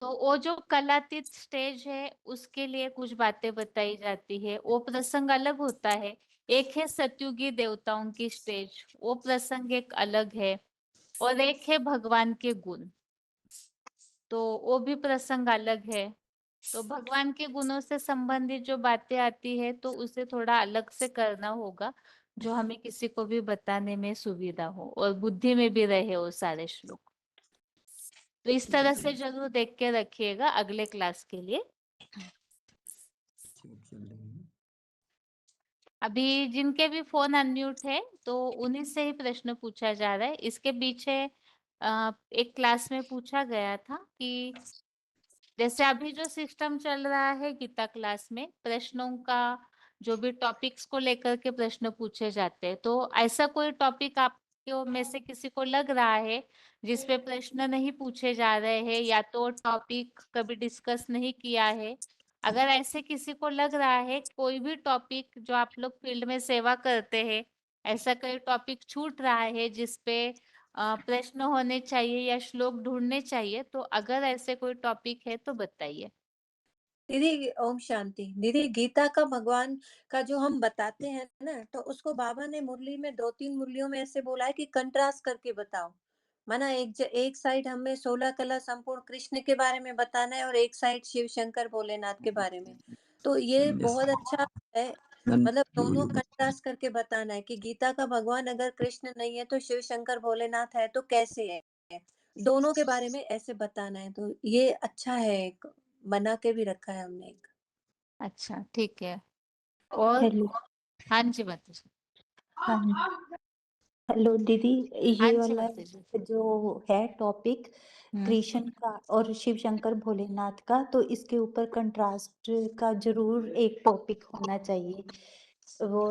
तो वो जो कलातीत स्टेज है उसके लिए कुछ बातें बताई जाती है, वो प्रसंग अलग होता है। एक है सतयुगी देवताओं की स्टेज, वो प्रसंग एक अलग है। और एक है भगवान के गुण, तो वो भी प्रसंग अलग है। तो भगवान के गुणों से संबंधित जो बातें आती है तो उसे थोड़ा अलग से करना होगा, जो हमें किसी को भी बताने में सुविधा हो और बुद्धि में भी रहे वो सारे श्लोक। तो इस तरह से जरूर देख के रखिएगा अगले क्लास के लिए। अभी जिनके भी फोन अनम्यूट है तो उन्हीं से ही प्रश्न पूछा जा रहा है। इसके पीछे एक क्लास में पूछा गया था कि जैसे अभी जो सिस्टम चल रहा है गीता क्लास में, प्रश्नों का जो भी टॉपिक्स को लेकर के प्रश्न पूछे जाते हैं, तो ऐसा कोई टॉपिक आपके में से किसी को लग रहा है जिसपे प्रश्न नहीं पूछे जा रहे हैं, या तो टॉपिक कभी डिस्कस नहीं किया है? अगर ऐसे किसी को लग रहा है कोई भी टॉपिक जो आप लोग फील्ड में सेवा करते हैं, ऐसा कोई टॉपिक छूट रहा है जिसपे प्रश्न होने चाहिए या श्लोक ढूंढने चाहिए, तो अगर ऐसे कोई टॉपिक है तो बताइए। दीदी ओम शांति। दीदी गीता का भगवान का जो हम बताते हैं ना, तो उसको बाबा ने मुरली में 2-3 मुरलियों में ऐसे बोला है कि कंट्रास्ट करके बताओ। माना एक साइड हमें 16 कला संपूर्ण कृष्ण के बारे में बताना है और एक साइड शिव शंकर भोलेनाथ के बारे में। तो ये बहुत अच्छा है, मतलब दोनों कंट्रास्ट करके बताना है कि गीता का भगवान अगर कृष्ण नहीं है तो शिव शंकर भोलेनाथ है तो कैसे है, दोनों के बारे में ऐसे बताना है। तो ये अच्छा है, एक बना के भी रखा है हमने एक। अच्छा ठीक है। और हेलो। हाँ जी बताइए। हाँ हेलो दीदी, हाँ ये जी वाला बताइए। जो है टॉपिक कृष्ण का और शिव शंकर भोलेनाथ का, तो इसके ऊपर कंट्रास्ट का जरूर एक टॉपिक होना चाहिए। वो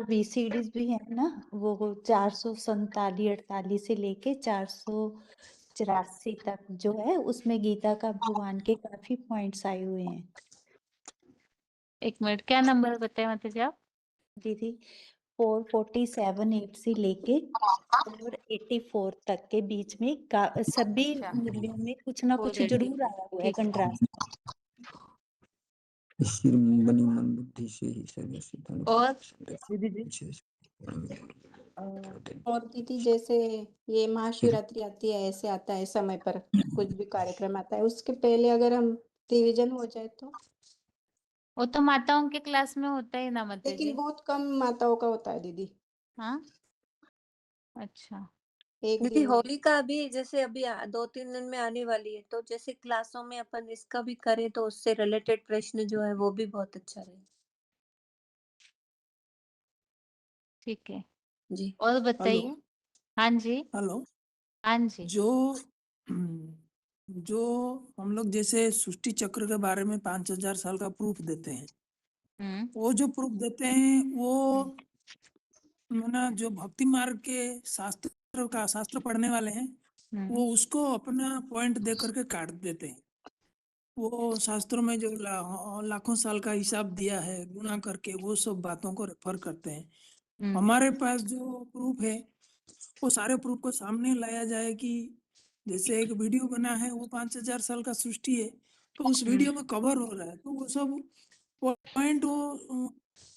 VCDs भी है ना, वो 447-48 से लेके 484 तक जो है, उसमें गीता का भगवान के काफी पॉइंट्स आए हुए हैं। एक मिनट, क्या नंबर बताए माता जी आप? दीदी 447 से लेके 484 तक के बीच में सभी अच्छा, मूल्यों में कुछ ना कुछ 480, जरूर आया हुआ है ठीक है। कंट्रास्ट। ईश्वर बनी मन बुद्धि से ही सर्व सिद्धांत और और दीदी जैसे ये महाशिवरात्रि आती है, ऐसे आता है समय पर कुछ भी कार्यक्रम आता है, उसके पहले अगर हम रिवीजन हो जाए तो। वो तो माताओं के क्लास में होता ही ना माता लेकिन जी। बहुत कम माताओं का होता है दीदी, हाँ, अच्छा। एक दीदी दिन में। होलिका अभी जैसे अभी 2-3 दिन में आने वाली है, तो जैसे क्लासों में अपन इसका भी करें तो उससे रिलेटेड प्रश्न जो है वो भी बहुत अच्छा रहे। ठीक है, जी। और हेलो बताइए। हाँ जी, हेलो हाँ जी। जो हम लोग जैसे सृष्टि चक्र के बारे में 5000 साल का प्रूफ देते हैं, हम्म वो जो प्रूफ देते हैं वो हम्म माना जो भक्ति मार्ग के शास्त्र पढ़ने वाले हैं वो उसको अपना पॉइंट दे करके काट देते हैं। वो शास्त्रों में जो लाखों साल का हिसाब दिया है गुणा करके वो सब बातों को रेफर करते हैं। हम्म हमारे पास जो प्रूफ है वो सारे प्रूफ को सामने लाया जाए कि जैसे एक वीडियो बना है वो 5000 साल का सृष्टि है, तो उस वीडियो में कवर हो रहा है, तो वो सब पॉइंट वो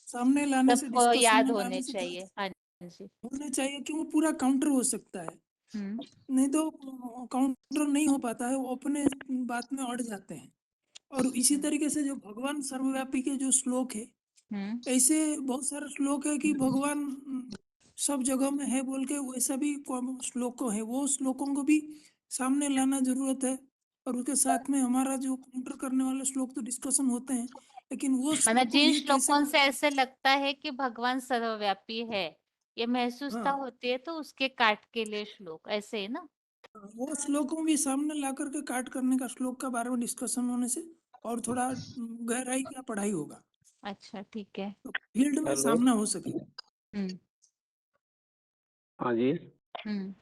सामने लाने से, सबको डिस्कशन याद में होने लाने से क्या चाहिए। हाँ जी। होने चाहिए कि वो पूरा काउंटर हो सकता है। हम्म नहीं तो काउंटर नहीं हो पाता है, वो अपने बात में अड़ जाते हैं। और इसी तरीके से जो भगवान सर्वव्यापी के जो श्लोक है, हम्म ऐसे बहुत सारे श्लोक है कि भगवान सब जगह में है बोल के वैसा भी श्लोकों है, वो श्लोकों को भी सामने लाना जरूरत है। और उसके साथ में हमारा जो काउंटर करने वाले श्लोक तो डिस्कशन होते हैं, लेकिन वो मतलब श्लोक को जिन भी कैसे श्लोकों से ऐसे लगता है कि भगवान सर्वव्यापी है, ये महसूसता हाँ होती है, तो उसके काट के लिए श्लोक ऐसे है ना। वो श्लोकों भी सामने ला करके काट करने का श्लोक का बारे में डिस्कशन होने से और थोड़ा गहराई का पढ़ाई होगा, अच्छा, ठीक है। तो फील्ड में हेलो, सामना हो सके। हम्म हाँ जी। हम्म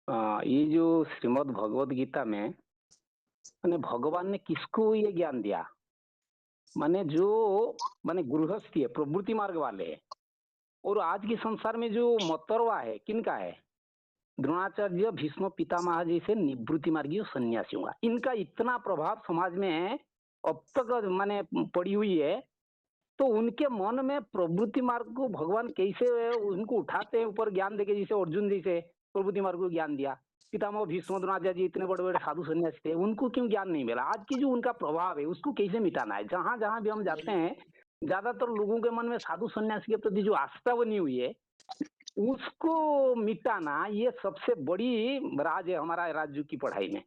ये जो श्रीमद् भगवत गीता में माने भगवान ने किसको ये ज्ञान दिया, माने जो माने गृहस्थी है, प्रवृत्ति मार्ग वाले हैं। और आज के संसार में जो मतरवा है किनका है? द्रोणाचार्य, भीष्म पितामह जैसे निवृत्ति मार्गी सन्यासियों का। इनका इतना प्रभाव समाज में अब तक माने पड़ी हुई है, तो उनके मन में प्रवृत्ति मार्ग को भगवान कैसे उनको उठाते हैं ऊपर ज्ञान देके, जैसे अर्जुन जैसे प्रवृत्ति मार्ग को ज्ञान दिया। पितामह भीष्म द्रोणाचार्य जी इतने बड़े बड़े साधु सन्यासी थे, उनको क्यों ज्ञान नहीं मिला? आज की जो उनका प्रभाव है उसको कैसे मिटाना है? जहां जहां भी हम जाते हैं, ज्यादातर लोगों के मन में साधु सन्यासी के प्रति जो आस्था बनी हुई है उसको मिटाना, ये सबसे बड़ी राज है हमारा राज्य की पढ़ाई में।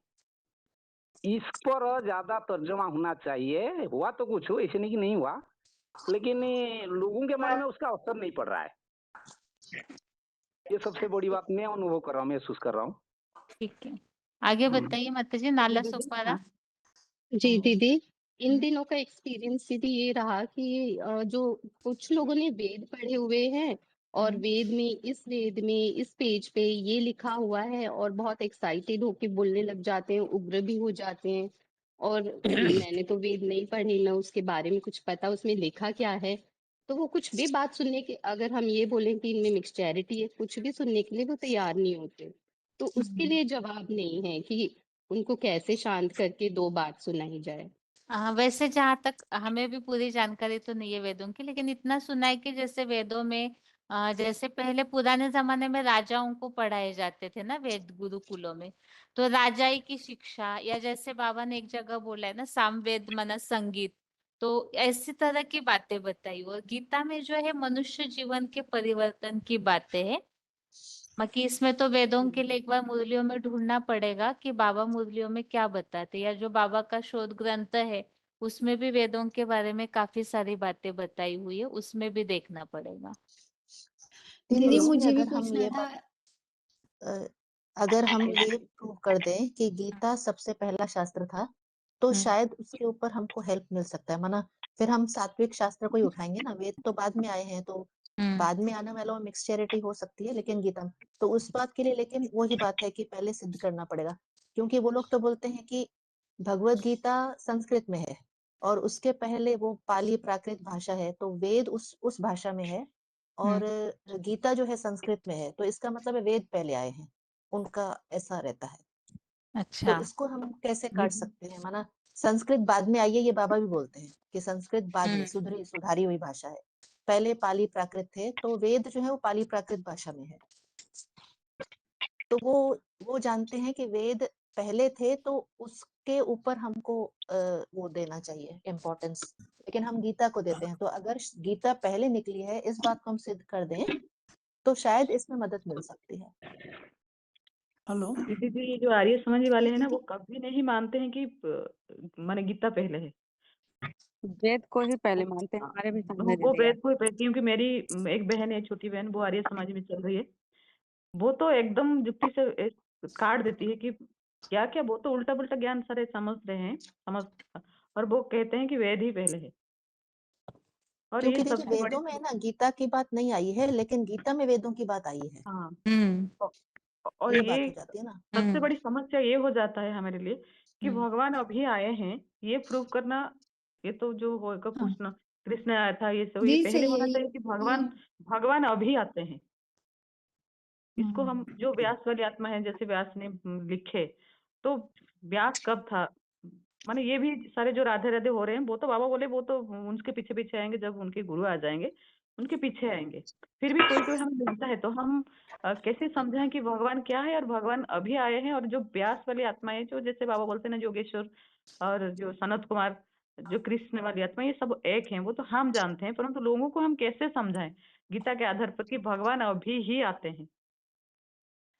इस पर ज्यादा तर्जमा होना चाहिए। हुआ तो कुछ हो, ऐसे नहीं कि नहीं हुआ, लेकिन लोगों के मन में उसका असर नहीं पड़ रहा है। ये सबसे बड़ी बात मैं अनुभव कर रहा हूँ, महसूस कर रहा हूँ। ठीक है, आगे बताइए माता जी। नाला सोपारा। जी दीदी, इन दिनों का एक्सपीरियंस दीदी ये रहा कि जो कुछ लोगों ने वेद पढ़े हुए हैं और वेद में इस पेज पे ये लिखा हुआ है और बहुत एक्साइटेड होके बोलने लग जाते हैं, उग्र भी हो जाते हैं। और मैंने तो वेद नहीं पढ़े, ना उसके बारे में कुछ पता उसमें लिखा क्या है, तो वो कुछ भी बात सुनने के, अगर हम ये बोलें कि इनमें मिक्सचैरिटी है, कुछ भी सुनने के लिए वो तैयार नहीं होते। तो उसके लिए जवाब नहीं है कि उनको कैसे शांत करके दो बात सुनाई जाए। वैसे जहां तक हमें भी पूरी जानकारी तो नहीं है वेदों की, लेकिन इतना सुना है कि जैसे वेदों में जैसे पहले पुराने जमाने में राजाओं को पढ़ाए जाते थे ना वेद गुरुकुलों में, तो राजाई की शिक्षा, या जैसे बाबा ने एक जगह बोला है ना सामवेद मना संगीत, तो ऐसी तरह की बातें बताई। और गीता में जो है मनुष्य जीवन के परिवर्तन की बातें हैं। बाकी इसमें तो वेदों के लिए एक बार मुरलियों में ढूंढना पड़ेगा कि बाबा मुरलियों में क्या बताते, या जो बाबा का शोध ग्रंथ है उसमें भी वेदों के बारे में काफी सारी बातें बताई हुई है, उसमें भी देखना पड़ेगा। दीदी इसमें मुझे भी अगर हम पूछना ये था। अगर हम ये प्रूव कर दें कि गीता सबसे पहला शास्त्र था, तो शायद उसके ऊपर हमको हेल्प मिल सकता है, माना फिर हम सात्विक शास्त्र को ही उठाएंगे ना, वेद तो बाद में आए हैं, तो बाद में आने वालों में मिक्सचैरिटी हो सकती है, लेकिन गीता में तो उस बात के लिए, लेकिन वही बात है कि पहले सिद्ध करना पड़ेगा, क्योंकि वो लोग तो बोलते हैं कि भगवत गीता संस्कृत में है, और उसके पहले वो पाली प्राकृत भाषा है, तो वेद उस भाषा में है, और गीता जो है संस्कृत में है, तो इसका मतलब है वेद पहले आए हैं, उनका ऐसा रहता है। तो अच्छा। इसको हम कैसे काट सकते हैं, माना संस्कृत बाद में आई है, ये बाबा भी बोलते हैं कि संस्कृत बाद में सुधारी हुई भाषा है, पहले पाली प्राकृत थे, तो वेद जो है वो पाली प्राकृत भाषा में है। तो वो जानते हैं कि वेद पहले थे, तो उसके ऊपर हमको वो देना चाहिए इम्पोर्टेंस, लेकिन हम गीता को देते हैं। तो अगर गीता पहले निकली है, इस बात को हम सिद्ध कर दें, तो शायद इसमें मदद मिल सकती है। हेलो दीदी, ये जो आर्य समाजी वाले हैं ना, वो कभी नहीं मानते हैं कि माने गीता पहले है। वेद को ही पहले मानते हैं, हमारे भी सामने वो दीदी है। वेद को ही पहले, क्योंकि मेरी एक बहन है, छोटी बहन, वो आर्य समाज में चल रही है। वो तो एकदम युक्ति से काट देती है कि क्या क्या, वो तो उल्टा पुल्टा ज्ञान सारे समझ रहे हैं, और वो कहते हैं कि वेद ही पहले है। और ये क्योंकि देखिए सबसे बड़ी, वेदों में ना गीता की बात नहीं आई है, लेकिन गीता में वेदों की बात आई है। हाँ, तो और ये ये बात हो जाती है ना। सबसे बड़ी समस्या ये हो जाता है हमारे लिए कि भगवान अभी आए हैं, ये प्रूव करना, ये तो जो होगा पूछना, कृष्ण आया था, ये सब, ये जी पहले सही होना है चाहिए कि भगवान अभी आते हैं। इसको हम जो व्यास वाली आत्मा है, जैसे व्यास ने लिखे, तो व्यास कब था, माने ये भी सारे जो राधे राधे हो रहे हैं, वो तो बाबा बोले वो तो उनके पीछे पीछे आएंगे, जब उनके गुरु आ जाएंगे उनके पीछे आएंगे। फिर भी कोई कोई हमें मिलता है, तो हम कैसे समझें कि भगवान क्या है और भगवान अभी आए हैं। और जो व्यास वाली आत्मा है, जो जैसे बाबा बोलते हैं ना, योगेश्वर और जो सनत कुमार, जो कृष्ण वाली आत्मा, ये सब एक हैं, वो तो हम जानते हैं, परंतु लोगों को हम कैसे समझाएं गीता के आधार पर कि भगवान अभी ही आते हैं,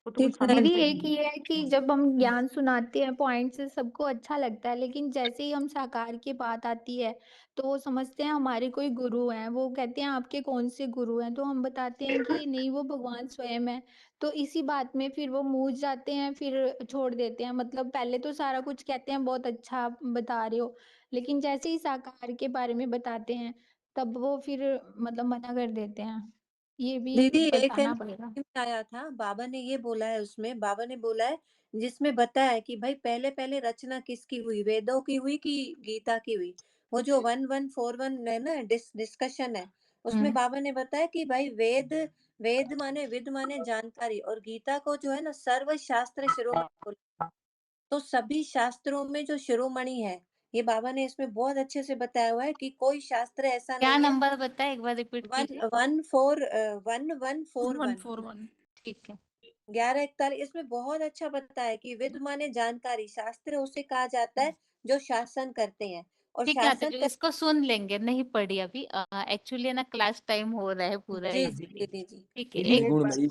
वो तो कुछ दीदी समझते ही एक नहीं। ये है कि जब हम ज्ञान सुनाते हैं पॉइंट से सबको अच्छा लगता है, लेकिन जैसे ही हम साकार की बात आती है तो वो समझते हैं हमारे कोई गुरु हैं, वो कहते हैं आपके कौन से गुरु हैं, तो हम बताते हैं कि नहीं वो भगवान स्वयं है। तो इसी बात में फिर वो मूझ जाते हैं, फिर छोड़ देते हैं। मतलब पहले तो सारा कुछ कहते हैं बहुत अच्छा आप बता रहे हो, लेकिन जैसे ही साकार के बारे में बताते हैं तब वो फिर मतलब मना कर देते हैं। ये भी दीदी एक है बताना ना, पड़ेगा। में आया था, बाबा ने ये बोला है उसमें, बाबा ने बोला है जिसमें बताया है कि भाई पहले पहले रचना किसकी हुई, वेदों की हुई कि गीता की हुई। वो जो 1141 है ना, डिस्कशन है, उसमें बाबा ने बताया कि भाई वेद माने विद माने जानकारी, और गीता को जो है ना सर्व शास्त्र शिरोमणि, तो सभी शास्त्रों में जो शिरोमणि है, ये बाबा ने इसमें बहुत अच्छे से बताया हुआ है कि कोई शास्त्र ऐसा क्या नहीं है। नंबर बताए, एक बार रिपीट कीजिए। 1141 ठीक है। 1141 इसमें बहुत अच्छा बताया है कि विद माने जानकारी, शास्त्र उसे कहा जाता है जो शासन करते हैं, और ठीक है शासन तो इसको सुन लेंगे, नहीं पढ़ी अभी, एक्चुअली ना क्लास टाइम हो रहा है पूरा, जी इसीलिए। दीदी। ठीक है, एक गुणमयी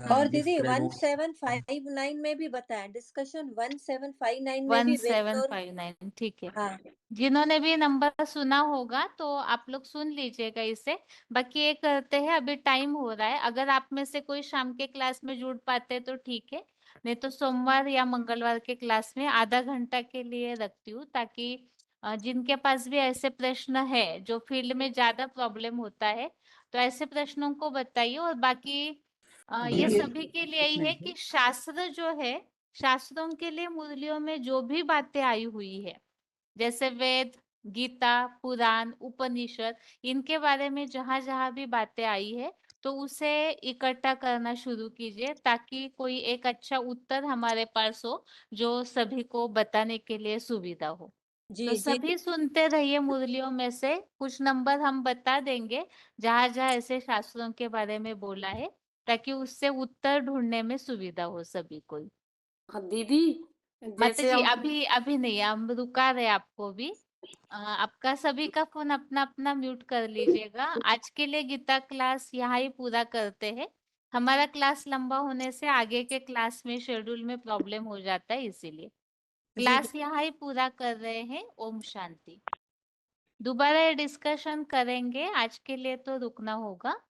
और गिफ्ट दीदी करें वो। 1759 में भी बताया, डिस्कशन 1759 में भी वेद और 1759 ठीक है। हाँ जिन्होंने भी नंबर सुना होगा तो आप लोग सुन लीजिएगा इसे। बाकी ये करते हैं, अभी टाइम हो रहा है, अगर आप में से कोई शाम के क्लास में जुड़ पाते तो ठीक है, नहीं तो सोमवार या मंगलवार के क्लास में आधा घंटा के लिए रखती हूँ, ताकि जिनके पास भी ऐसे प्रश्न है जो फील्ड में ज्यादा प्रॉब्लम होता है, तो ऐसे प्रश्नों को बताइए। और बाकी ये सभी के लिए ही है कि शास्त्र जो है, शास्त्रों के लिए मुरलियों में जो भी बातें आई हुई है, जैसे वेद, गीता, पुराण, उपनिषद, इनके बारे में जहां जहां भी बातें आई है, तो उसे इकट्ठा करना शुरू कीजिए, ताकि कोई एक अच्छा उत्तर हमारे पास हो जो सभी को बताने के लिए सुविधा हो। तो जी जी सभी सुनते रहिए, मुरलियों में से कुछ नंबर हम बता देंगे जहां जहां ऐसे शास्त्रों के बारे में बोला है, ताकि उससे उत्तर ढूंढने में सुविधा हो सभी को। दीदी माता जैसे जी हम अभी अभी नहीं, हम रुका रहे आपको भी। आपका सभी का फोन अपना अपना म्यूट कर लीजिएगा। आज के लिए गीता क्लास यहाँ ही पूरा करते हैं। हमारा क्लास लंबा होने से आगे के क्लास में शेड्यूल में प्रॉब्लम हो जाता है, इसीलिए जी क्लास यहाँ ही पूरा कर रहे हैं। ओम शांति। दोबारा ये डिस्कशन करेंगे, आज के लिए तो रुकना होगा।